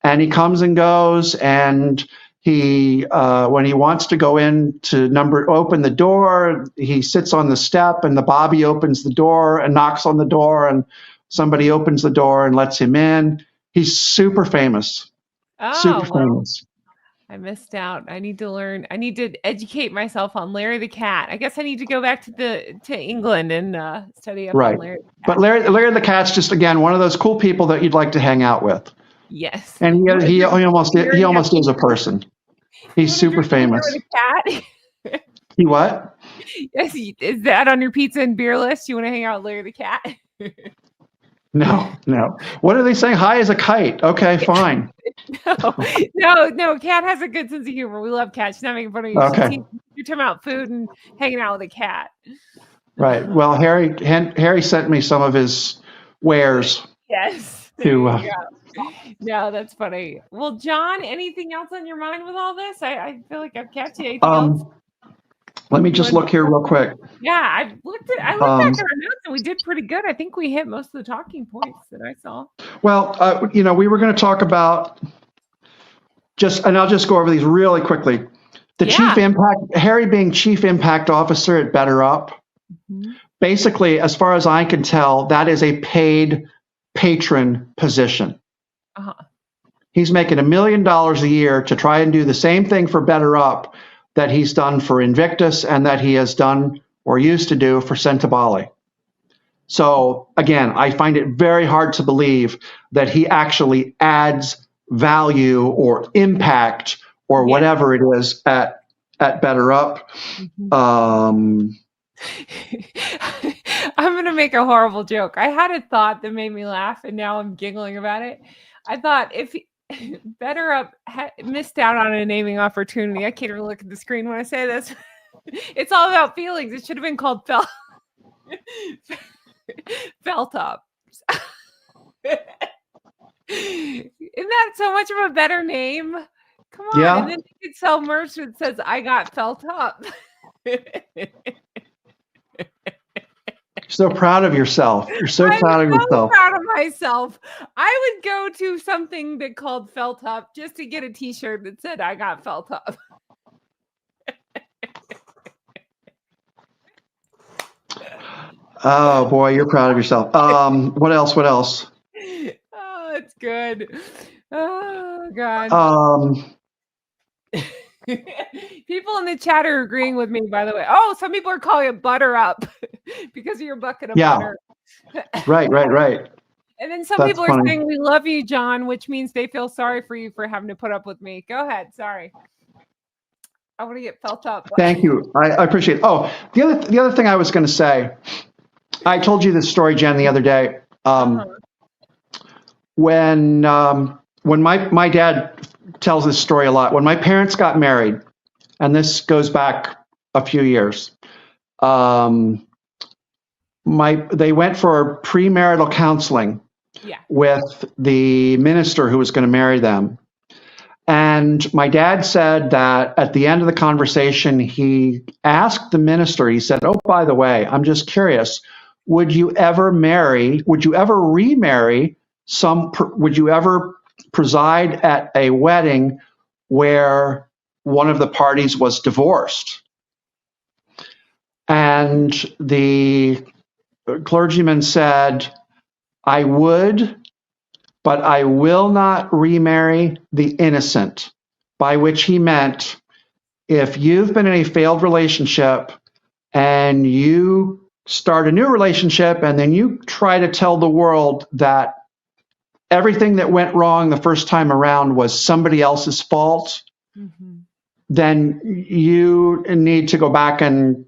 [SPEAKER 2] And he comes and goes, and he when he wants to go in to open the door, he sits on the step, and the Bobby opens the door and knocks on the door, and somebody opens the door and lets him in. He's super famous. Famous.
[SPEAKER 1] I missed out. I need to learn. I need to educate myself on Larry the cat. I guess I need to go back to England and study up on
[SPEAKER 2] Right.
[SPEAKER 1] Larry the
[SPEAKER 2] But
[SPEAKER 1] cat.
[SPEAKER 2] Larry the Cat's just, again, one of those cool people that you'd like to hang out with.
[SPEAKER 1] Yes.
[SPEAKER 2] And
[SPEAKER 1] You want to
[SPEAKER 2] he
[SPEAKER 1] drink
[SPEAKER 2] almost
[SPEAKER 1] beer
[SPEAKER 2] he
[SPEAKER 1] and have,
[SPEAKER 2] almost is a person.
[SPEAKER 1] you
[SPEAKER 2] He's
[SPEAKER 1] want to
[SPEAKER 2] super
[SPEAKER 1] drink beer
[SPEAKER 2] famous.
[SPEAKER 1] with a cat?
[SPEAKER 2] He what?
[SPEAKER 1] Yes. Is that on your pizza and beer list? You want to hang out with Larry the cat?
[SPEAKER 2] No, no. What are they saying? High as a kite. Okay, fine.
[SPEAKER 1] No. Cat has a good sense of humor. We love Cat. She's not making fun of you.
[SPEAKER 2] Okay.
[SPEAKER 1] You're talking about food and hanging out with a cat.
[SPEAKER 2] Right. Well, Harry sent me some of his wares.
[SPEAKER 1] Yes.
[SPEAKER 2] To
[SPEAKER 1] No, that's funny. Well, John, anything else on your mind with all this? I feel like I've kept you. Anything else?
[SPEAKER 2] Let me just look here real quick.
[SPEAKER 1] Yeah, I looked back at our notes and we did pretty good. I think we hit most of the talking points that I saw.
[SPEAKER 2] Well, we were going to talk about and I'll just go over these really quickly. Chief impact, Harry being chief impact officer at Better Up. Mm-hmm. Basically, as far as I can tell, that is a paid patron position. Uh-huh. He's making $1 million a year to try and do the same thing for Better Up that he's done for Invictus and that he has done or used to do for Sentebale. So again, I find it very hard to believe that he actually adds value or impact or whatever it is at Better Up. Mm-hmm.
[SPEAKER 1] I'm going to make a horrible joke. I had a thought that made me laugh and now I'm giggling about it. I thought if Better Up missed out on a naming opportunity. I can't even look at the screen when I say this. It's all about feelings. It should have been called Felt Up. Isn't that so much of a better name? Come on. Yeah. And then you could sell merch that says, I got felt up.
[SPEAKER 2] So proud of yourself. You're so proud of yourself.
[SPEAKER 1] I'm so proud of myself. I would go to something that called Felt Up just to get a t-shirt that said I got felt up.
[SPEAKER 2] Oh boy, you're proud of yourself. What else?
[SPEAKER 1] Oh, it's good. Oh God. People in the chat are agreeing with me, by the way. Oh, some people are calling it Butter Up because of your bucket of butter.
[SPEAKER 2] Right.
[SPEAKER 1] And then some people are saying, we love you, John, which means they feel sorry for you for having to put up with me. Go ahead. Sorry. I want to get felt up.
[SPEAKER 2] Thank you. I appreciate it. Oh, the other thing I was going to say, I told you this story, Jen, the other day. When my dad tells this story a lot. When my parents got married, and this goes back a few years, they went for premarital counseling with the minister who was going to marry them. And my dad said that at the end of the conversation, he asked the minister, he said, oh, by the way, I'm just curious, would you ever remarry, would you ever preside at a wedding where one of the parties was divorced? And the clergyman said, I would, but I will not remarry the innocent, by which he meant if you've been in a failed relationship and you start a new relationship and then you try to tell the world that everything that went wrong the first time around was somebody else's fault, then you need to go back and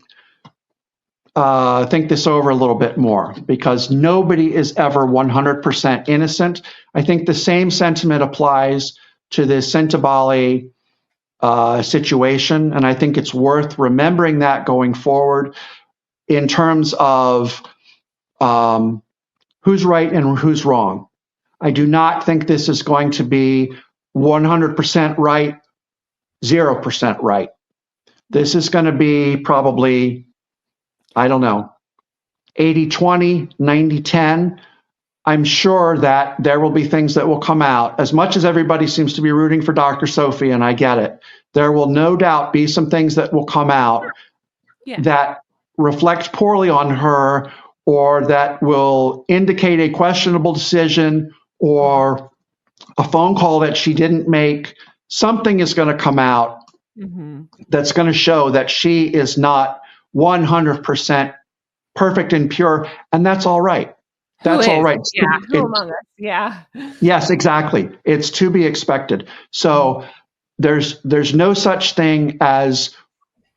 [SPEAKER 2] think this over a little bit more, because nobody is ever 100% innocent. I think the same sentiment applies to the Sentebale situation, and I think it's worth remembering that going forward in terms of who's right and who's wrong. I do not think this is going to be 100% right, 0% right. This is going to be probably, I don't know, 80-20, 90-10. I'm sure that there will be things that will come out. As much as everybody seems to be rooting for Dr. Sophie, and I get it, there will no doubt be some things that will come out that reflect poorly on her, or that will indicate a questionable decision or a phone call that she didn't make something is going to come out that's going to show that she is not 100% perfect and pure, and that's all right. That's all right.
[SPEAKER 1] Yeah, who among us? Yeah.
[SPEAKER 2] Yes, exactly. It's to be expected. So there's no such thing as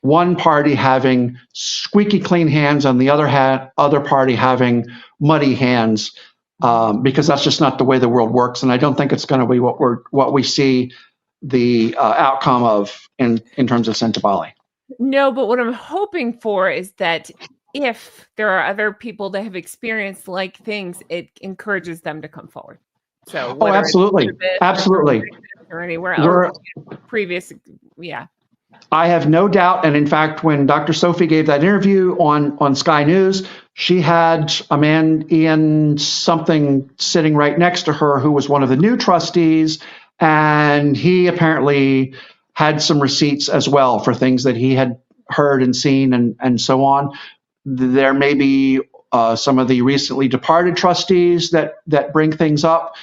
[SPEAKER 2] one party having squeaky clean hands and the other party having muddy hands, because that's just not the way the world works. And I don't think it's going to be what we see the outcome of in terms of Sentebale.
[SPEAKER 1] No, but what I'm hoping for is that if there are other people that have experienced like things, it encourages them to come forward. So
[SPEAKER 2] absolutely, absolutely,
[SPEAKER 1] or anywhere else, previous, yeah.
[SPEAKER 2] I have no doubt, and in fact, when Dr. Sophie gave that interview on Sky News, she had a man, Ian something, sitting right next to her who was one of the new trustees, and he apparently had some receipts as well for things that he had heard and seen and so on. There may be some of the recently departed trustees that bring things up.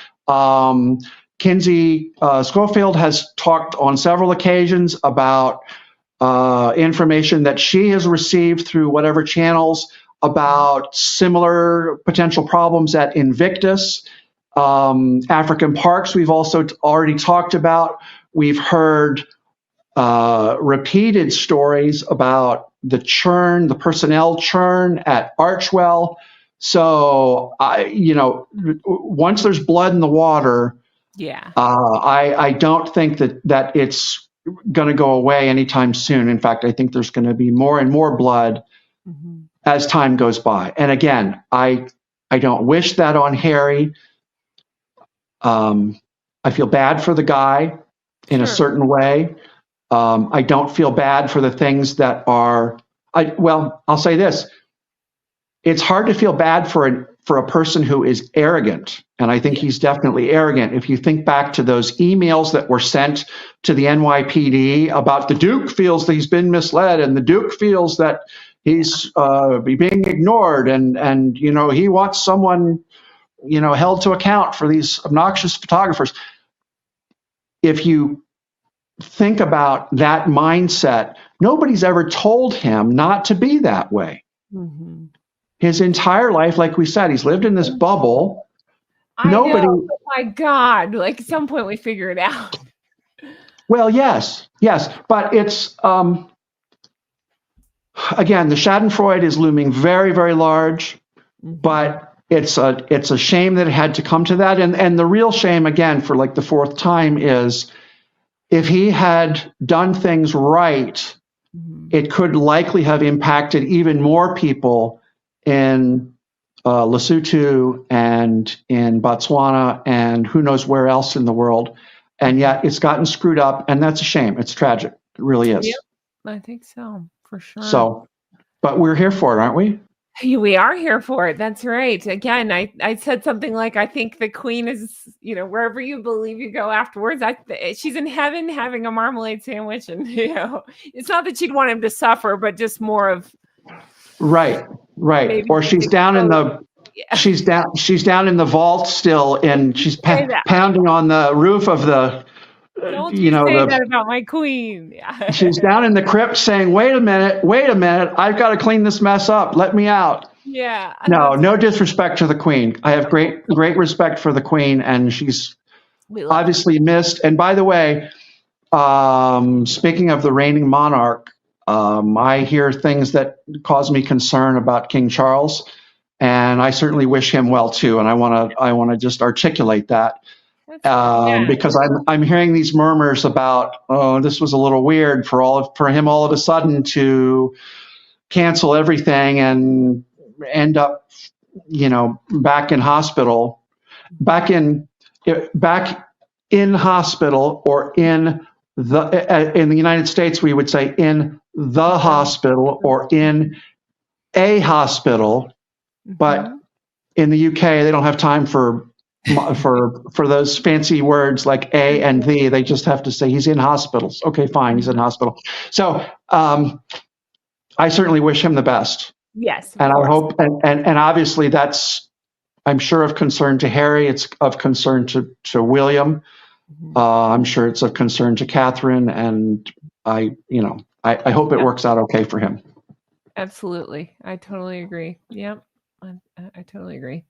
[SPEAKER 2] Kinsey Schofield has talked on several occasions about information that she has received through whatever channels about similar potential problems at Invictus. African Parks, we've also already talked about. We've heard repeated stories about the churn, the personnel churn at Archwell. So, once there's blood in the water, I don't think that it's going to go away anytime soon. In fact, I think there's going to be more and more blood as time goes by. And again, I don't wish that on Harry. I feel bad for the guy in a certain way. I don't feel bad for the things that are. I'll say this: it's hard to feel bad for a person who is arrogant, and I think he's definitely arrogant. If you think back to those emails that were sent to the NYPD about the Duke feels that he's been misled, and the Duke feels that he's being ignored, and he wants someone held to account for these obnoxious photographers. If you think about that mindset, nobody's ever told him not to be that way. His entire life, like we said, he's lived in this bubble.
[SPEAKER 1] I know, oh my God, like at some point we figure it out.
[SPEAKER 2] Well, yes, but it's, again, the Schadenfreude is looming very, very large, but it's a shame that it had to come to that. And the real shame, again, for like the fourth time, is if he had done things right, it could likely have impacted even more people in Lesotho and in Botswana and who knows where else in the world. And yet it's gotten screwed up, and that's a shame. It's tragic. It really is.
[SPEAKER 1] Yep, I think so, for sure.
[SPEAKER 2] So, but we're here for it, aren't we?
[SPEAKER 1] We are here for it. That's right. Again, I said something like, I think the Queen is, wherever you believe you go afterwards. She's in heaven having a marmalade sandwich, and it's not that she'd want him to suffer, but just more of
[SPEAKER 2] right. Or she's down in the she's down in the vault still, and she's pounding on the roof of the.
[SPEAKER 1] Don't say that about my queen. Yeah.
[SPEAKER 2] She's down in the crypt saying, wait a minute, I've got to clean this mess up. Let me out.
[SPEAKER 1] Yeah.
[SPEAKER 2] No disrespect to the Queen. I have great respect for the Queen, and she's obviously missed. And by the way, speaking of the reigning monarch, I hear things that cause me concern about King Charles, and I certainly wish him well too. And I want to just articulate that. Because I'm hearing these murmurs about, this was a little weird for him all of a sudden to cancel everything and end up, back in hospital, back in hospital, or in the United States we would say in the hospital or in a hospital, but in the UK they don't have time for those fancy words like a and the. They just have to say he's in hospitals. Okay, fine, he's in hospital. So I certainly wish him the best.
[SPEAKER 1] Yes,
[SPEAKER 2] and I hope, and obviously that's, I'm sure, of concern to Harry. It's of concern to William. I'm sure it's of concern to Catherine, and I hope it works out okay for him.
[SPEAKER 1] Absolutely. I totally agree. Yep. I totally agree.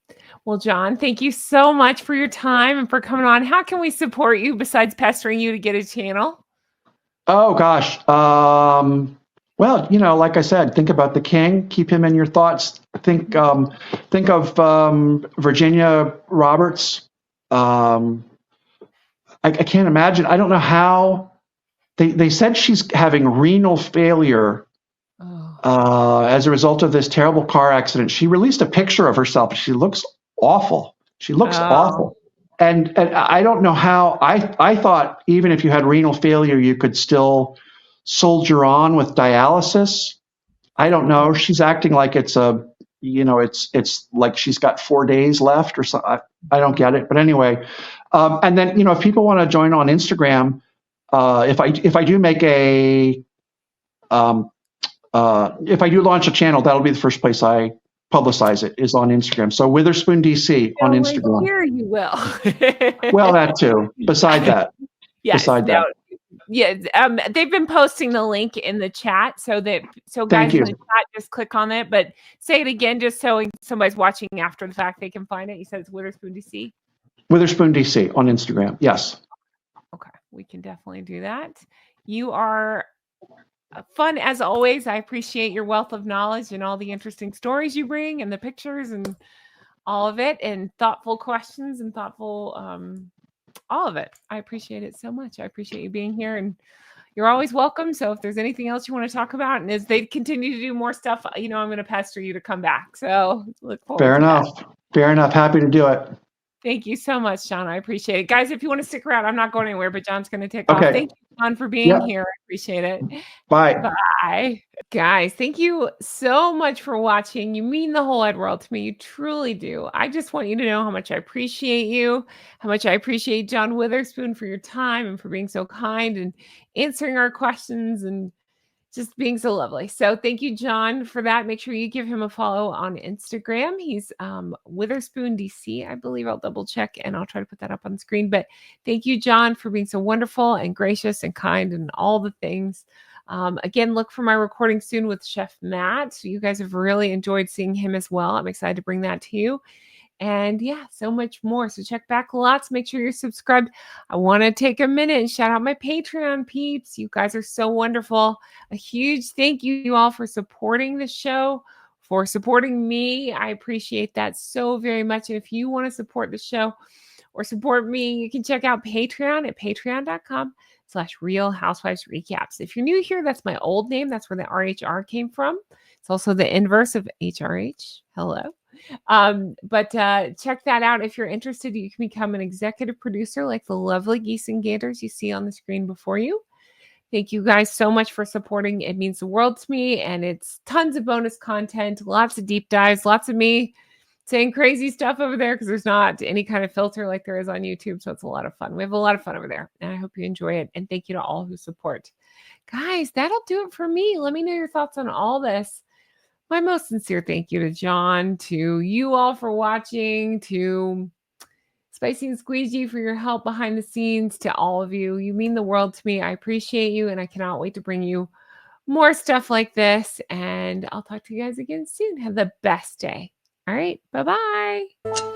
[SPEAKER 1] Well, John, thank you so much for your time and for coming on. How can we support you besides pestering you to get a channel?
[SPEAKER 2] Oh gosh. Well, like I said, think about the king. Keep him in your thoughts. Think of Virginia Roberts. I can't imagine. I don't know how they said she's having renal failure as a result of this terrible car accident. She released a picture of herself. She looks awful. She looks awful. And I don't know how. I thought even if you had renal failure, you could still soldier on with dialysis. I don't know. She's acting like it's like she's got 4 days left or something. I don't get it. But anyway, and then if people want to join on Instagram, if I do make if I do launch a channel, that'll be the first place I publicize it, is on Instagram. So Witherspoon DC on Instagram.
[SPEAKER 1] Here you will.
[SPEAKER 2] Well, that too. Beside that.
[SPEAKER 1] Yes. Yeah, they've been posting the link in the chat so guys in the chat, just click on it. But say it again, just so somebody's watching after the fact they can find it. You said it's Witherspoon DC.
[SPEAKER 2] Witherspoon DC on Instagram. Yes.
[SPEAKER 1] Okay, we can definitely do that. You are fun as always. I appreciate your wealth of knowledge and all the interesting stories you bring and the pictures and all of it, and thoughtful questions and thoughtful all of it. I appreciate it so much. I appreciate you being here, and you're always welcome. So if there's anything else you want to talk about, and as they continue to do more stuff, I'm going to pester you to come back. So look forward
[SPEAKER 2] Fair
[SPEAKER 1] to
[SPEAKER 2] enough.
[SPEAKER 1] that.
[SPEAKER 2] Fair enough. Happy to do it.
[SPEAKER 1] Thank you so much, John. I appreciate it. Guys, if you want to stick around, I'm not going anywhere, but John's going to take off. Thank you, John, for being here. I appreciate it.
[SPEAKER 2] Bye.
[SPEAKER 1] Bye. Guys, thank you so much for watching. You mean the whole wide world to me. You truly do. I just want you to know how much I appreciate you, how much I appreciate John Witherspoon for your time and for being so kind and answering our questions and just being so lovely. So thank you, John, for that. Make sure you give him a follow on Instagram. He's Witherspoon DC, I believe. I'll double check and I'll try to put that up on the screen. But thank you, John, for being so wonderful and gracious and kind and all the things. Again, look for my recording soon with Chef Matt. So you guys have really enjoyed seeing him as well. I'm excited to bring that to you. And yeah, so much more. So check back lots. Make sure you're subscribed. I want to take a minute and shout out my Patreon peeps. You guys are so wonderful. A huge thank you all for supporting the show, for supporting me. I appreciate that so very much. And if you want to support the show or support me, you can check out Patreon at patreon.com/Real Housewives Recaps. If you're new here, that's my old name. That's where the RHR came from. It's also the inverse of HRH. Hello. But check that out. If you're interested, you can become an executive producer like the lovely geese and gators you see on the screen before you. Thank you guys so much for supporting. It means the world to me, and it's tons of bonus content, lots of deep dives, lots of me saying crazy stuff over there because there's not any kind of filter like there is on YouTube. So it's a lot of fun. We have a lot of fun over there, and I hope you enjoy it. And thank you to all who support. Guys, that'll do it for me. Let me know your thoughts on all this. My most sincere thank you to John, to you all for watching, to Spicy and Squeegee for your help behind the scenes, to all of you. You mean the world to me. I appreciate you, and I cannot wait to bring you more stuff like this. And I'll talk to you guys again soon. Have the best day. All right. Bye-bye.